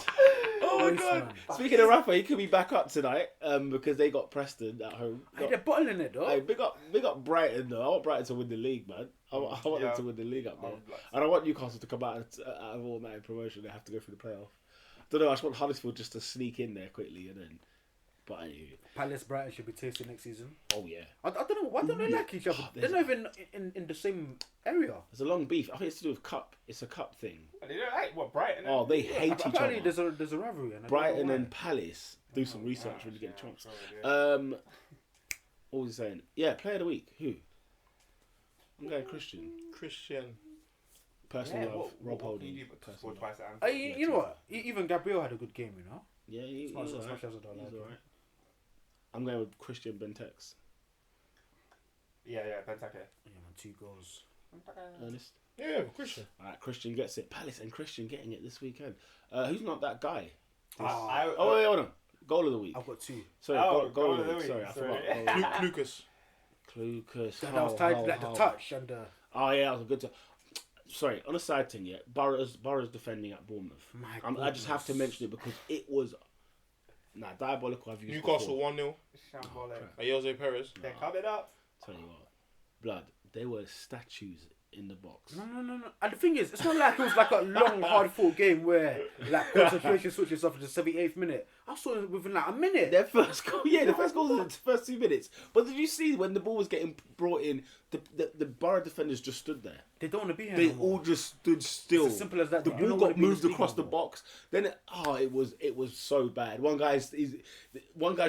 Oh my Waste, god! man. Speaking of Rafa, he could be back up tonight because they got Preston at home. Hey, they're bottling it though. Hey, big up Brighton though. I want Brighton to win the league, man. I want them Yeah. to win the league up there. I would like to. And I want Newcastle to come out of automatic promotion. They have to go through the playoff. Don't know. I just want Huddersfield just to sneak in there quickly and then. But anyway, Palace Brighton should be tasting next season. oh yeah, I don't know. Why don't they like each other? They're not even in the same area. there's a long beef. I think it's to do with cup. It's a cup thing. They don't like what Brighton. Oh, they hate each Apparently, other. there's a rivalry. And I don't Brighton know why. and Palace. Do some research when you get a chance. Oh, What was he saying? Yeah, player of the week. Who? I'm going Christian. Christian. Personal love. Rob What Holding. can you do but Personal score love. twice at Anfield? You know what? Even Gabriel had a good game. You know. Yeah, he's As much as alright. I don't like He's him. alright. I'm going with Christian Bentex. Yeah, Benteke. Yeah, man, 2 goals. Ernest. Yeah, Christian. Alright, Christian gets it. Palace and Christian getting it this weekend. Who's not that guy? Oh, Wait, hold on. Goal of the week. I've got 2. Sorry, Oh, goal of the week. Sorry, I sorry. forgot. Goal of the week. Lucas. Lucas. That was tied like the touch and Oh yeah, that was a good. Sorry, on a side thing, yeah. Borough's defending at Bournemouth. I just have to mention it because it was diabolical. I've used Newcastle before. 1-0. Shambolic. Jose Perez. They're coming up. Tell you what, blood. There were statues in the box. No. And the thing is, it's not like it was like a long, hard-fought game where like concentration switches off in the 78th minute. I saw it within like a minute. Their first goal, the first goal was in the first 2 minutes. But did you see when the ball was getting brought in, the Borough defenders just stood there. They don't want to be here. They no more. all just stood still. It's as simple as that. The You don't ball wanna got be in moved this league across no the more. box. Then it was so bad. One guy's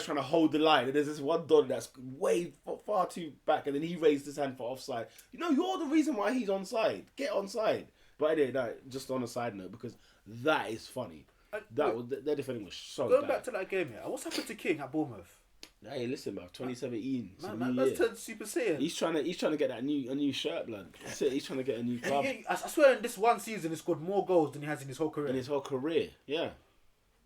trying to hold the line, and there's this one Don that's way far too back, and then he raised his hand for offside. You know, you're the reason why he's onside. Get onside. But anyway, no, just on a side note, because that is funny. Their defending was so Going bad. back to that game, yeah. What's happened to King at Bournemouth? Hey, listen, man, 2017. It's a Man, new that's year. turned Super Saiyan. He's trying to get a new shirt, blood. That's it. He's trying to get a new club I swear, in this one season, he scored more goals than he has in his whole career. in his whole career. Yeah,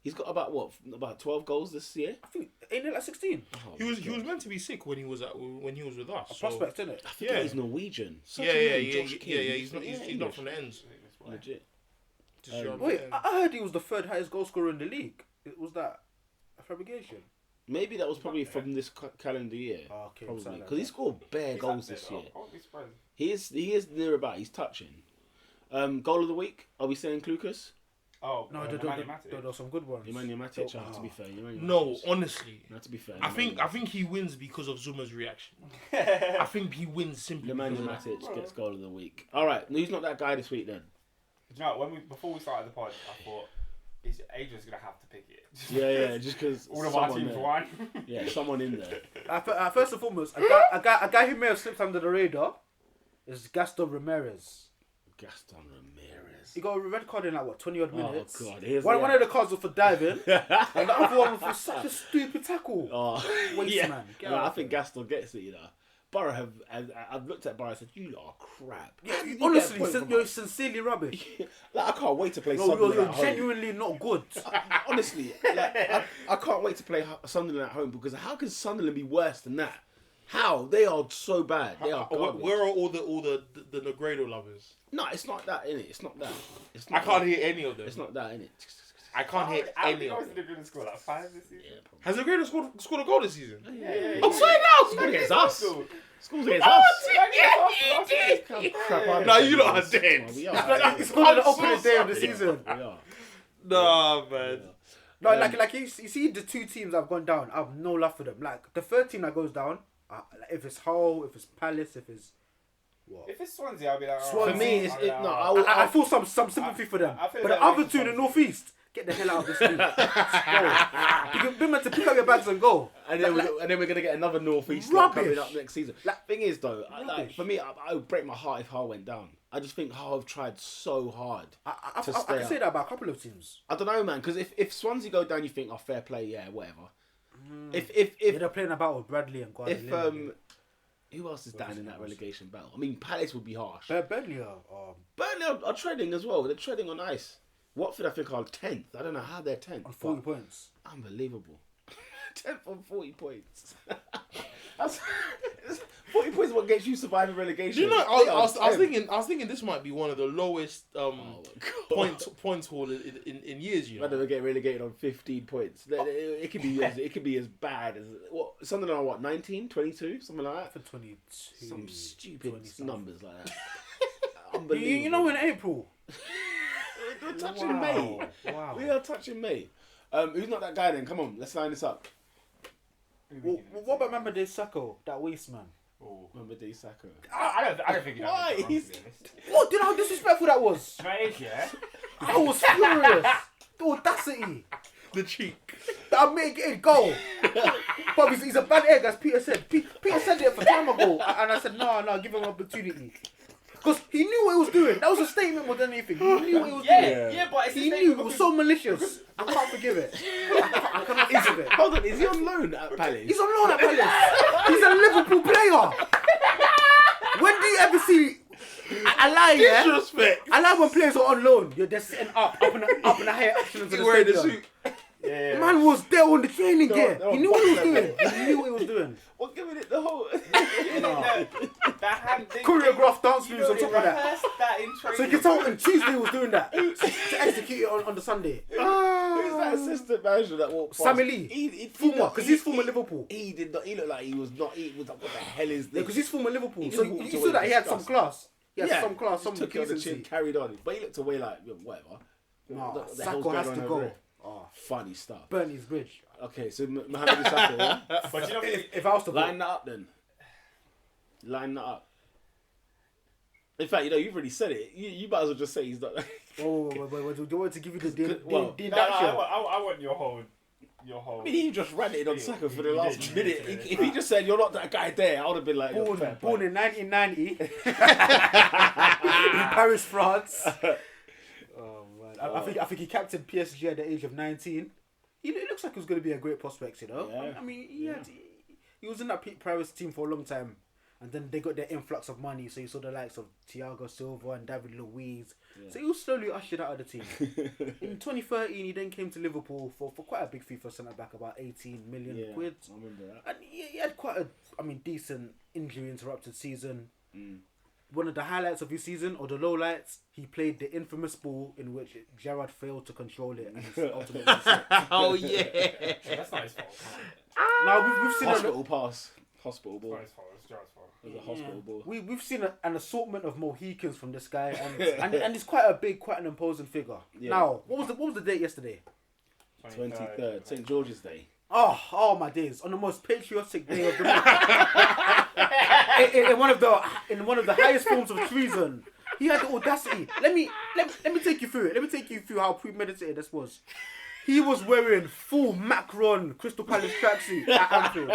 he's got about 12 goals this year. I think ain't it like 16? Oh, He was God. meant to be sick when he was with us. A so- prospect, isn't it? I think Yeah. he's Norwegian. Such Yeah, a name, yeah. Josh King. He's not. He's not from the ends. Legit. Just your- Wait, I heard he was the 3rd highest goal scorer in the league. Was that a fabrication? Maybe that was probably from this calendar year. Oh, okay, Probably something like because he that. scored bare goals this year. I won't be surprised. He is near about. He's touching. Goal of the week. Are we saying Klukas? Oh, No, Nemanja Matic. there were some good ones. Nemanja Matic. To be fair, Nemanja No, Matic. honestly, No, to be fair. I think he wins because of Zuma's reaction. I think he wins simply Nemanja because of that. Matic gets goal of the week. All right, who's not that guy this week then? You know, before we started the pod, I thought Adrian's gonna have to pick it. Yeah, just because All of our teams won. Yeah, someone in there. First and foremost, a guy who may have slipped under the radar is Gaston Ramirez. Gaston Ramirez. He got a red card in like what 20 odd minutes. Oh god, One of the cards was for diving, and the other one was for such a stupid tackle. Oh, Waste yeah. man. Get No, out I of think here. Gaston gets it. You know, Borough I've looked at Borough and said, "You lot are crap." Yeah, You get a honestly, point from you're us. sincerely rubbish. Like, I can't wait to play You're Sunderland at home. genuinely not good. Honestly, like, I can't wait to play Sunderland at home because how can Sunderland be worse than that? How? They are so bad. They are garbage. Where are all the Negredo lovers? No, it's not that, innit? It's not that. It's I not can't that. hear any of them. It's not that, innit? I can't hear any of I think them. they're going to score like 5 this season. Yeah, probably. Has Negredo scored a goal this season? Yeah. I'm saying now. School against us. Cool. School's against us. Nah, you lot are dead. Oh, we It's are. like it's called the I'm opening so day of the sorry. season. We are. Nah, man. No, like you see the two teams that have gone down. I have no love for them. Like the third team that goes down, like, if it's Hull, if it's Palace, if it's what. If it's Swansea, I'll be like, Swansea. For me, it's I'll be like, I will- I feel some sympathy for them. I feel But like the other like two, the Swansea. North East, get the hell out of this league. Go. You've been meant to pick up your bags and go. And then, we're going to get another North East Rubbish. coming up next season. Thing is, though, Rubbish. for me, I would break my heart if Hull went down. I just think Hull have tried so hard. I To can stay say up. that about a couple of teams. I don't know, man, because if Swansea go down, you think, oh, fair play, yeah, whatever. If They're playing about with Bradley and Guardiola. who else is down in that relegation battle? I mean, Palace would be harsh. Burnley are Burnley are treading as well. They're treading on ice. Watford, I think, are 10th. I don't know how they're 10th. on 40 points. Unbelievable. 10th on 40 points. That's 40 points is what gets you surviving relegation. Do you know? They I are was 10th. thinking this might be one of the lowest Oh my God. points haul in years. You Rather know. than get relegated on 15 points. It could be as bad as something like what 19, 22, something like that. For 22. Some stupid 20 numbers like that. You Unbelievable. know, in April. We're touching May. Wow. We are touching May. Who's not that guy then? Come on, let's line this up. What about Mamadou Sakho, that waste man? Oh. Remember D Saka? I don't think you know. Why? To be honest. What? Do you know how disrespectful that was? Do you know what it is, yeah? I was furious. The audacity. The cheek. That made it go. But he's a bad egg, as Peter said. Peter said it for time ago, and I said, no, give him an opportunity. Because he knew what he was doing. That was a statement more than anything. He knew what he was doing. Yeah, but it's He knew it was so malicious. I can't forgive it. I cannot forgive it. Hold on, is he on loan at Palace? He's on loan at Palace. He's a Liverpool player. When do you ever see... I lie, yeah? Disrespect. I like when players are on loan. You're just sitting up in the higher echelons of the Wearing the stadium. suit. Yeah. Man was there on the training No, gear. no, He knew what he was no, doing. He knew what he was doing. What giving it the whole? That hand. Choreographed dance moves on top of that. rehearsed that in training. So you can tell on Tuesday he was doing that to execute it on the Sunday. Who's that assistant manager that walked past? Sammy Lee. Former, because he's former Liverpool. He did not. He looked like he was not. He was like, what the hell is Yeah, this? because he's former Liverpool. He So just walked you away saw that he had some disgusted. class. He had some class, some took it on the chin, decency. carried on. But he looked away like whatever. Nah, What the hell's Sakho going has on to over go. there? Oh, Funny stuff. Burnley's bridge. Okay, so Mohamed Saka, yeah? But you know, If I was to Line that up then. Line that up. In fact, you've already said it. You might as well just say he's not. Oh, wait. Do you want to give you the Well, induction? I want your whole. I mean, he just ranted on Saka for the he last did, minute. he did. If he just said, you're not that guy there, I would have been like, Born, fair born play. in 1990 in Paris, France. Oh man, I think he captained PSG at the age of 19. It looks like he was going to be a great prospect, you know. Yeah. I mean, he was in that Paris team for a long time, and then they got their influx of money. So you saw the likes of Thiago Silva and David Luiz. Yeah. So he was slowly ushered out of the team. In 2013, he then came to Liverpool for quite a big fee for centre back, about 18 million quid. I remember that. And he had quite a, decent injury interrupted season. Mm. One of the highlights of his season, or the lowlights, he played the infamous ball in which Gerrard failed to control it and he's ultimately sick. Oh yeah. That's not his fault. Now we've seen Hospital pass. Hospital It's ball. not his fault. It's Gerard's fault. It was a hospital ball. we've seen an assortment of Mohicans from this guy, and he's quite a big, quite an imposing figure. Yeah. Now, what was the date yesterday? 23rd, St. George's Day. Oh my days! On the most patriotic day of the month, in one of the highest forms of treason, He had the audacity. Let me take you through it. Let me take you through how premeditated this was. He was wearing full Macron Crystal Palace tracksuit at Anfield.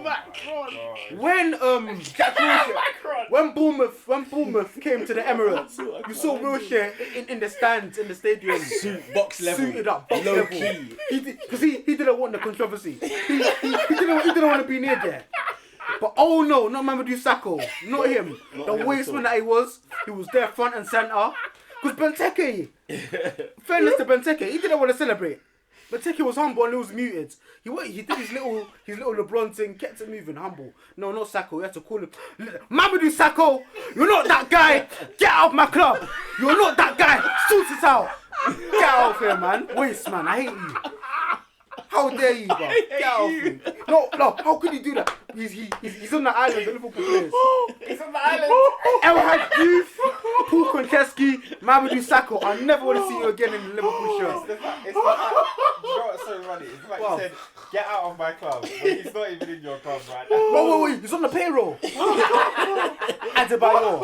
Macron. When Jack Wilshere, when Bournemouth came to the Emirates, you saw Wilshere in the stands in the stadium, Box level. suited up, box Low level. key. Because he didn't want the controversy. He didn't want to be near there. But oh no, not Mamadou Sakho, not him. Not The him at wasteman all. that he was there front and centre. Because Benteke, fairness to Benteke, he didn't want to celebrate. Benteke was humble and he was muted. He did his little LeBron thing, kept it moving, humble. No, not Sakho. You had to call him Mamadou Sakho. You're not that guy. Get out of my club. You're not that guy. Sort it out. Get out of here, man. Waste man. I hate you. How dare you, bro? Get out of here. No. How could he do that? He's on the island. The Liverpool players. He's on the island. El Hadjouf, Paul Konchesky, Mamadou Sakho. I never want to see you again in the Liverpool shirt. It's the fact, you know what's so funny? It's the fact Wow. you said, get out of my club. When he's not even in your club right now. Wait. He's on the payroll. Adebayor.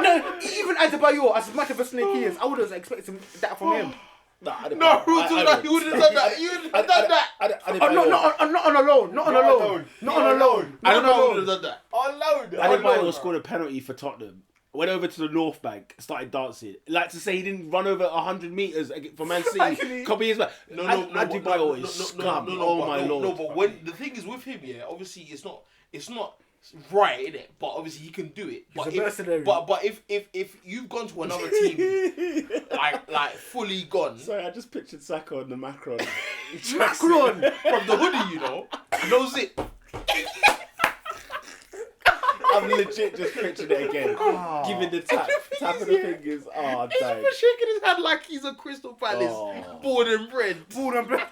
No, even Adebayor, as much of a snake he is, I would have expected that from him. No, you wouldn't have done that. You wouldn't have done that. Not on a loan. Not on a loan. Not on a loan. I Not don't on know a who would have loan. done that. On loan. Adebayor scored a penalty for Tottenham. Went over to the North Bank, started dancing. Like to say he didn't run over 100 meters for Man City. Actually- Copy his back. Adebayor is scum. Oh my lord. No, but when the thing is with him, yeah, obviously it's not right, innit? But obviously he can do it. But a mercenary. But if you've gone to another team like fully gone Sorry, I just pictured Saka on the Macron. Macron. from the hoodie, you know, no zip. I'm legit just picturing it again. Giving the tap of the fingers. Oh, He's damn. been shaking his head like he's a Crystal Palace Oh. born and bred. Born and bred.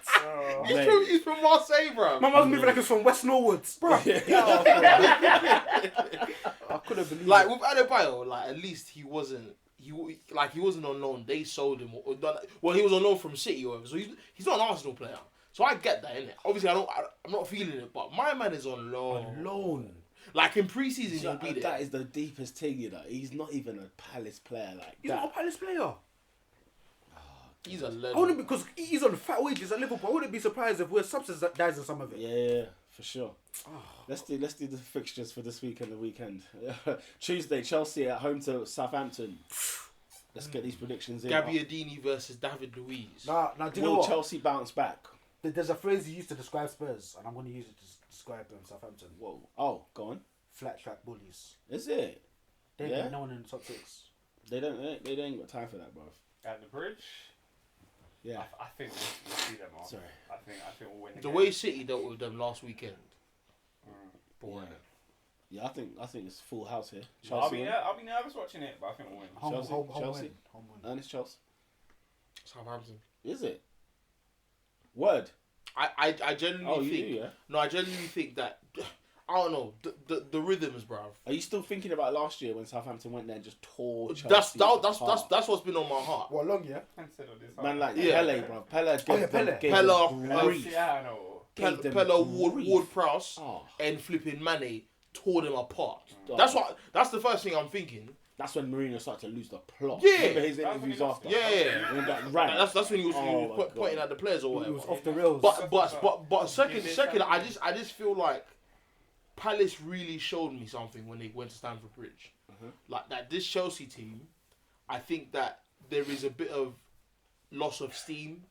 He's from Marseille, bro. My mum's moving like it's from West Norwoods. Bro. I couldn't believe Like it. with Adebayo, like at least he wasn't on loan. They sold him. Well, he was on loan from City or whatever. So he's not an Arsenal player. So I get that, innit? Obviously, I'm not feeling it, but my man is on loan. Loan. Like in pre-season, he'll be there. That is the deepest thing, you know. He's not even a Palace player like He's that. not a Palace player. He's a I legend. wouldn't because he's on fat wages at Liverpool. I wouldn't be surprised if we're subsidising some of it. Yeah, for sure. Let's do the fixtures for this week and the weekend. Tuesday, Chelsea at home to Southampton. Let's get these predictions in. Gabbiadini versus David Luiz. Now, do you know Will what? Chelsea bounce back? There's a phrase he used to describe Spurs, and I'm going to use it to describe Southampton. Whoa. Oh, go on. Flat track bullies. Is it? They Yeah? ain't no one in the top six. They ain't got time for that, bro. At the bridge, Yeah. I think we'll see them off. Sorry. I think we'll win. The way City dealt with them last weekend. Boring. Yeah, I think it's full house here. I'll Chelsea. be nervous watching it, but I think we'll win. Chelsea? Chelsea? Win. Home win. And it's Chelsea. Southampton. Is it? Word. I genuinely Oh, you think. do, yeah? No, I genuinely think that. I don't know the rhythms, bruv. Are you still thinking about last year when Southampton went there and just tore Chelsea? That's apart? what's been on my heart. What, long, yeah? Man, like Yeah. Pele, bro. Pele gave Pele. them- gave Pele, them grief. Gave them Pella grief. Ward Prowse Oh. and flipping Mane tore them apart. Oh. That's the first thing I'm thinking. That's when Mourinho started to lose the plot. Yeah. Remember his That's interviews when he after? Yeah. When that rant. That's when he was, Oh my pointing God. at the players or It whatever. was off the rails. But second, I just feel like Palace really showed me something when they went to Stamford Bridge. Like that, this Chelsea team, I think that there is a bit of loss of steam.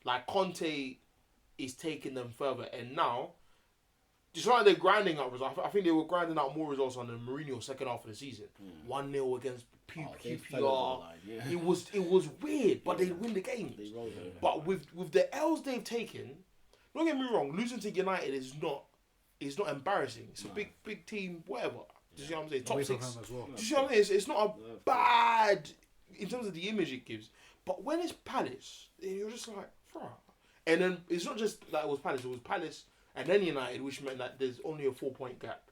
Like Conte is taking them further, and now it's not like they're grinding out results. I think they were grinding out more results on the Mourinho second half of the season. 1-0 against They fell over QPR. the line, yeah. It was weird, but they win the game. They rolled over. But with the L's they've taken, don't get me wrong, losing to United is not embarrassing. It's a big team, whatever. Do you see what I'm saying? Top Away from 6. home as well. Do you see what I'm saying? It's not a bad in terms of the image it gives. But when it's Palace, you're just like, bruh. And then it's not just that it was Palace and then United, which meant that there's only a 4-point gap.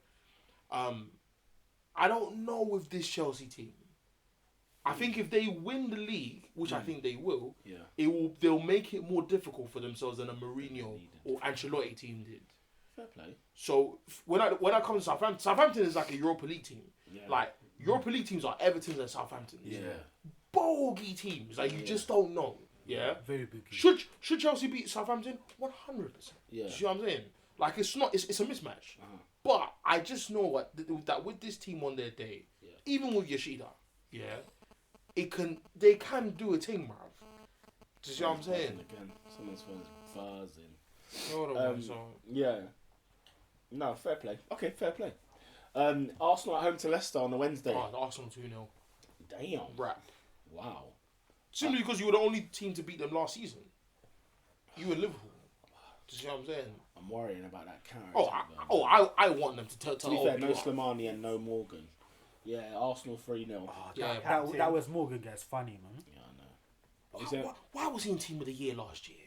I don't know with this Chelsea team. I think if they win the league, which I think they will, they'll make it more difficult for themselves than a Mourinho or Ancelotti team did. Fair play. So when I come to Southampton is like a Europa League team. Yeah. Like Europa League teams are Everton's and Southampton's. Yeah. Bogey teams. Like, you just don't know. Yeah. Very big. Should Chelsea beat Southampton? 100%. Yeah. Do you know what I'm saying? Like, it's not. It's a mismatch. But I just know that with this team on their day, even with Yoshida, they can do a thing, man. Do you see what I'm saying? Again, someone's phone's buzzing. Hold on, so Yeah. No, fair play. Okay, fair play. Arsenal at home to Leicester on the Wednesday. Arsenal 2-0. Damn. Rap. Wow. Simply because you were the only team to beat them last season. You and Liverpool. Do you see what I'm saying? I'm worrying about that character. I want them to tell. To be fair, no Slimani and no Morgan. Yeah, Arsenal 3-0. That was Morgan gets funny, man. Yeah, I know. Why was he in Team of the Year last year?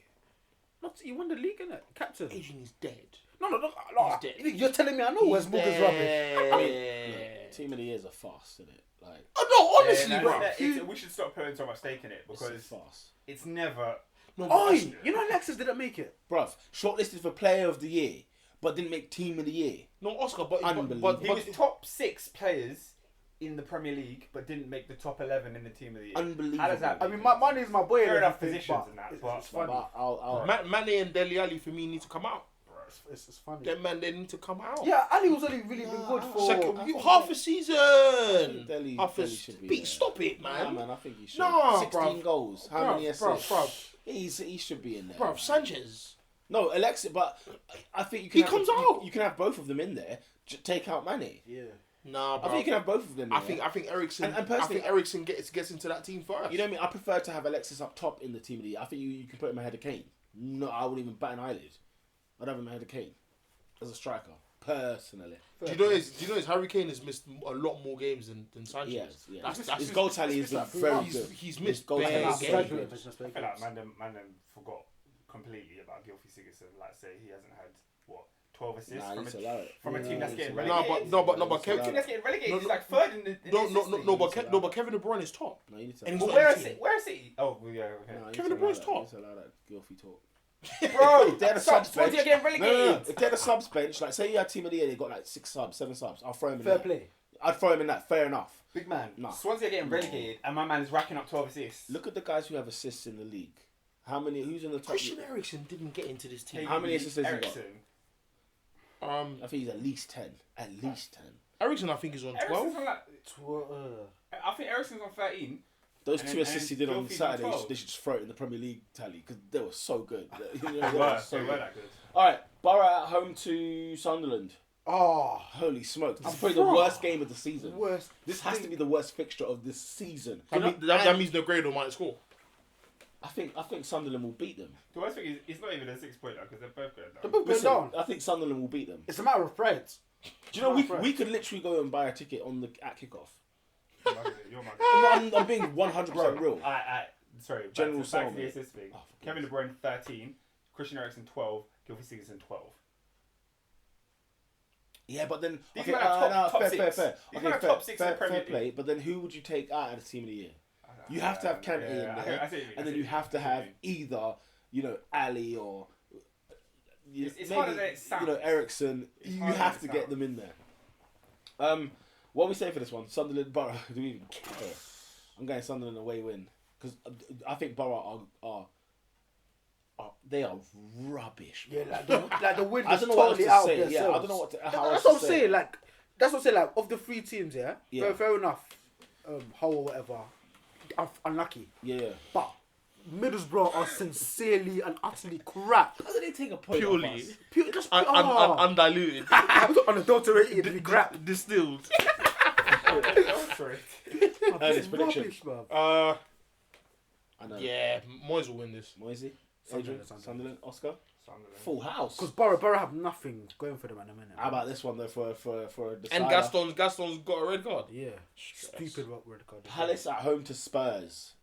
Not he won the league, innit? Captain. Adrian is dead. No. He's dead. You're telling me I know Wes Morgan's rubbish. Look, Team of the Year is a farce, isn't it? Like, Oh no, honestly, bro. We should stop putting so much stake in it it's because a farce. it's never. No, Oh, you know Alexis didn't make it. Bruv, shortlisted for Player of the Year, but didn't make Team of the Year. no Oscar, but Unbelievable. He was top 6 players in the Premier League, but didn't make the top 11 in the Team of the Year. Unbelievable. How does that? I mean, Mane's my boy. Fair and enough everything, positions but and that, it's but- funny. But I'll Mane and Dele Alli for me need to come out. It's funny. Them man, they need to come out. Yeah, Ali was only really been good for. Half a season. Dele Half should be there. Stop it, man. Nah, man, I think he should. Nah, 16 bruv. goals. How many assists? Bruv. He should be in there. Bruv, Sanchez. No, Alexis, but I think you can. He comes out. You can have both of them in there. Take out Mane. Yeah. Nah, I bro. think you can have both of them. I think Ericsson. And personally, Ericsson gets into that team first. You know what I mean? I prefer to have Alexis up top in the team of the year. I think you can put him ahead of Kane. No, I wouldn't even bat an eyelid. I'd have him ahead of Kane as a striker, personally. Do you know Harry Kane has missed a lot more games than Sanchez? Yes, yeah. That's His goal tally is very good. He's missed goal bare tally is games. very Graduate, good. just like I feel like games. man forgot completely about Gylfi Sigurdsson. Like, say he hasn't had 12 assists Nah, you need to allow it. from a team that's getting No, relegated. No, but Team Kevin. that's getting relegated. No, He's no. like third in the But Kevin De Bruyne is top. No, you need to. And But he's where not is in it? Where is he? Oh, well, yeah, okay. No, you need Kevin to De Bruyne's allow that. top. You need to allow that Gylfi talk. Bro, If they're the Swansea subs bench, are getting relegated. No. If they're the subs bench, like say you had Team of the Year, they got like 6 subs, 7 subs. I'll throw him in Fair that. play. I'd throw him in that. Fair enough. Big man. Nah. Swansea are getting relegated, and my man is racking up 12 assists. Look at the guys who have assists in the league. How many? Who's in the top? Christian Eriksen didn't get into this team. How many assists has he got? Eriksen. I think he's at least 10. At least 10. Eriksen, I think, is on 12. Eriksen's on like, I think Eriksen's on 13. Those And 2 then- assists he and did on Gylfi's on Saturday, 12. they should just throw it in the Premier League tally because they were so good. You know, They they were were so good. that good. All right, Borough at home to Sunderland. Oh, Holy smokes! This is probably the worst game of the season. worst. This has to be the worst fixture of this season. That means Negredo might score. I think Sunderland will beat them. The worst thing is, it's not even a 6-pointer because they're both going They're down. both going Listen, down. I think Sunderland will beat them. It's a matter of pride. Do you know we could literally go and buy a ticket at kickoff? You're my I'm being 100% real. Sorry, General back to Salmon. the assist thing. Oh, for Kevin De Bruyne 13, Christian Eriksen 12, Gylfi Sigurdsson 12. Yeah, but then These okay, men are top fair. six. Okay, These men are fair, top six in fair, the Premier fair play. League. But then who would you take out of the team of the year? You have to have Kante in there, I see what you mean, and then you have to have either Ali or It's harder than it sounds. Ericsson. It's You harder have than to it get them in there. What are we saying for this one? Sunderland, Borough. Do we even care? I'm going Sunderland away win because I think Borough are they are rubbish. Yeah, like the wind I is don't know what else totally to out say. of Yeah, I themselves. don't know what to, how That's else what to I'm say. saying. That's what I'm saying. Like, of the 3 teams, yeah, Yeah. fair enough. Hull or whatever, unlucky. Yeah. But Middlesbrough are sincerely and utterly crap. How did they take a point Purely. off us? Pure, just Undiluted. unadulterated crap. Distilled. Sorry. Ernest prediction. Rubbish, man. I know. Yeah, Moyes will win this. Moisey, Sunderland, Adrian, Sunderland, Oscar, Sunderland. full house. Because Borough have nothing going for them at the minute. How about this one though for a decider? And Gaston's got a red card. Yeah, stupid red card. Palace at home to Spurs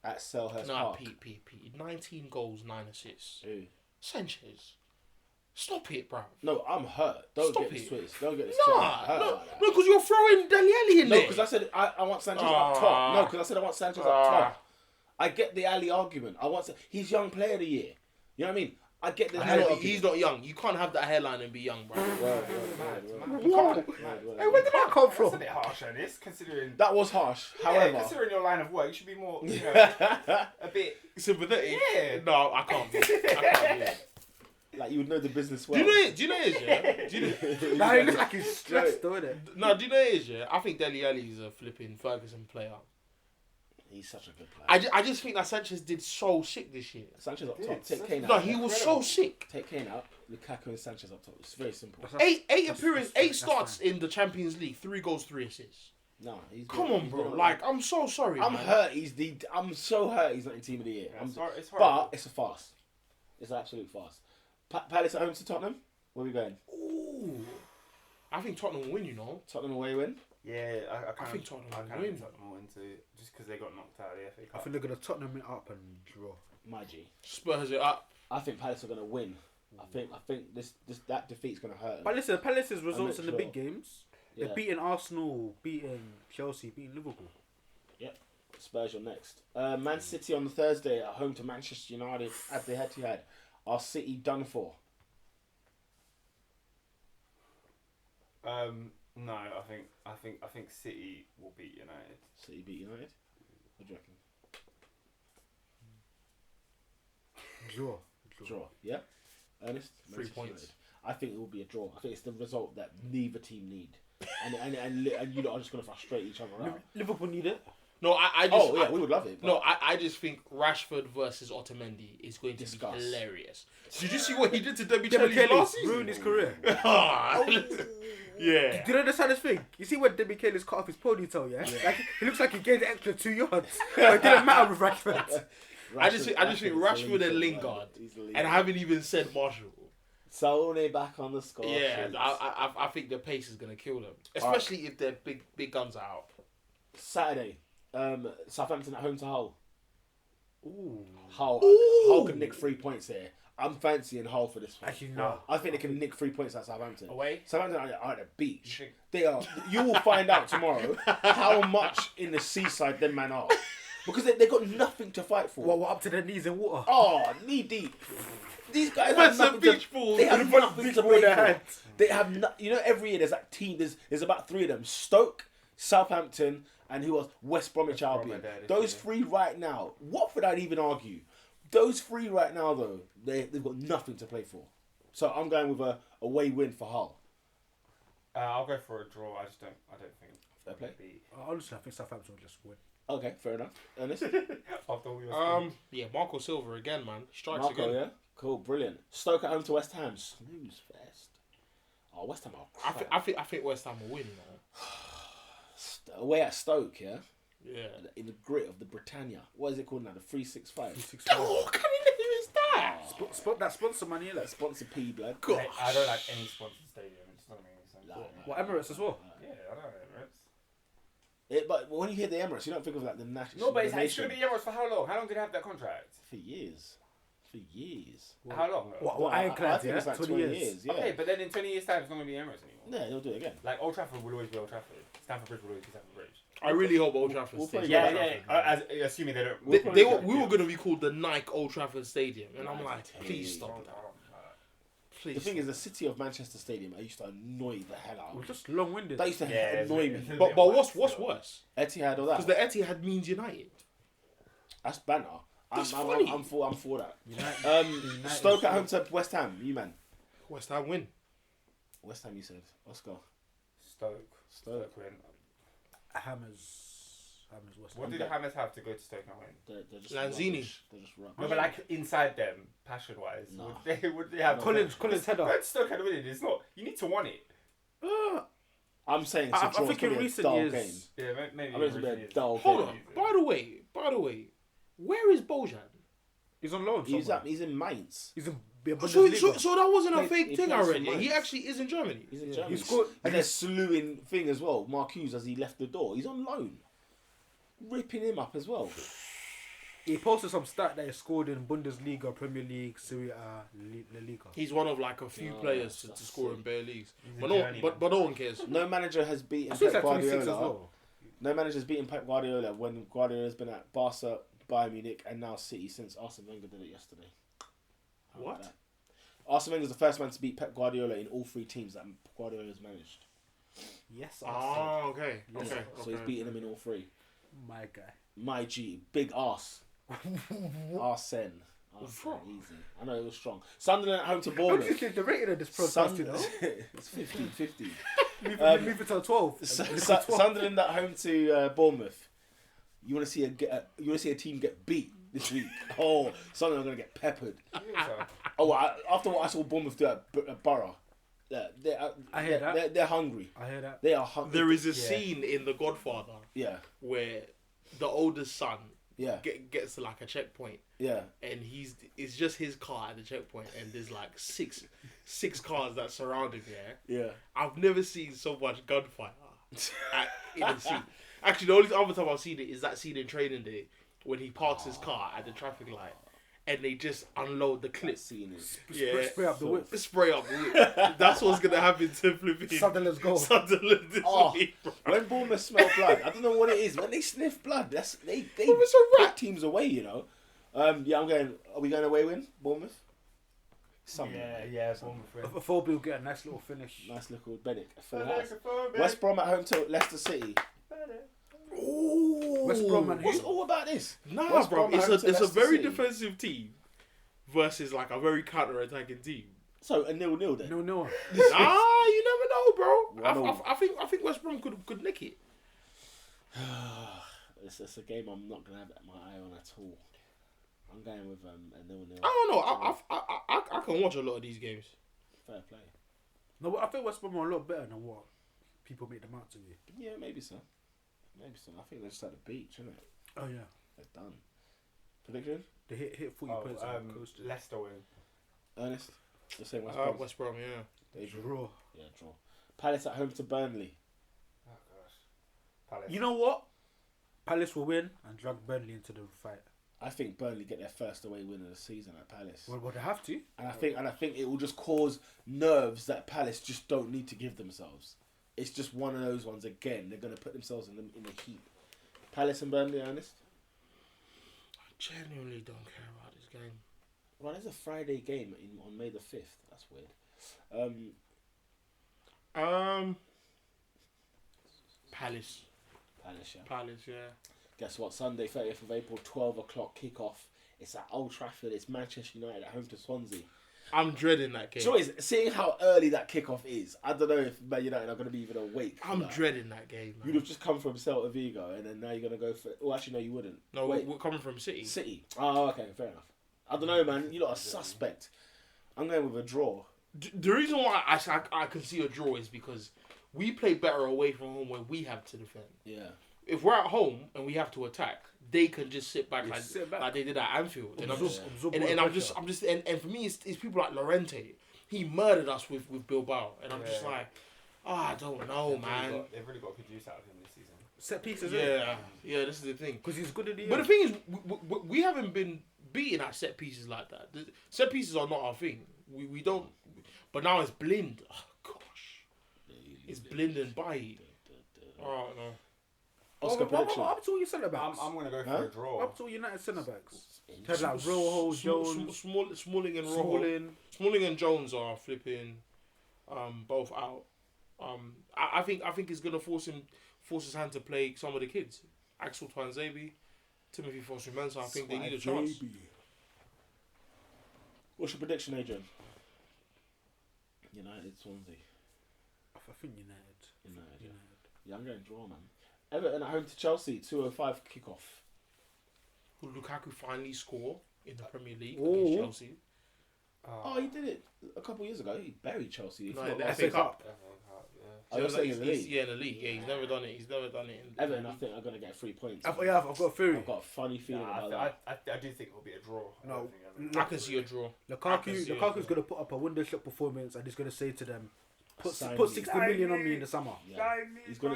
at Selhurst Nah, Park. Pete. 19 goals, 9 assists. Who? Sanchez. Stop it, bro. No, I'm hurt. Don't Stop get this it. twisted. Don't get this Nah, twisted. I'm hurt no, like that. because you're throwing Dele Alli in No, there. because I said I want Sanchez up top. No, because I said I want Sanchez up top. I get the Ali argument. He's young player of the year. You know what I mean? I get the He's not young. You can't have that hairline and be young, bro. Word. Whoa. Hey, where did that come That's a from? bit harsh, Ernest, considering. That was harsh. Yeah, However, considering your line of work, you should be more, a bit. Sympathetic. Yeah. No, I can't be. I can't be. like you would know the business well. Do you know it is, yeah? Do you know? Nah, he looks like he's stressed, though, innit? No, do you know it is, yeah? I think Dele Alli is a flipping Ferguson player. He's such a good player. I just think that Sanchez did so sick this year. Sanchez up top. Take Kane out. No, he was so sick. Take Kane out. Lukaku and Sanchez up top. It's very simple. Eight starts in the Champions League, 3 goals, 3 assists. No, he's Come on, bro. Like, I'm so sorry. I'm man. hurt. I'm so hurt. He's not in team of the year. Yeah, it's but horrible. it's a farce. It's an absolute farce. Palace at home to Tottenham. Where are we going? Ooh. I think Tottenham will win, you know. Tottenham away win. Yeah, I think Tottenham I will kind win. of Tottenham will win too, just because they got knocked out of the FA I Cup. think they're going to Tottenham it up and draw. My G. Spurs it up. I think Palace are going to win. I think this that defeat's going to hurt them. But listen, Palace's results in the sure. big games, Yeah. they're beating Arsenal, beating Chelsea, beating Liverpool. Spurs are next. Man City on the Thursday at home to Manchester United at the Etihad. Are City done for? No, I think City will beat United. City beat United? What do you reckon? Draw. Draw. Yeah? Ernest? 3 Manchester points. United. I think it will be a draw. I think it's the result that neither team need. And you lot are just going to frustrate each other out. Liverpool need it. No, I just. Oh, yeah, we would love it. But No, I just think Rashford versus Otamendi is going to Discuss. be hilarious. Did you see what he did to Debbie Kelly Kelly last season? ruined his career. Yeah. Do you understand this thing? You see when Debbie Kelly's cut off his ponytail, yeah? Like, he looks like he gained an extra 2 yards. But it didn't matter with Rashford. I just think Rashford and Lingard, and I haven't even said Marshall. Sone back on the score. Yeah, sheet. I think the pace is gonna kill them, especially if their big guns are out. Saturday, Southampton at home to Hull. Ooh. Hull can nick 3 points here. I'm fancying Hull for this one. Actually, no. I think they can nick 3 points at Southampton. Away? Southampton are at the beach. You think- They are. You will find out tomorrow how much in the seaside them man are, because they got nothing to fight for. What, we're up to their knees in water? Oh, knee deep. These guys That's have a nothing beach ball. They have nothing to ball in play their for. hands. They have no, you know, every year there's that team. There's about 3 of them: Stoke, Southampton, and who else? West Bromwich Albion. Those 3 right now. Watford, I'd even argue. Those 3 right now, though, they've got nothing to play for. So I'm going with a away win for Hull. I'll go for a draw. I don't think. Fair play. it'll be- Honestly, I think Southampton will just win. Okay, fair enough. Ernest, After all your Yeah, Marco Silva again, man. Strikes Marco, again. yeah, cool, brilliant. Stoke at home to West Ham. Snooze fest. Oh, West Ham are crap. I think West Ham will win, you know. Away at Stoke, yeah, Yeah. in the grit of the Britannia. What is it called now? The 365. 365. Oh, can you know who is that? Spot that sponsor money, That like. sponsor P blood. Gosh. I don't like any sponsored stadium. It just doesn't make any sense. What, Emirates as well? Yeah, I don't know Emirates. But when you hear the Emirates, you don't think of like the national. No, but it's the going nation. to be Emirates for how long? How long did they have that contract? For years. For years. How long? What I Ironclads, think yeah? it's like 20 years. Yeah. Okay, but then in 20 years' time, it's not going to be Emirates anymore. Yeah, they'll do it again. Like Old Trafford will always be Old Trafford. Stamford Bridge will always be Stamford Bridge. I really hope Old Trafford We'll stays. play Yeah, Old yeah. Trafford, Assuming they don't. We were going to be called the Nike Old Trafford Stadium, and I'm like, please stop that. Please. The thing is, the city of Manchester Stadium, I used to annoy the hell out We're of me. just long-winded. That used to Yeah, annoy it's- me. But what's worse? Etihad or that. Because the Etihad means United. That's banter. That's I'm funny. I'm for that. United Stoke at home to West Ham. You man. West Ham win. West Ham, you said. Oscar. Stoke. Stoke. win. Hammers West What Ham. did the Hammers have to go to Stoke and win? They're just Lanzini. rubbish. They're just rubbish. No, but like inside them, passion-wise, No. would they have Collins header. But Stoke had winning. It's not. You need to want it. I'm saying it's I a draw. think It's gonna in be a recent dull years- game. Yeah, maybe. I mean, it's gonna be a dull Hold game. on. By the way, where is Bojan? He's on loan somewhere. He's in Mainz. He's in the So Bundesliga. that wasn't a He fake plays thing for already. Mainz. He actually is in Germany. He's in Yeah, Germany. he scored- And they're slewing thing as well. Mark Hughes as he left the door. He's on loan. Ripping him up as well. He posted some stat that he scored in Bundesliga, Premier League, Serie A, La Liga. He's one of like a few Oh, players to that's score sick. in bare leagues. He's a But no journeyman. one cares. No manager has beaten I think Pep it's like 26 as Guardiola. well. No manager's beaten Pep Guardiola when Guardiola's been at Barca, Bayern Munich, and now City since Arsene Wenger did it yesterday. How about What? that? Arsene Wenger's the first man to beat Pep Guardiola in all 3 teams that Guardiola's managed. Yes, Oh, okay. Yes. Okay. So he's beaten him in all 3. My guy. My G, big arse. Arsene. Easy. I know it was strong. Sunderland at home to How do Bournemouth. you think the rating of this podcast, you know? It's 50-50. Leave it till 12. Sunderland at home to Bournemouth. You want to see a team get beat this week? Oh, Sunderland are going to get peppered. After what I saw Bournemouth do at Borough, I hear that. They're hungry. I hear that. They are hungry. There is a scene in The Godfather Yeah, where the oldest son yeah, gets to like a checkpoint, yeah. and it's just his car at the checkpoint, and there's like six cars that surround him. Yeah. I've never seen so much gunfire in a scene. Actually, the only other time I've seen it is that scene in Training Day when he parks his car at the traffic light, and they just unload the clip. Scene is Spray up the whip. Spray up the whip. That's what's gonna happen to Flipping Sunderland's goal. Sunderland this Oh. week, bro. when Bournemouth smell blood. I don't know what it is. When they sniff blood, they it's a put teams away. You know. Yeah, I'm going. Are we going away win Bournemouth? Something. Yeah, Bournemouth. Phobia will get a nice little finish. Nice little Bennett. West Brom at home to Leicester City. Ooh. West Brom and What's who? all about this? Nah, West bro. Brom at It's home to a Leicester very City. defensive team versus like a very counter-attacking team. So a 0-0 then. No. Nah, you never know, bro. 1-0. I think West Brom could nick it. It's a game I'm not gonna have my eye on at all. I'm going with a 0-0. I don't know. I can watch a lot of these games. Fair play. No, but I think West Brom are a lot better than what people make them out to be. Yeah, maybe so. I think they're just at the beach, isn't it? Oh yeah. They're done. Prediction? They hit 40 points on the coast. Leicester win. Ernest? The same West Brom. West Brom, yeah. David? Draw. Yeah, draw. Palace at home to Burnley. Oh gosh. Palace. You know what? Palace will win and drag Burnley into the fight. I think Burnley get their first away win of the season at Palace. Well, they have to. And I think it will just cause nerves that Palace just don't need to give themselves. It's just one of those ones again. They're going to put themselves in the heap. Palace and Burnley, Ernest? I genuinely don't care about this game. Well, there's a Friday game on May the 5th. That's weird. Palace. Palace, yeah. Palace, yeah. Guess what? Sunday, 30th of April, 12 o'clock kickoff. It's at Old Trafford. It's Manchester United at home to Swansea. I'm dreading that game. So seeing how early that kickoff is, I don't know if Man United are going to be even awake. for I'm that. dreading that game, man. You'd have just come from Celta Vigo, and then now you're going to go for... Well, actually, no, you wouldn't. No, Wait. we're coming from City. City. Oh, okay, fair enough. I don't know, man. You lot are suspect. I'm going with a draw. The reason why I can see a draw is because we play better away from home when we have to defend. Yeah. If we're at home and we have to attack, they can just sit back, Sit back. like they did at Anfield. And I'm Absorb- just, absorb and, all and the I'm just, and for me, it's people like Llorente. He murdered us with Bilbao, and I'm just Yeah. like, I don't know, man. They've really got good use out of him this season. Set pieces, Yeah, this is the thing. because he's good at the But the end. thing is, we haven't been beaten at set pieces like that. The set pieces are not our thing. We don't. But now it's blind. Oh gosh, it's blind and bite. Oh no. Oscar prediction. Up to all your centre backs. I'm gonna go for Huh? a draw. Up to all United centre backs. Had like Rojo, Jones, Smalling and Rojo. Smalling. Smalling and Jones are flipping, both out. I think it's gonna force his hand to play some of the kids. Axel Twanzebe, Timothy Fosu-Mensah. I think they need a chance. What's your prediction, Adrian? United, Swansea. I think United. Yeah, I'm going draw, man. Everton at home to Chelsea, 2:05 kickoff. Will Lukaku finally score in the Premier League Oh. against Chelsea? Oh, he did it a couple of years ago. He buried Chelsea. No, He in the forgot- FA Cup. Oh, you're saying in the league? Yeah, in the league. Yeah, he's never done it. He's never done it. In Everton, the I league. think, are going to get 3 points. I've got a theory. I've got a funny feeling about that. I do think it will be a draw. I No. don't think Everton- I can see a draw. I can see it. Lukaku's going to put up a window shot performance and he's going to say to them, Sign put me. 60 million on me in the summer. Yeah.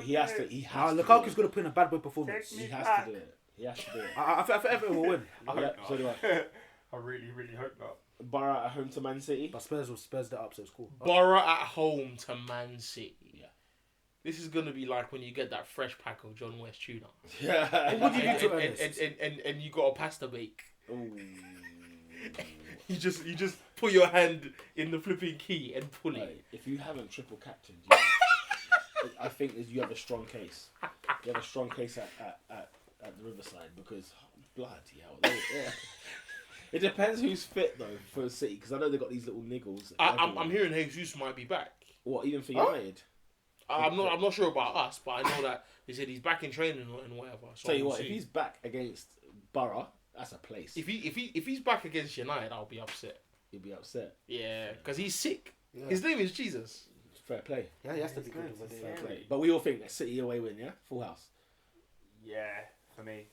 He has to. He Nah, has to. Lukaku's going to put in a bad boy performance. He has to do it. He has to do it. I think Everton will win. I Yeah, hope so do not. I. I really, really hope not. Borough at home to Man City. But Spurs will Spurs that up, so it's cool. Borough at home to Man City. Yeah. This is gonna be like when you get that fresh pack of John West tuna. Yeah. What do you do to and you got a pasta bake. Ooh. You just put your hand in the flipping key and pull it. Like, if you haven't triple captained, I think you have a strong case. You have a strong case at the Riverside because bloody hell. Yeah. It depends who's fit though for City because I know they've got these little niggles. I'm hearing Jesus might be back. What, even for United? I'm not sure about us, but I know that they said he's back in training and whatever. So Tell you we'll what, see. if he's back against Borough, that's a place. if he's back against United, I'll be upset. You'll be upset. Yeah, because he's sick. Yeah. His name is Jesus. Fair play. Yeah, he has to be It's good. good, with it's it. Fair scary. play. But we all think a City away win, yeah? Full house. Yeah, for me.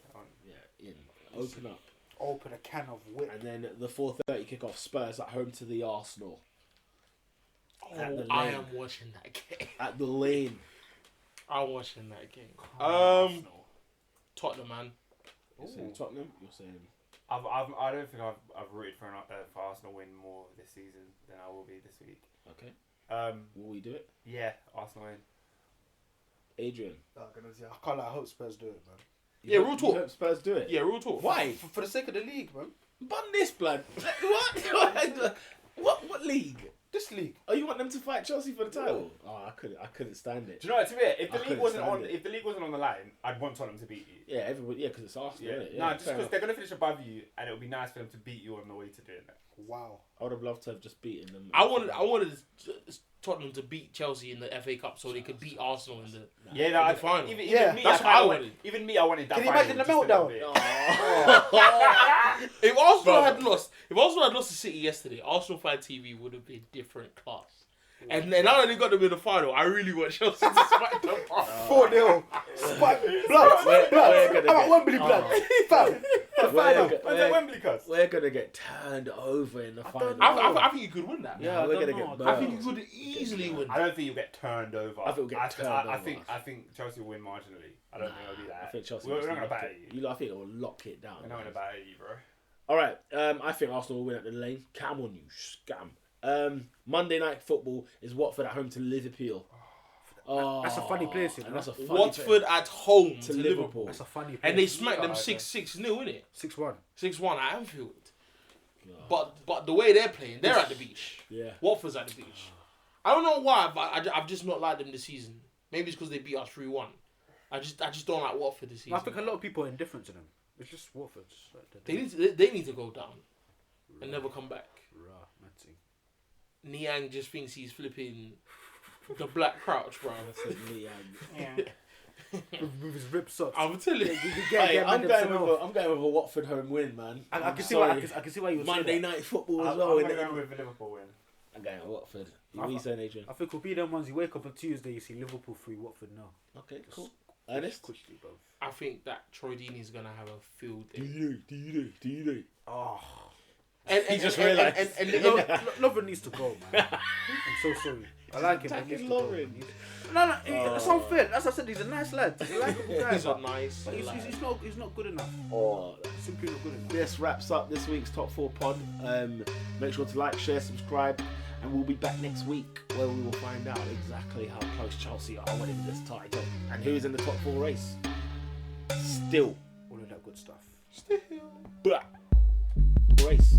Yeah, in. Open up. Open a can of whip. And then the 4:30 kickoff, Spurs at home to the Arsenal. At Oh, the I Lane. am watching that game. At the Lane. I'm watching that game. Arsenal. Tottenham, man. You're saying Tottenham? You're saying... I don't think I've rooted for Arsenal win more this season than I will be this week. Okay. Will we do it? Yeah, Arsenal win. Adrian. I can't lie, I hope Spurs do it, man. Yeah, real You talk. hope Spurs do it? Yeah, real talk. Why? For the sake of the league, man. Bun this, blood. What? What league? This league. Oh, you want them to fight Chelsea for the title? Oh, I couldn't stand it. Do you know what? To be fair, if I the couldn't league wasn't stand on, it. if the league wasn't on the line, I'd want Tottenham to beat you. Yeah, everybody. Yeah, because it's Arsenal. Yeah. Isn't it? No, just fair because enough. they're gonna finish above you, and it would be nice for them to beat you on the way to doing that. Wow. I would have loved to have just beaten them. I wanted Tottenham to beat Chelsea in the FA Cup so they could beat Arsenal in the. Yeah, no, in the final. Even Yeah, me, that's I what I kinda wanted. Even me, I wanted that. Can you final imagine the just a little meltdown? bit. If Arsenal Brother. had lost, to City yesterday, Arsenal fan TV would have been different class. And then now that they got them in the final, I really want Chelsea to smack them. 4-0. Spike. Blood. We're Blood. gonna I'm at get- Wembley, blood. Fam. When's that Wembley cuz? We're gonna get turned over in the final. don't I think you could win that. Yeah, we're I gonna don't get know. burned. I think you could easily win. I don't think you'll get turned over. I think we'll get turned over. I think Chelsea will win marginally. I don't think they'll do that. I think Chelsea. We're must not gonna lock batter it. you. I think they'll lock it down. We're not gonna batter you, bro. All right. I think Arsenal will win at the Lane. Come on, you scam. Monday night football is Watford at home to Liverpool. Oh, That's a funny place, you know. and that's a funny Watford at home to to Liverpool. Liverpool. That's a funny place. And they smacked them Yeah, 6-0, innit? 6-1. 6-1 at Anfield. God. But the way they're playing, they're at the beach. Yeah. Watford's at the beach. I don't know why, but I've just not liked them this season. Maybe it's because they beat us 3-1. I just don't like Watford this season. I think a lot of people are indifferent to them. It's just Watford. They need to go down and never come back. Rah, Matty. Niang just thinks he's flipping the black crouch, bro. That's it, Liam. With his rib socks. I'm telling you. Hey, I'm going with a Watford home win, man. I I'm can see why. sorry. I can see why you would Monday say that. night football as I'm well. gonna innit? go with Liverpool win. I'm going with Watford. What are you saying, Adrian? I think we'll be them ones. You wake up on Tuesday, you see Liverpool 3, Watford no. Okay, cool. Ernest? Quickly, bro. I think that Troy Deeney's gonna have a field day. Do you do? Oh. And just realised. and Lovren needs to go, man. I'm so sorry. I like him. But he needs to go. Lovren. No, that's unfair. As I said, he's a nice lad. He's a likeable guy. he's a but nice. but he's not good enough. Oh, Simply not good enough. this wraps up this week's Top 4 pod. Make sure to like, share, subscribe, and we'll be back next week where we will find out exactly how close Chelsea are winning this title and who's in the top 4 race. Still, All of that good stuff. blah. Race.